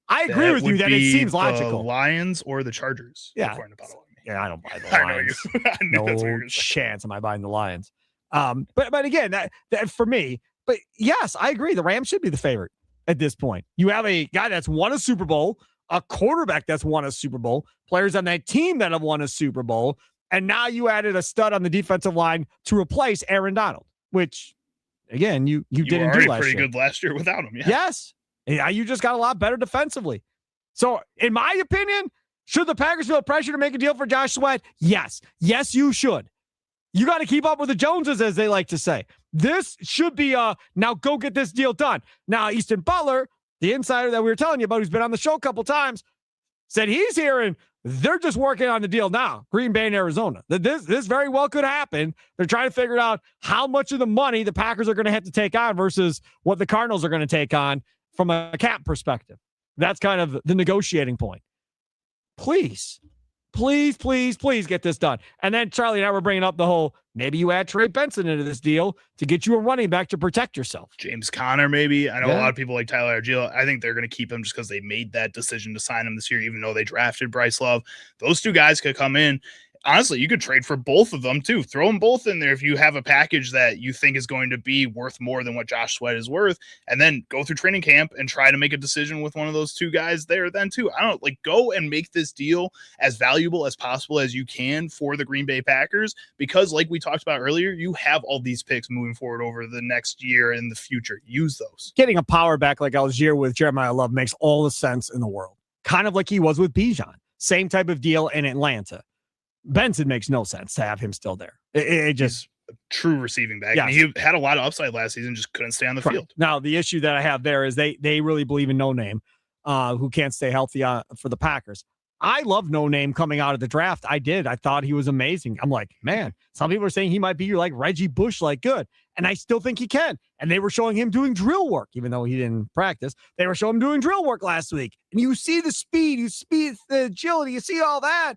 I agree with you that it seems logical. The Lions or the Chargers. Yeah. According to Potawatomi. Yeah, I don't buy the Lions. No chance am I buying the Lions. But again, that for me. But yes, I agree. The Rams should be the favorite at this point. You have a guy that's won a Super Bowl, a quarterback that's won a Super Bowl, players on that team that have won a Super Bowl. And now you added a stud on the defensive line to replace Aaron Donald, which, again, you didn't do last year. Pretty good last year without him. Yeah. Yes. Yeah, you just got a lot better defensively. So, in my opinion, should the Packers feel pressure to make a deal for Josh Sweat? Yes. Yes, you should. You got to keep up with the Joneses, as they like to say. This should be now go get this deal done. Now, Easton Butler, the insider that we were telling you about, who's been on the show a couple times, said he's hearing they're just working on the deal now. Green Bay and Arizona. This very well could happen. They're trying to figure out how much of the money the Packers are going to have to take on versus what the Cardinals are going to take on from a cap perspective. That's kind of the negotiating point. Please Please, please, please get this done. And then Charlie and I were bringing up the whole, maybe you add Trey Benson into this deal to get you a running back to protect yourself. James Conner, maybe. I know a lot of people like Tyler Argila. I think they're going to keep him just because they made that decision to sign him this year, even though they drafted Bryce Love. Those two guys could come in. Honestly, you could trade for both of them too. Throw them both in there if you have a package that you think is going to be worth more than what Josh Sweat is worth, and then go through training camp and try to make a decision with one of those two guys there then too. I don't go and make this deal as valuable as possible as you can for the Green Bay Packers, because like we talked about earlier, you have all these picks moving forward over the next year and the future. Use those. Getting a power back like Algier with Jeremiah Love makes all the sense in the world. Kind of like he was with Bijan. Same type of deal in Atlanta. Benson makes no sense to have him still there. It just a true receiving back. Yes. And he had a lot of upside last season, just couldn't stay on the field. Now, the issue that I have there is they really believe in No Name, who can't stay healthy for the Packers. I love No Name coming out of the draft. I did. I thought he was amazing. I'm like, man, some people are saying he might be like Reggie Bush, like good. And I still think he can. And they were showing him doing drill work, even though he didn't practice. They were showing him doing drill work last week. And you see the speed, the agility, you see all that.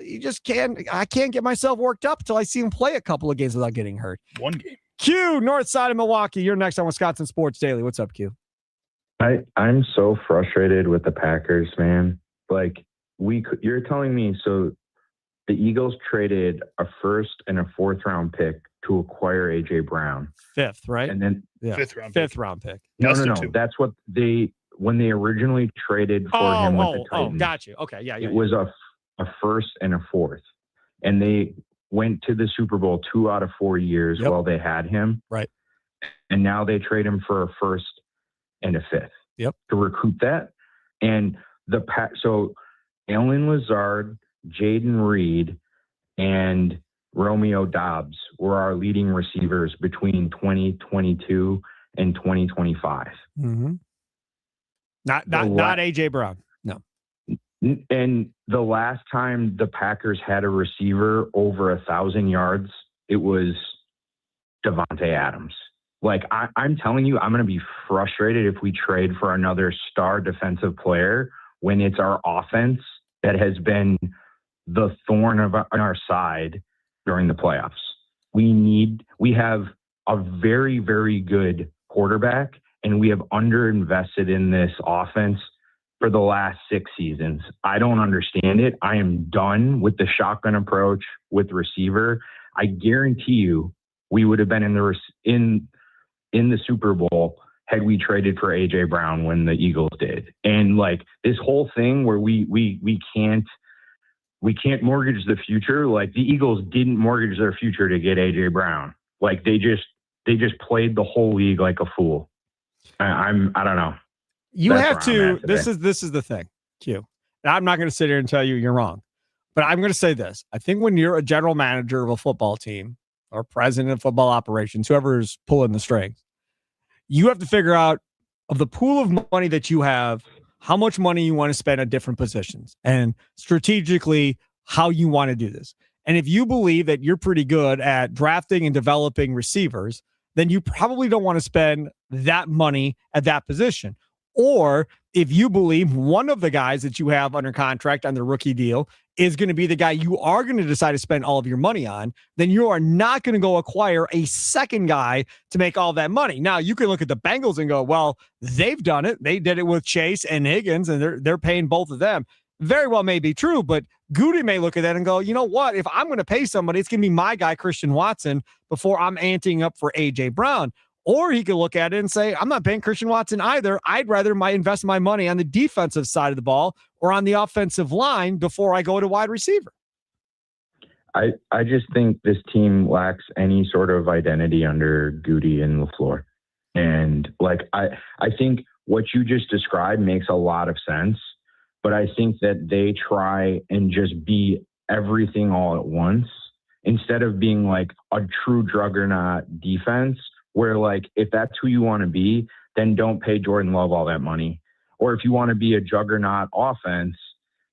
You just can't. I can't get myself worked up until I see him play a couple of games without getting hurt. One game. Q, north side of Milwaukee. You're next on Wisconsin Sports Daily. What's up, Q? I'm so frustrated with the Packers, man. Like you're telling me, so the Eagles traded a first and a fourth round pick to acquire AJ Brown. Fifth, right? And then fifth round pick. No. That's what when they originally traded for him with the Titans. Oh, got you. Okay, yeah. It was a first and a fourth, and they went to the Super Bowl 2 out of 4 years while they had him. Right. And now they trade him for a first and a fifth. Yep. To recoup that. And so Allen Lazard, Jaden Reed, and Romeo Doubs were our leading receivers between 2022 and 2025. Mm-hmm. Not AJ Brown. No. And the last time the Packers had a receiver over 1,000 yards, it was Devontae Adams. Like, I'm telling you, I'm going to be frustrated if we trade for another star defensive player when it's our offense that has been the thorn on our side during the playoffs. We have a very, very good quarterback, and we have underinvested in this offense for the last 6 seasons. I don't understand it. I am done with the shotgun approach with receiver. I guarantee you we would have been in the Super Bowl had we traded for AJ Brown when the Eagles did. And like this whole thing where we can't mortgage the future. Like the Eagles didn't mortgage their future to get AJ Brown. Like they just played the whole league like a fool. I don't know. You have to. This is the thing, Q. And I'm not going to sit here and tell you you're wrong, but I'm going to say this. I think when you're a general manager of a football team or president of football operations, whoever's pulling the strings, you have to figure out of the pool of money that you have, how much money you want to spend on different positions and strategically how you want to do this. And if you believe that you're pretty good at drafting and developing receivers, then you probably don't want to spend that money at that position. Or if you believe one of the guys that you have under contract on the rookie deal is going to be the guy you are going to decide to spend all of your money on, then you are not going to go acquire a second guy to make all that money. Now, you can look at the Bengals and go, well, they've done it. They did it with Chase and Higgins, and they're paying both of them. Very well may be true, but Goody may look at that and go, you know what? If I'm going to pay somebody, it's going to be my guy, Christian Watson, before I'm anting up for A.J. Brown. Or he could look at it and say, I'm not paying Christian Watson either. I'd rather invest my money on the defensive side of the ball or on the offensive line before I go to wide receiver. I just think this team lacks any sort of identity under Goody and LaFleur. And like, I think what you just described makes a lot of sense, but I think that they try and just be everything all at once instead of being like a true juggernaut defense. Where like, if that's who you want to be, then don't pay Jordan Love all that money. Or if you want to be a juggernaut offense,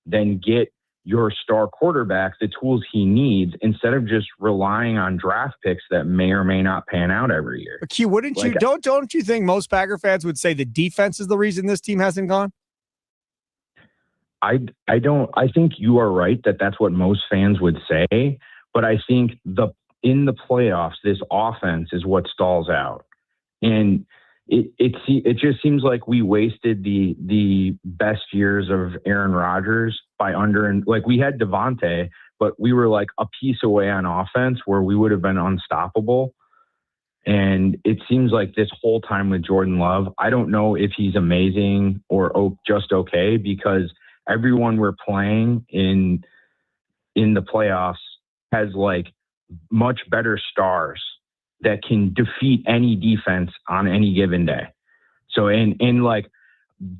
then get your star quarterback the tools he needs instead of just relying on draft picks that may or may not pan out every year. But Q, wouldn't you don't you think most Packer fans would say the defense is the reason this team hasn't gone? I think you are right that that's what most fans would say, but I think in the playoffs, this offense is what stalls out. And it just seems like we wasted the best years of Aaron Rodgers by we had Devontae, but we were like a piece away on offense where we would have been unstoppable. And it seems like this whole time with Jordan Love, I don't know if he's amazing or just okay, because everyone we're playing in the playoffs has like much better stars that can defeat any defense on any given day. So, and like,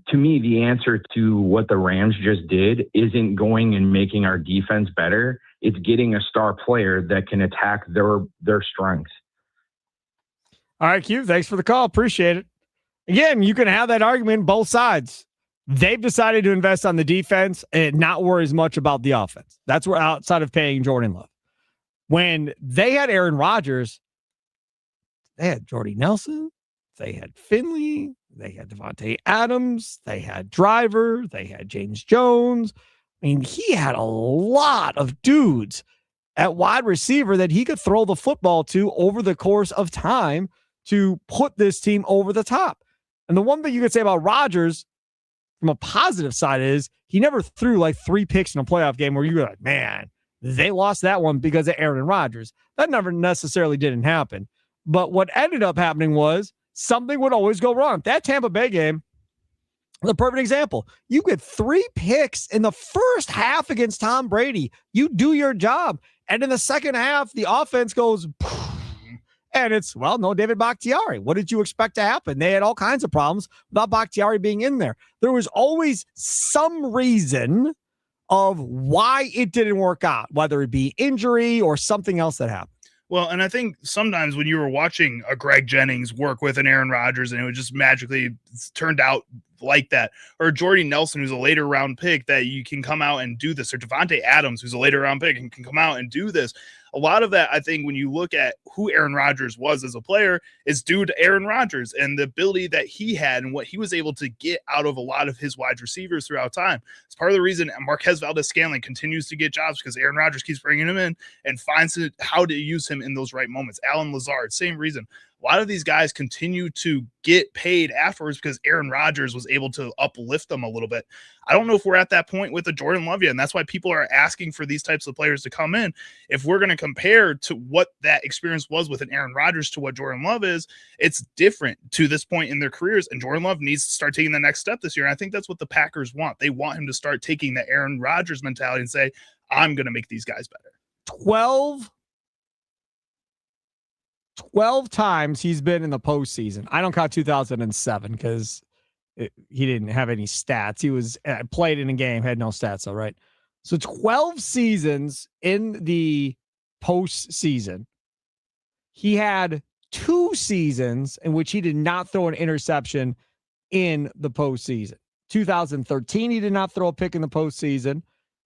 to me, the answer to what the Rams just did isn't going and making our defense better. It's getting a star player that can attack their strengths. All right, Q, thanks for the call. Appreciate it. Again, you can have that argument both sides. They've decided to invest on the defense and not worry as much about the offense. That's where outside of paying Jordan Love. When they had Aaron Rodgers, they had Jordy Nelson, they had Finley, they had Devontae Adams, they had Driver, they had James Jones. I mean, he had a lot of dudes at wide receiver that he could throw the football to over the course of time to put this team over the top. And the one thing you could say about Rodgers from a positive side is he never threw like 3 picks in a playoff game where you were like, man, they lost that one because of Aaron Rodgers. That never necessarily didn't happen. But what ended up happening was something would always go wrong. That Tampa Bay game, the perfect example. You get 3 picks in the first half against Tom Brady. You do your job. And in the second half, the offense goes, and it's, well, no David Bakhtiari. What did you expect to happen? They had all kinds of problems without Bakhtiari being in there. There was always some reason of why it didn't work out, whether it be injury or something else that happened. Well, and I think sometimes when you were watching a Greg Jennings work with an Aaron Rodgers and it was just magically turned out like that, or Jordy Nelson, who's a later round pick, that you can come out and do this, or Devontae Adams, who's a later round pick and can come out and do this. A lot of that, I think, when you look at who Aaron Rodgers was as a player, is due to Aaron Rodgers and the ability that he had and what he was able to get out of a lot of his wide receivers throughout time. It's part of the reason Marquez Valdez-Scantling continues to get jobs, because Aaron Rodgers keeps bringing him in and finds how to use him in those right moments. Alan Lazard, same reason. A lot of these guys continue to get paid afterwards because Aaron Rodgers was able to uplift them a little bit. I don't know if we're at that point with the Jordan Love yet, and that's why people are asking for these types of players to come in. If we're going to compare to what that experience was with an Aaron Rodgers to what Jordan Love is, it's different to this point in their careers, and Jordan Love needs to start taking the next step this year, and I think that's what the Packers want. They want him to start taking the Aaron Rodgers mentality and say, I'm going to make these guys better. 12 times he's been in the postseason. I don't count 2007 because he didn't have any stats. He was played in a game, had no stats, all right. So 12 seasons in the postseason. He had 2 seasons in which he did not throw an interception in the postseason. 2013, he did not throw a pick in the postseason.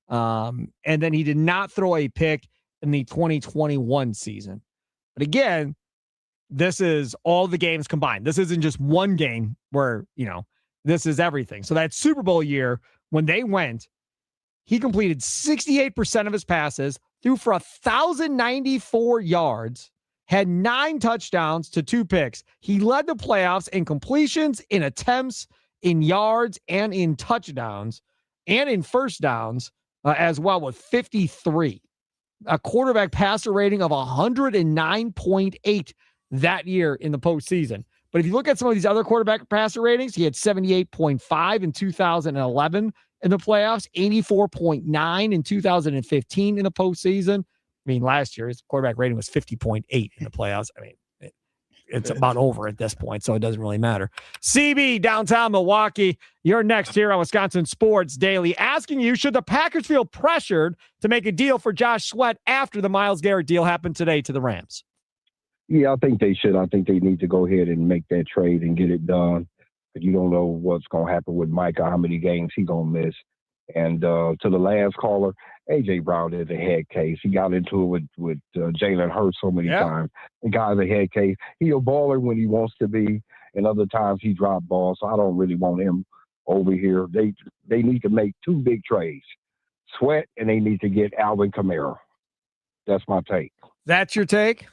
And then he did not throw a pick in the 2021 season. But again, this is all the games combined. This isn't just one game where, this is everything. So that Super Bowl year, when they went, he completed 68% of his passes, threw for 1,094 yards, had 9 touchdowns to 2 picks. He led the playoffs in completions, in attempts, in yards, and in touchdowns, and in first downs as well, with 53. A quarterback passer rating of 109.8 that year in the postseason. But if you look at some of these other quarterback passer ratings, he had 78.5 in 2011 in the playoffs, 84.9 in 2015 in the postseason. I mean, last year his quarterback rating was 50.8 in the playoffs. I mean, it's about over at this point, so it doesn't really matter. CB, downtown Milwaukee, you're next here on Wisconsin Sports Daily, asking you, should the Packers feel pressured to make a deal for Josh Sweat after the Myles Garrett deal happened today to the Rams? Yeah, I think they should. I think they need to go ahead and make that trade and get it done. But you don't know what's going to happen with Micah, how many games he's going to miss. And to the last caller, A.J. Brown is a head case. He got into it with Jalen Hurts so many times. The guy's a head case. He's a baller when he wants to be, and other times he dropped balls. So I don't really want him over here. They need to make 2 big trades. Sweat, and they need to get Alvin Kamara. That's my take. That's your take?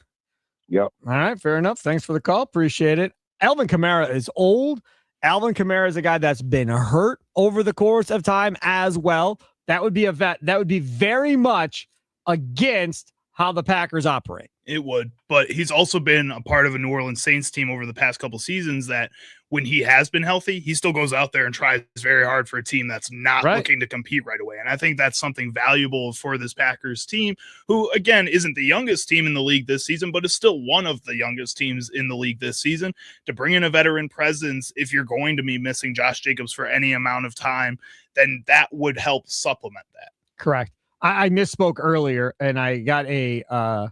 Yep. All right, fair enough. Thanks for the call. Appreciate it. Alvin Kamara is old. Alvin Kamara is a guy that's been hurt over the course of time as well. That would be a vet. That would be very much against how the Packers operate. It would, but he's also been a part of a New Orleans Saints team over the past couple seasons that when he has been healthy, he still goes out there and tries very hard for a team that's not looking to compete right away. And I think that's something valuable for this Packers team, who, again, isn't the youngest team in the league this season, but is still one of the youngest teams in the league this season. To bring in a veteran presence, if you're going to be missing Josh Jacobs for any amount of time, then that would help supplement that. Correct. I misspoke earlier, and I got a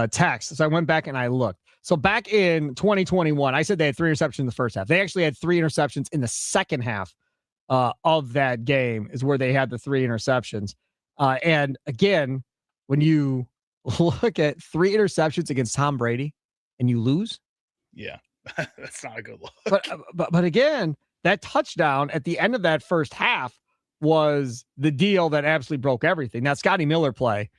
text. So I went back and I looked. So back in 2021, I said they had 3 interceptions in the first half. They actually had 3 interceptions in the second half of that game is where they had the 3 interceptions. And again, when you look at 3 interceptions against Tom Brady and you lose. Yeah, that's not a good look. But again, that touchdown at the end of that first half was the deal that absolutely broke everything. That Scotty Miller play,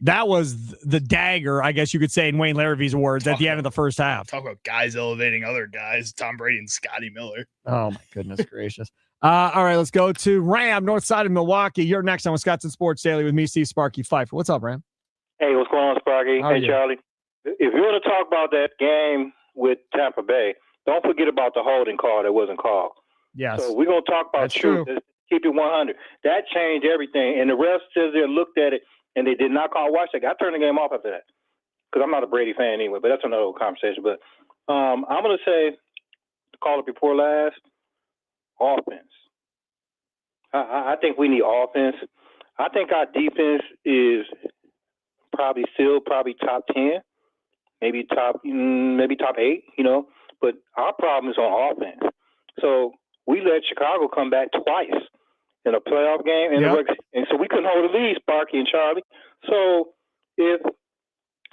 that was the dagger, I guess you could say in Wayne Larravee's words, at the end of the first half. Talk about guys elevating other guys, Tom Brady and Scotty Miller. Oh, my goodness gracious. All right, let's go to Ram, north side of Milwaukee. You're next on Wisconsin Sports Daily with me, Steve Sparky Pfeiffer. What's up, Ram? Hey, what's going on, Sparky? How are you? Charlie. If you want to talk about that game with Tampa Bay, don't forget about the holding call that wasn't called. Yes. So we're going to talk about truth. Keep it 100. That changed everything. And the refs sits there, looked at it, and they did not call watch that. I turned the game off after that because I'm not a Brady fan anyway, but that's another conversation. But I'm going to say, call it before last, offense. I think we need offense. I think our defense is probably top 10, maybe top 8, but our problem is on offense. So we let Chicago come back twice in a playoff game, and so we couldn't hold a lead, Sparky and Charlie. So if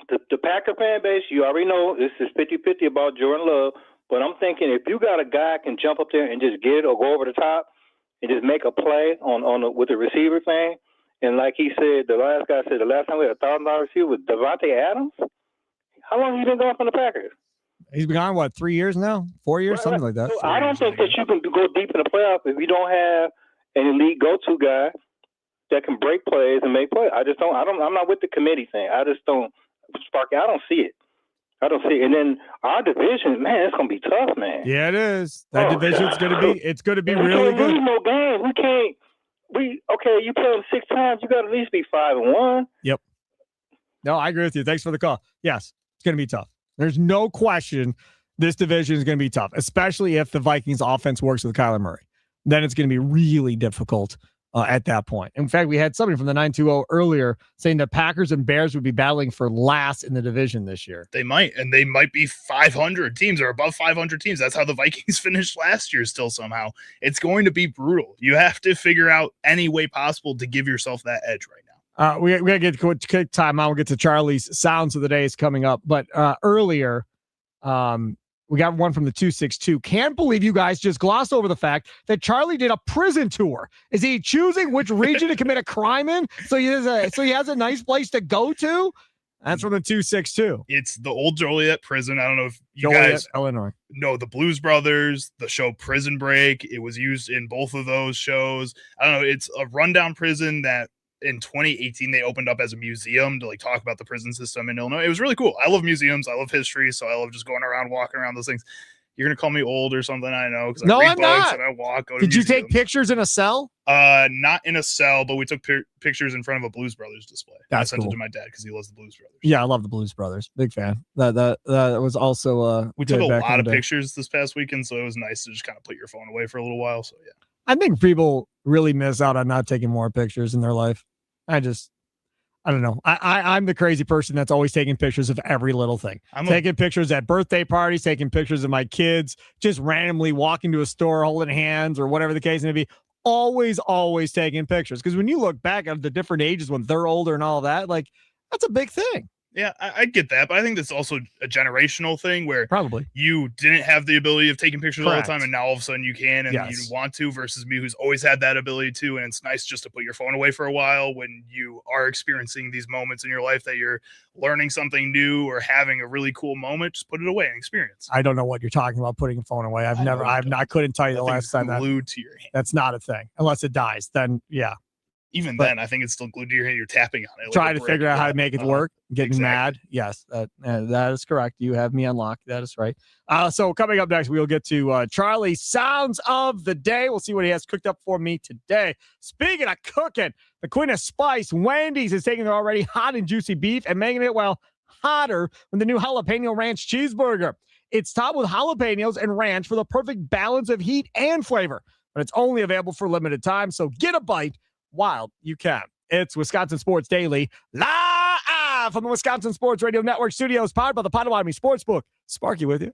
the Packer fan base, you already know this is 50-50 about Jordan Love, but I'm thinking if you got a guy can jump up there and just get it or go over the top and just make a play with the receiver thing, and like he said, the last time we had a $1,000 receiver was Davante Adams. How long has he been gone from the Packers? He's been gone, 3 years now? 4 years? Something like that. So I don't think that you can go deep in the playoffs if you don't have an elite go-to guy that can break plays and make plays. I'm not with the committee thing. I just don't, Sparky, I don't see it. And then our division, man, it's going to be tough, man. Yeah, it is. That division's going to be really good. We no game. You play them 6 times, you got to at least be 5-1. Yep. No, I agree with you. Thanks for the call. Yes, it's going to be tough. There's no question this division is going to be tough, especially if the Vikings offense works with Kyler Murray. Then it's going to be really difficult at that point. In fact, we had somebody from the 920 earlier saying the Packers and Bears would be battling for last in the division this year. They might, and they might be 500 teams or above 500 teams. That's how the Vikings finished last year still somehow. It's going to be brutal. You have to figure out any way possible to give yourself that edge right now. We got to get quick time out. We'll get to Charlie's Sounds of the Day is coming up. But earlier, we got one from the 262. Can't believe you guys just glossed over the fact that Charlie did a prison tour. Is he choosing which region to commit a crime in? So he has a nice place to go to? That's from the 262. It's the old Joliet prison. I don't know if you Joliet, guys Illinois. know the Blues Brothers, the show Prison Break. It was used in both of those shows. I don't know. It's a rundown prison that in 2018 they opened up as a museum to talk about the prison system in Illinois. It was really cool. I love museums. I love history. So I love just going around, walking around those things. You're going to call me old or something. I know. No, I'm not. And I walk. Did you take pictures in a cell? Not in a cell, but we took pictures in front of a Blues Brothers display. That's I sent cool. it to my dad because he loves the Blues Brothers. Yeah, I love the Blues Brothers. Big fan. That was also we took a lot of pictures this past weekend, so it was nice to just kind of put your phone away for a little while. So yeah. I think people really miss out on not taking more pictures in their life. I don't know. I'm the crazy person that's always taking pictures of every little thing. I'm taking pictures at birthday parties, taking pictures of my kids, just randomly walking to a store, holding hands or whatever the case may be. Always taking pictures. Because when you look back at the different ages when they're older and all that, that's a big thing. Yeah, I get that, but I think that's also a generational thing where Probably you didn't have the ability of taking pictures all the Correct. time, and now all of a sudden you can, and you Yes. want to, versus me who's always had that ability to. And it's nice just to put your phone away for a while when you are experiencing these moments in your life that you're learning something new or having a really cool moment. Just put it away and experience. I don't know what you're talking about putting a phone away. I couldn't tell you the last time glued to your hand. That's not a thing unless it dies. Then yeah. Even then, I think it's still glued to your hand. You're tapping on it. Trying to figure out how to make it work. Getting mad. Yes, that is correct. You have me unlocked. That is right. So coming up next, we'll get to Charlie's Sounds of the Day. We'll see what he has cooked up for me today. Speaking of cooking, the Queen of Spice, Wendy's, is taking their already hot and juicy beef and making it, well, hotter with the new jalapeno ranch cheeseburger. It's topped with jalapenos and ranch for the perfect balance of heat and flavor, but it's only available for a limited time. So get a bite while you can. It's Wisconsin Sports Daily, live from the Wisconsin Sports Radio Network studios, powered by the Potawatomi Sportsbook. Sparky with you.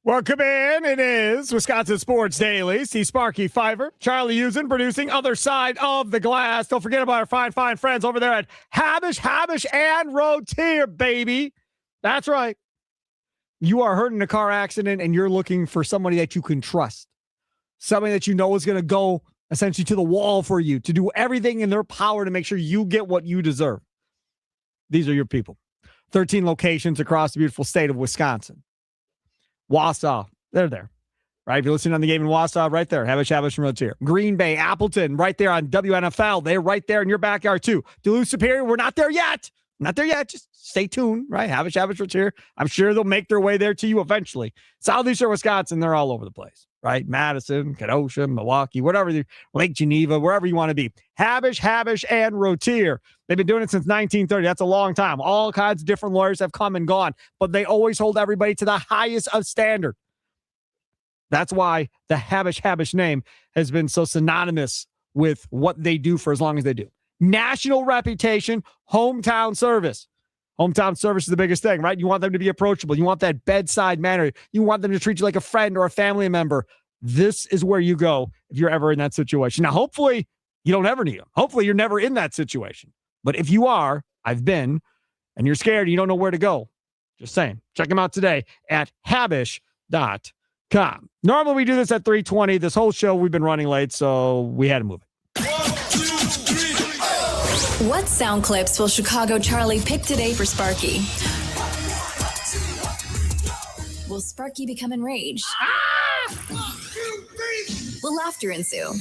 Welcome in. It is Wisconsin Sports Daily. See Sparky Fiver, Charlie Usen producing Other Side of the Glass. Don't forget about our fine, fine friends over there at Habish, and Rotier, baby. That's right. You are hurt in a car accident and you're looking for somebody that you can trust. Somebody that you know is going to go essentially to the wall for you, to do everything in their power to make sure you get what you deserve. These are your people. 13 locations across the beautiful state of Wisconsin. Wausau, they're there, right? If you're listening on the game in Wausau, right there, Habish and Rotier. Green Bay, Appleton, right there on WNFL. They're right there in your backyard too. Duluth Superior, we're not there yet. Not there yet. Just stay tuned, right? Habish, Rotier. I'm sure they'll make their way there to you eventually. Southeastern Wisconsin, they're all over the place, right? Madison, Kenosha, Milwaukee, whatever, Lake Geneva, wherever you want to be. Habish, and Rotier. They've been doing it since 1930. That's a long time. All kinds of different lawyers have come and gone, but they always hold everybody to the highest of standard. That's why the Habish name has been so synonymous with what they do for as long as they do. National reputation, hometown service. Hometown service is the biggest thing, right? You want them to be approachable. You want that bedside manner. You want them to treat you like a friend or a family member. This is where you go if you're ever in that situation. Now, hopefully, you don't ever need them. Hopefully, you're never in that situation. But if you are, I've been, and you're scared and you don't know where to go, just saying, check them out today at habish.com. Normally, we do this at 3:20. This whole show, we've been running late, so we had to move it. What sound clips will Chicago Charlie pick today for Sparky? Will Sparky become enraged? Will laughter ensue?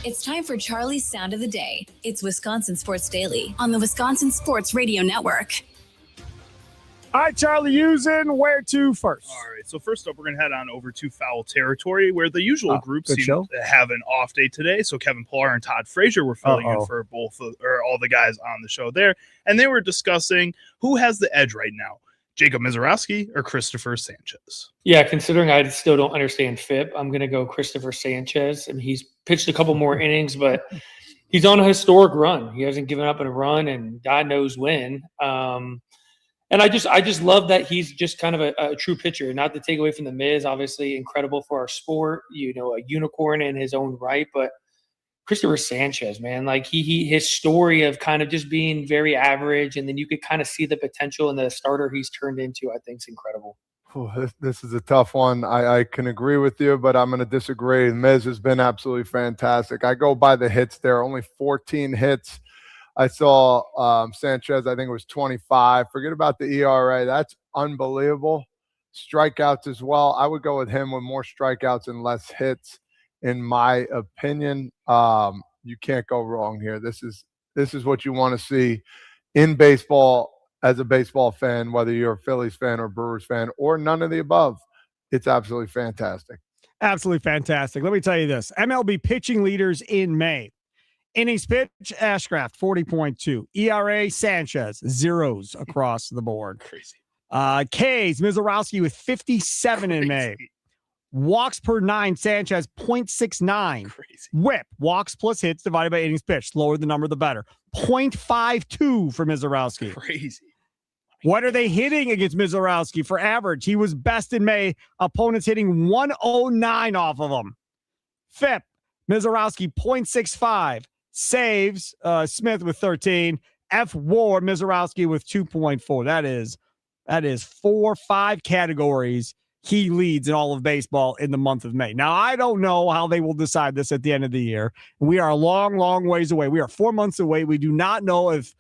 It's time for Charlie's Sound of the Day. It's Wisconsin Sports Daily on the Wisconsin Sports Radio Network. All right, Charlie Usen, where to first? All right, so first up, we're going to head on over to foul territory, where the usual groups seem to have an off day today. So Kevin Pillar and Todd Frazier were filling in for all the guys on the show there, and they were discussing who has the edge right now, Jacob Mizorowski or Christopher Sanchez. Yeah, considering I still don't understand FIP, I'm going to go Christopher Sanchez. I mean, he's pitched a couple more innings, but he's on a historic run. He hasn't given up in a run, and God knows when. And I just love that he's just kind of a true pitcher. Not to take away from the Miz, obviously incredible for our sport. You know, a unicorn in his own right, but Christopher Sanchez, man, like his story of kind of just being very average, and then you could kind of see the potential in the starter he's turned into. I think is incredible. This is a tough one. I can agree with you, but I'm going to disagree. Miz has been absolutely fantastic. I go by the hits there, only 14 hits. I saw Sanchez, I think it was 25. Forget about the ERA. That's unbelievable. Strikeouts as well. I would go with him with more strikeouts and less hits, in my opinion. You can't go wrong here. This is what you want to see in baseball as a baseball fan, whether you're a Phillies fan or Brewers fan or none of the above. It's absolutely fantastic. Absolutely fantastic. Let me tell you this. MLB pitching leaders in May. Innings pitch, Ashcraft, 40.2. ERA, Sanchez, zeros across the board. Crazy. K's, Mizorowski with 57 in May. Walks per 9, Sanchez, 0.69. Crazy. Whip, walks plus hits divided by innings pitched. Lower the number, the better. 0.52 for Mizorowski. Crazy. What are they hitting against Mizorowski for average? He was best in May. Opponents hitting 109 off of him. FIP, Mizorowski, 0.65. Saves, Smith with 13. F-WAR, Mizorowski with 2.4. That is 4-5 categories he leads in all of baseball in the month of May. Now, I don't know how they will decide this at the end of the year. We are a long, long ways away. We are 4 months away. We do not know if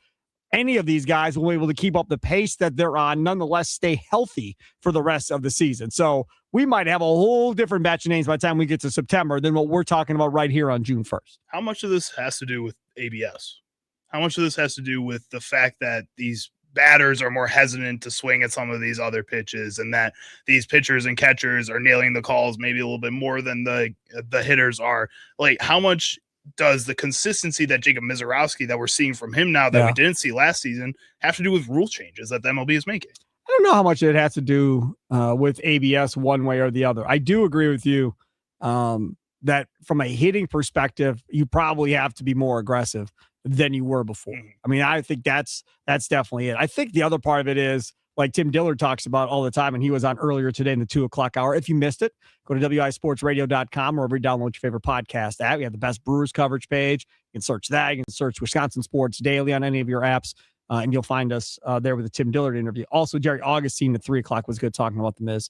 any of these guys will be able to keep up the pace that they're on, nonetheless stay healthy for the rest of the season. So we might have a whole different batch of names by the time we get to September than what we're talking about right here on June 1st. How much of this has to do with ABS? How much of this has to do with the fact that these batters are more hesitant to swing at some of these other pitches, and that these pitchers and catchers are nailing the calls maybe a little bit more than the hitters are? Like, how much does the consistency that Jacob Mizorowski that we're seeing from him now that we didn't see last season have to do with rule changes that the MLB is making? I don't know how much it has to do with ABS one way or the other. I do agree with you that from a hitting perspective, you probably have to be more aggressive than you were before. I mean, I think that's definitely it. I think the other part of it is like Tim Dillard talks about all the time, and he was on earlier today in the 2 o'clock hour. If you missed it, go to wisportsradio.com or wherever you download your favorite podcast app. We have the best Brewers coverage page. You can search that. You can search Wisconsin Sports Daily on any of your apps, and you'll find us there with the Tim Dillard interview. Also, Jerry Augustine at 3 o'clock was good talking about the Miz.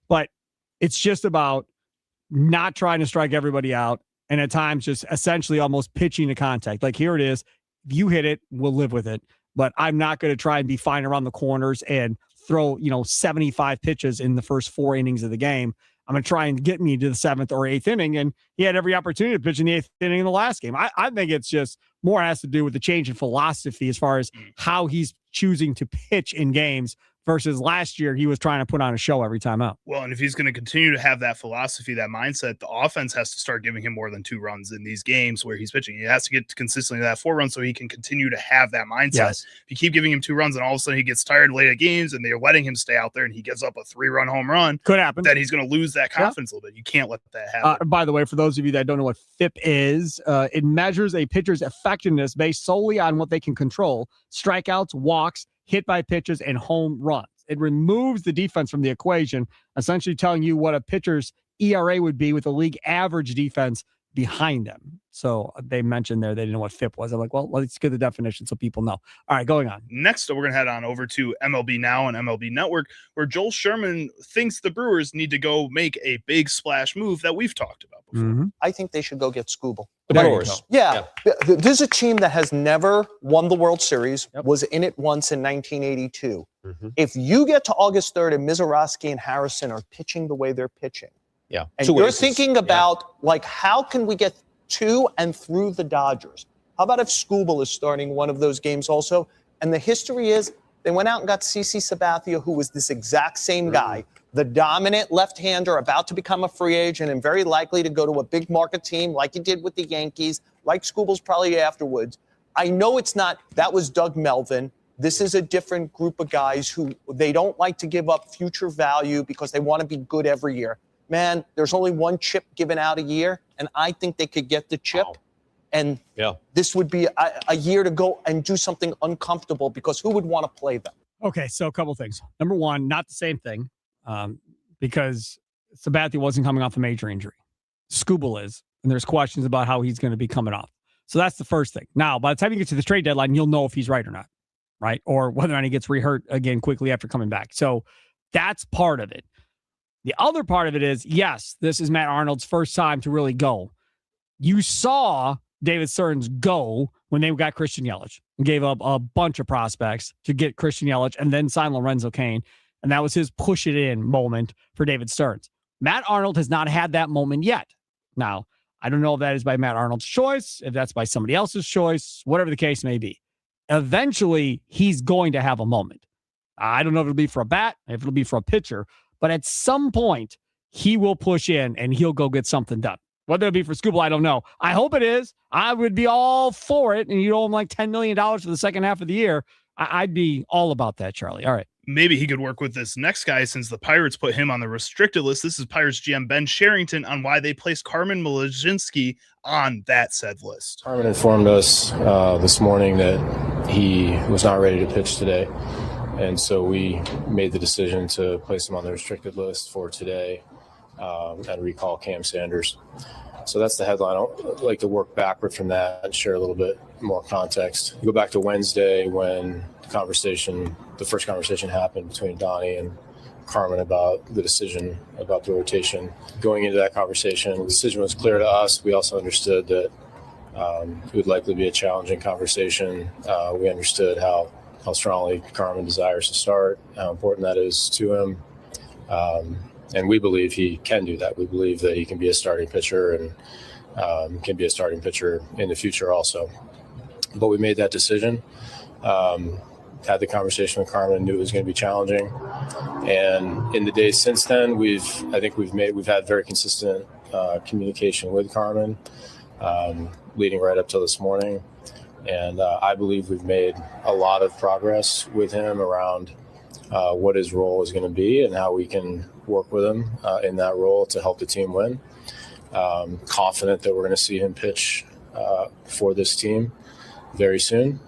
But it's just about not trying to strike everybody out, and at times just essentially almost pitching to contact. Like, here it is. If you hit it, we'll live with it. But I'm not going to try and be fine around the corners and throw, 75 pitches in the first 4 innings of the game. I'm going to try and get me to the 7th or 8th inning. And he had every opportunity to pitch in the 8th inning in the last game. I think it's just more has to do with the change in philosophy as far as how he's choosing to pitch in games versus last year he was trying to put on a show every time out. Well, and if he's going to continue to have that philosophy, that mindset, the offense has to start giving him more than 2 runs in these games where he's pitching. He has to get consistently to that 4 runs so he can continue to have that mindset. Yes. If you keep giving him 2 runs and all of a sudden he gets tired late at games and they're letting him stay out there and he gives up a 3-run home run, could happen. Then he's going to lose that confidence a little bit. You can't let that happen. By the way, for those of you that don't know what FIP is, it measures a pitcher's effectiveness based solely on what they can control: strikeouts, walks, hit by pitches, and home runs. It removes the defense from the equation, essentially telling you what a pitcher's ERA would be with a league average defense behind them. So they mentioned there they didn't know what FIP was. I'm like, well, let's get the definition so people know. All right, going on. Next, we're going to head on over to MLB Now and MLB Network, where Joel Sherman thinks the Brewers need to go make a big splash move that we've talked about before. Mm-hmm. I think they should go get Skubal. The Brewers. Yeah. There's a team that has never won the World Series, was in it once in 1982. Mm-hmm. If you get to August 3rd and Mizorowski and Harrison are pitching the way they're pitching, yeah, and two you're aces. thinking about, like, how can we get to and through the Dodgers? How about if Skubal is starting one of those games also? And the history is they went out and got CC Sabathia, who was this exact same guy, the dominant left-hander about to become a free agent and very likely to go to a big market team like he did with the Yankees, like Skubal's probably afterwards. I know it's not, that was Doug Melvin. This is a different group of guys who they don't like to give up future value because they want to be good every year. Man, there's only one chip given out a year, and I think they could get the chip. Wow. And this would be a year to go and do something uncomfortable because who would want to play them? Okay, so a couple things. Number one, not the same thing because Sabathia wasn't coming off a major injury. Skubal is, and there's questions about how he's going to be coming off. So that's the first thing. Now, by the time you get to the trade deadline, you'll know if he's right or not, right? Or whether or not he gets re-hurt again quickly after coming back. So that's part of it. The other part of it is, yes, this is Matt Arnold's first time to really go. You saw David Stearns go when they got Christian Yelich and gave up a bunch of prospects to get Christian Yelich and then sign Lorenzo Cain. And that was his push it in moment for David Stearns. Matt Arnold has not had that moment yet. Now, I don't know if that is by Matt Arnold's choice, if that's by somebody else's choice, whatever the case may be. Eventually, he's going to have a moment. I don't know if it'll be for a bat, if it'll be for a pitcher, but at some point, he will push in and he'll go get something done. Whether it'll be for Skubal, I don't know. I hope it is. I would be all for it. And you owe him like $10 million for the second half of the year. I'd be all about that, Charlie. All right. Maybe he could work with this next guy since the Pirates put him on the restricted list. This is Pirates GM Ben Sherrington on why they placed Carmen Mlodzinski on that said list. Carmen informed us this morning that he was not ready to pitch today. And so we made the decision to place him on the restricted list for today and recall Cam Sanders. So that's the headline. I'd like to work backward from that and share a little bit more context. Go back to Wednesday when the first conversation happened between Donnie and Carmen about the decision about the rotation. Going into that conversation, the decision was clear to us. We also understood that it would likely be a challenging conversation. We understood how strongly Carmen desires to start, how important that is to him. And we believe he can do that. We believe that he can be a starting pitcher and can be a starting pitcher in the future also. But we made that decision, had the conversation with Carmen, knew it was going to be challenging. And in the days since then, we've had very consistent communication with Carmen, leading right up till this morning. And I believe we've made a lot of progress with him around what his role is going to be and how we can work with him in that role to help the team win. Confident that we're going to see him pitch for this team very soon.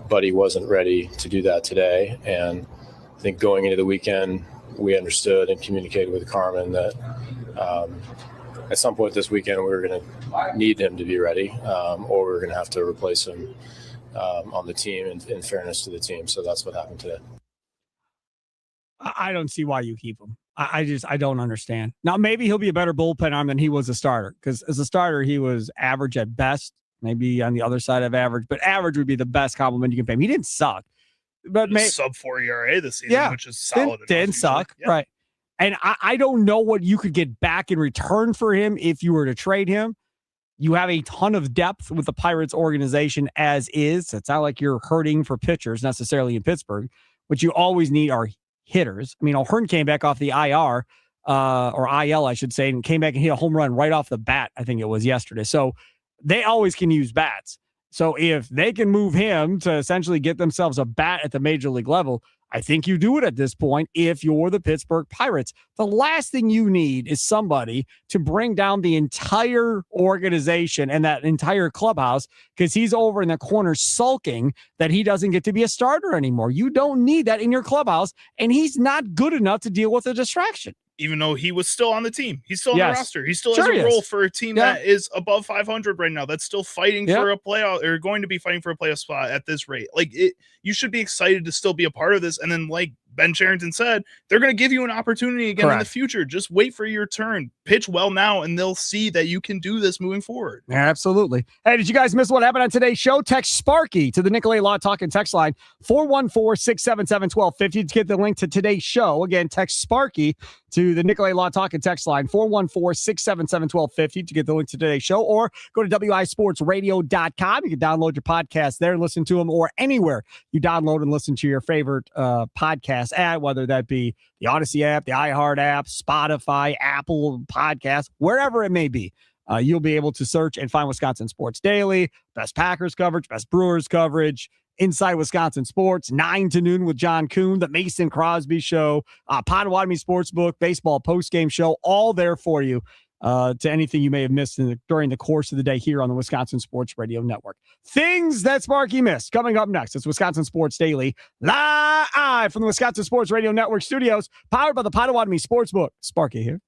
but he wasn't ready to do that today. And I think going into the weekend, we understood and communicated with Carmen that at some point this weekend we were going to need him to be ready, or we were going to have to replace him on the team in fairness to the team. So that's what happened today. I don't see why you keep him. I don't understand. Now, maybe he'll be a better bullpen arm than he was a starter, because as a starter, he was average at best, maybe on the other side of average, but average would be the best compliment you can pay him. He didn't suck. But sub 4 ERA this season, which is solid. Didn't suck, right? And I don't know what you could get back in return for him if you were to trade him. You have a ton of depth with the Pirates organization as is. It's not like you're hurting for pitchers necessarily in Pittsburgh. What you always need are hitters. I mean, O'Hearn came back off the IR, or IL, I should say, and came back and hit a home run right off the bat. I think it was yesterday. So they always can use bats. So if they can move him to essentially get themselves a bat at the major league level, I think you do it at this point if you're the Pittsburgh Pirates. The last thing you need is somebody to bring down the entire organization and that entire clubhouse because he's over in the corner sulking that he doesn't get to be a starter anymore. You don't need that in your clubhouse, and he's not good enough to deal with a distraction. Even though he was still on the team, he's still on the roster. He still has Sure a role for a team that is above 500 right now. That's still fighting for a playoff, or going to be fighting for a playoff spot at this rate. Like you should be excited to still be a part of this. And then, like Ben Cherington said, they're going to give you an opportunity again in the future. Just wait for your turn. Pitch well now, and they'll see that you can do this moving forward. Absolutely. Hey, did you guys miss what happened on today's show? Text Sparky to the Nicolay Law Talk and text line 414-677-1250 to get the link to today's show. Again, text Sparky to the Nicolay Law Talk and text line 414-677-1250 to get the link to today's show, or go to wisportsradio.com. You can download your podcast there and listen to them, or anywhere you download and listen to your favorite podcast app, whether that be the Odyssey app, the iHeart app, Spotify, Apple Podcasts, wherever it may be. You'll be able to search and find Wisconsin Sports Daily, best Packers coverage, best Brewers coverage, Inside Wisconsin Sports, 9 to noon with John Kuhn, the Mason Crosby Show, Potawatomi Sportsbook, baseball postgame show, all there for you to anything you may have missed during the course of the day here on the Wisconsin Sports Radio Network. Things that Sparky missed. Coming up next, it's Wisconsin Sports Daily, live from the Wisconsin Sports Radio Network studios, powered by the Potawatomi Sportsbook. Sparky here.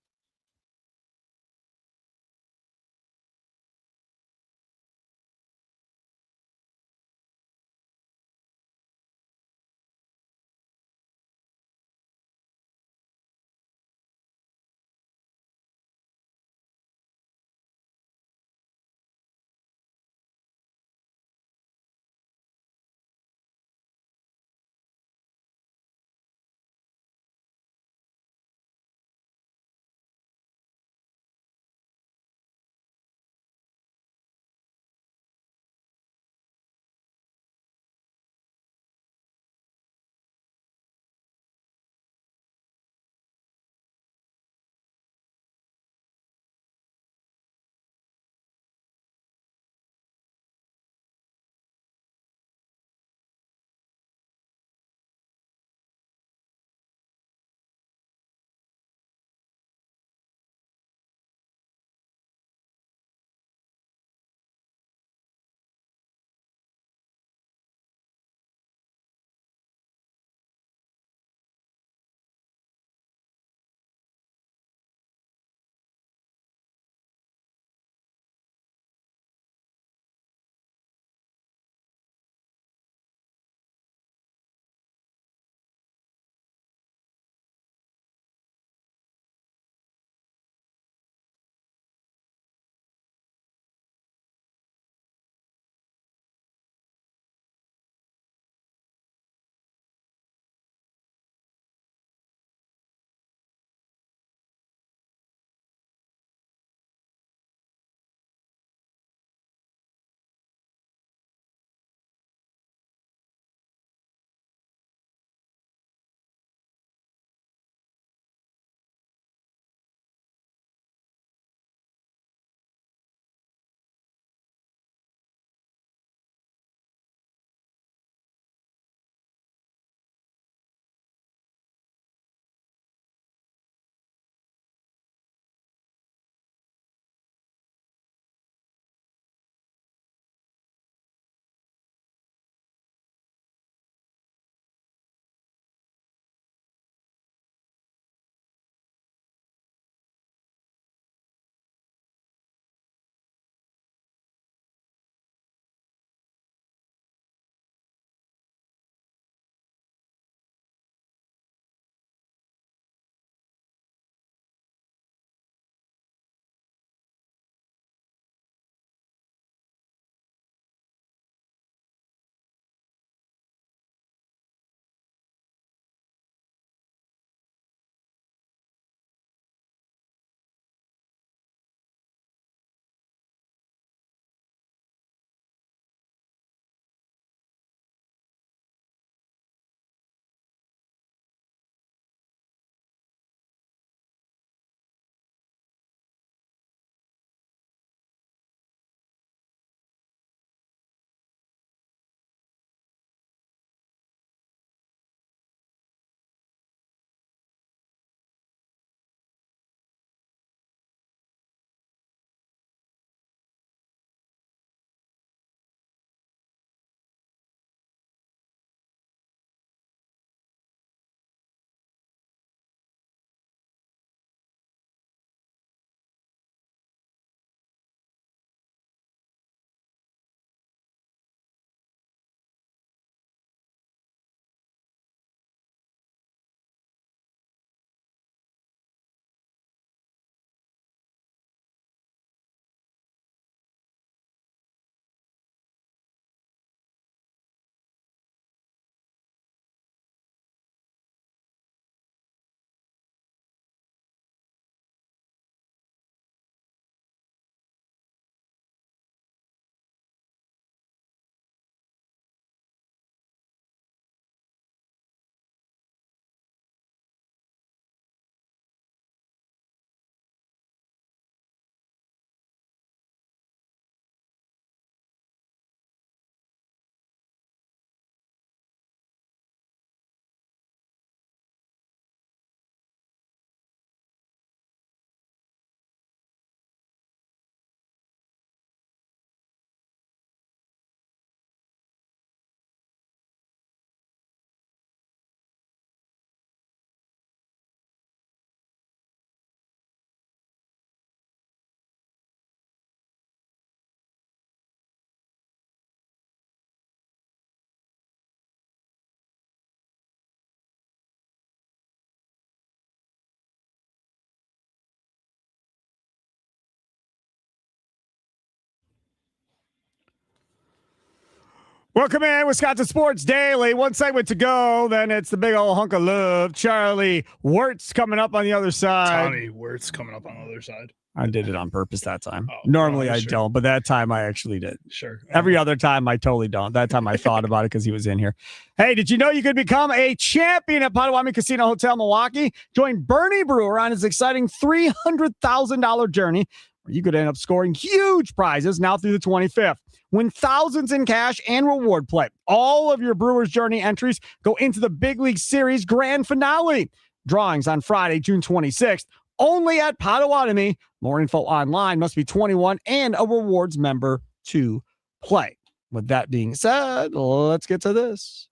Welcome in, Wisconsin Sports Daily. One segment to go, then it's the big old hunk of love. Charlie Wirtz coming up on the other side. Tommy Wirtz coming up on the other side. I did it on purpose that time. Normally I don't, but that time I actually did. Sure. Every other time I totally don't. That time I thought about it because he was in here. Hey, did you know you could become a champion at Potawatomi Casino Hotel Milwaukee? Join Bernie Brewer on his exciting $300,000 journey where you could end up scoring huge prizes now through the 25th. Win thousands in cash and reward play. All of your Brewers Journey entries go into the Big League Series grand finale. Drawings on Friday, June 26th, only at Potawatomi. More info online. Must be 21 and a rewards member to play. With that being said, let's get to this.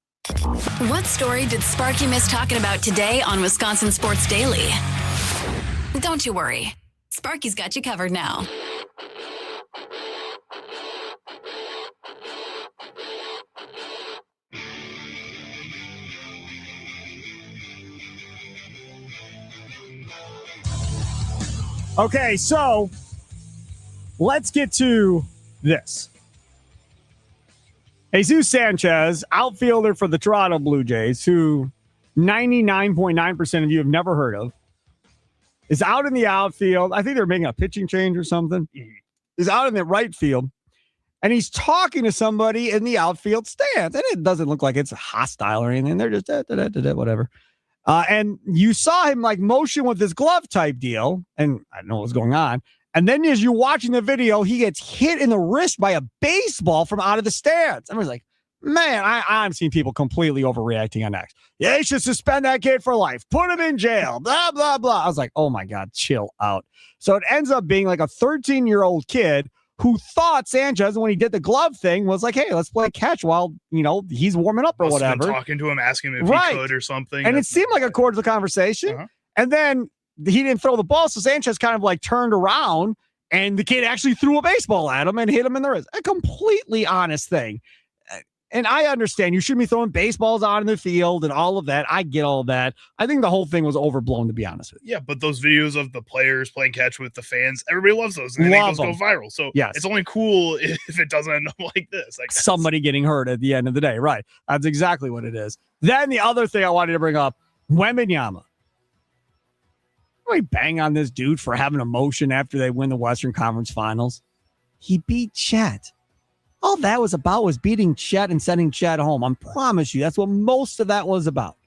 What story did Sparky miss talking about today on Wisconsin Sports Daily? Don't you worry. Sparky's got you covered now. Okay, so let's get to this. Jesus Sanchez, outfielder for the Toronto Blue Jays, who 99.9% of you have never heard of, is out in the outfield. I think they're making a pitching change or something. He's out in the right field, and he's talking to somebody in the outfield stands. And it doesn't look like it's hostile or anything. They're just whatever. And you saw him like motion with this glove type deal, and I don't know what's going on. And then as you're watching the video, he gets hit in the wrist by a baseball from out of the stands. I was like, man, I'm seeing people completely overreacting on that. Yeah, you should suspend that kid for life. Put him in jail. Blah, blah, blah. I was like, oh my God, chill out. So it ends up being like a 13-year-old kid who thought Sanchez, when he did the glove thing, was like, hey, let's play catch while, he's warming up or whatever. Talking to him, asking him if he could or something. And it seemed like a cordial conversation. Uh-huh. And then he didn't throw the ball, so Sanchez kind of like turned around, and the kid actually threw a baseball at him and hit him in the wrist. A completely honest thing. And I understand you shouldn't be throwing baseballs out in the field and all of that. I get all of that. I think the whole thing was overblown, to be honest with you. Yeah, but those videos of the players playing catch with the fans, everybody loves those. And those go viral. So it's only cool if it doesn't end up like this. Somebody getting hurt at the end of the day. Right. That's exactly what it is. Then the other thing I wanted to bring up, Wembanyama. We bang on this dude for having emotion after they win the Western Conference Finals. He beat Chet. All that was about was beating Chet and sending Chet home. I promise you, that's what most of that was about.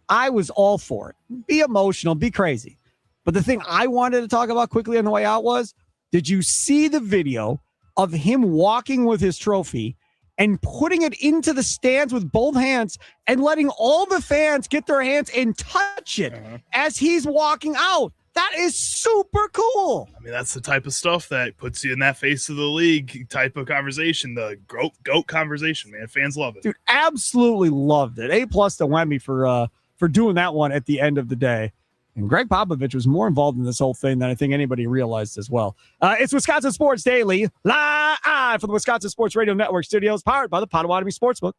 I was all for it. Be emotional, be crazy. But the thing I wanted to talk about quickly on the way out was, did you see the video of him walking with his trophy and putting it into the stands with both hands and letting all the fans get their hands and touch it as he's walking out? That is super cool. I mean, that's the type of stuff that puts you in that face of the league type of conversation, the GOAT conversation, man. Fans love it. Dude, absolutely loved it. A+ to Wemby for doing that one at the end of the day. And Greg Popovich was more involved in this whole thing than I think anybody realized as well. It's Wisconsin Sports Daily, live from the Wisconsin Sports Radio Network studios, powered by the Potawatomi Sportsbook.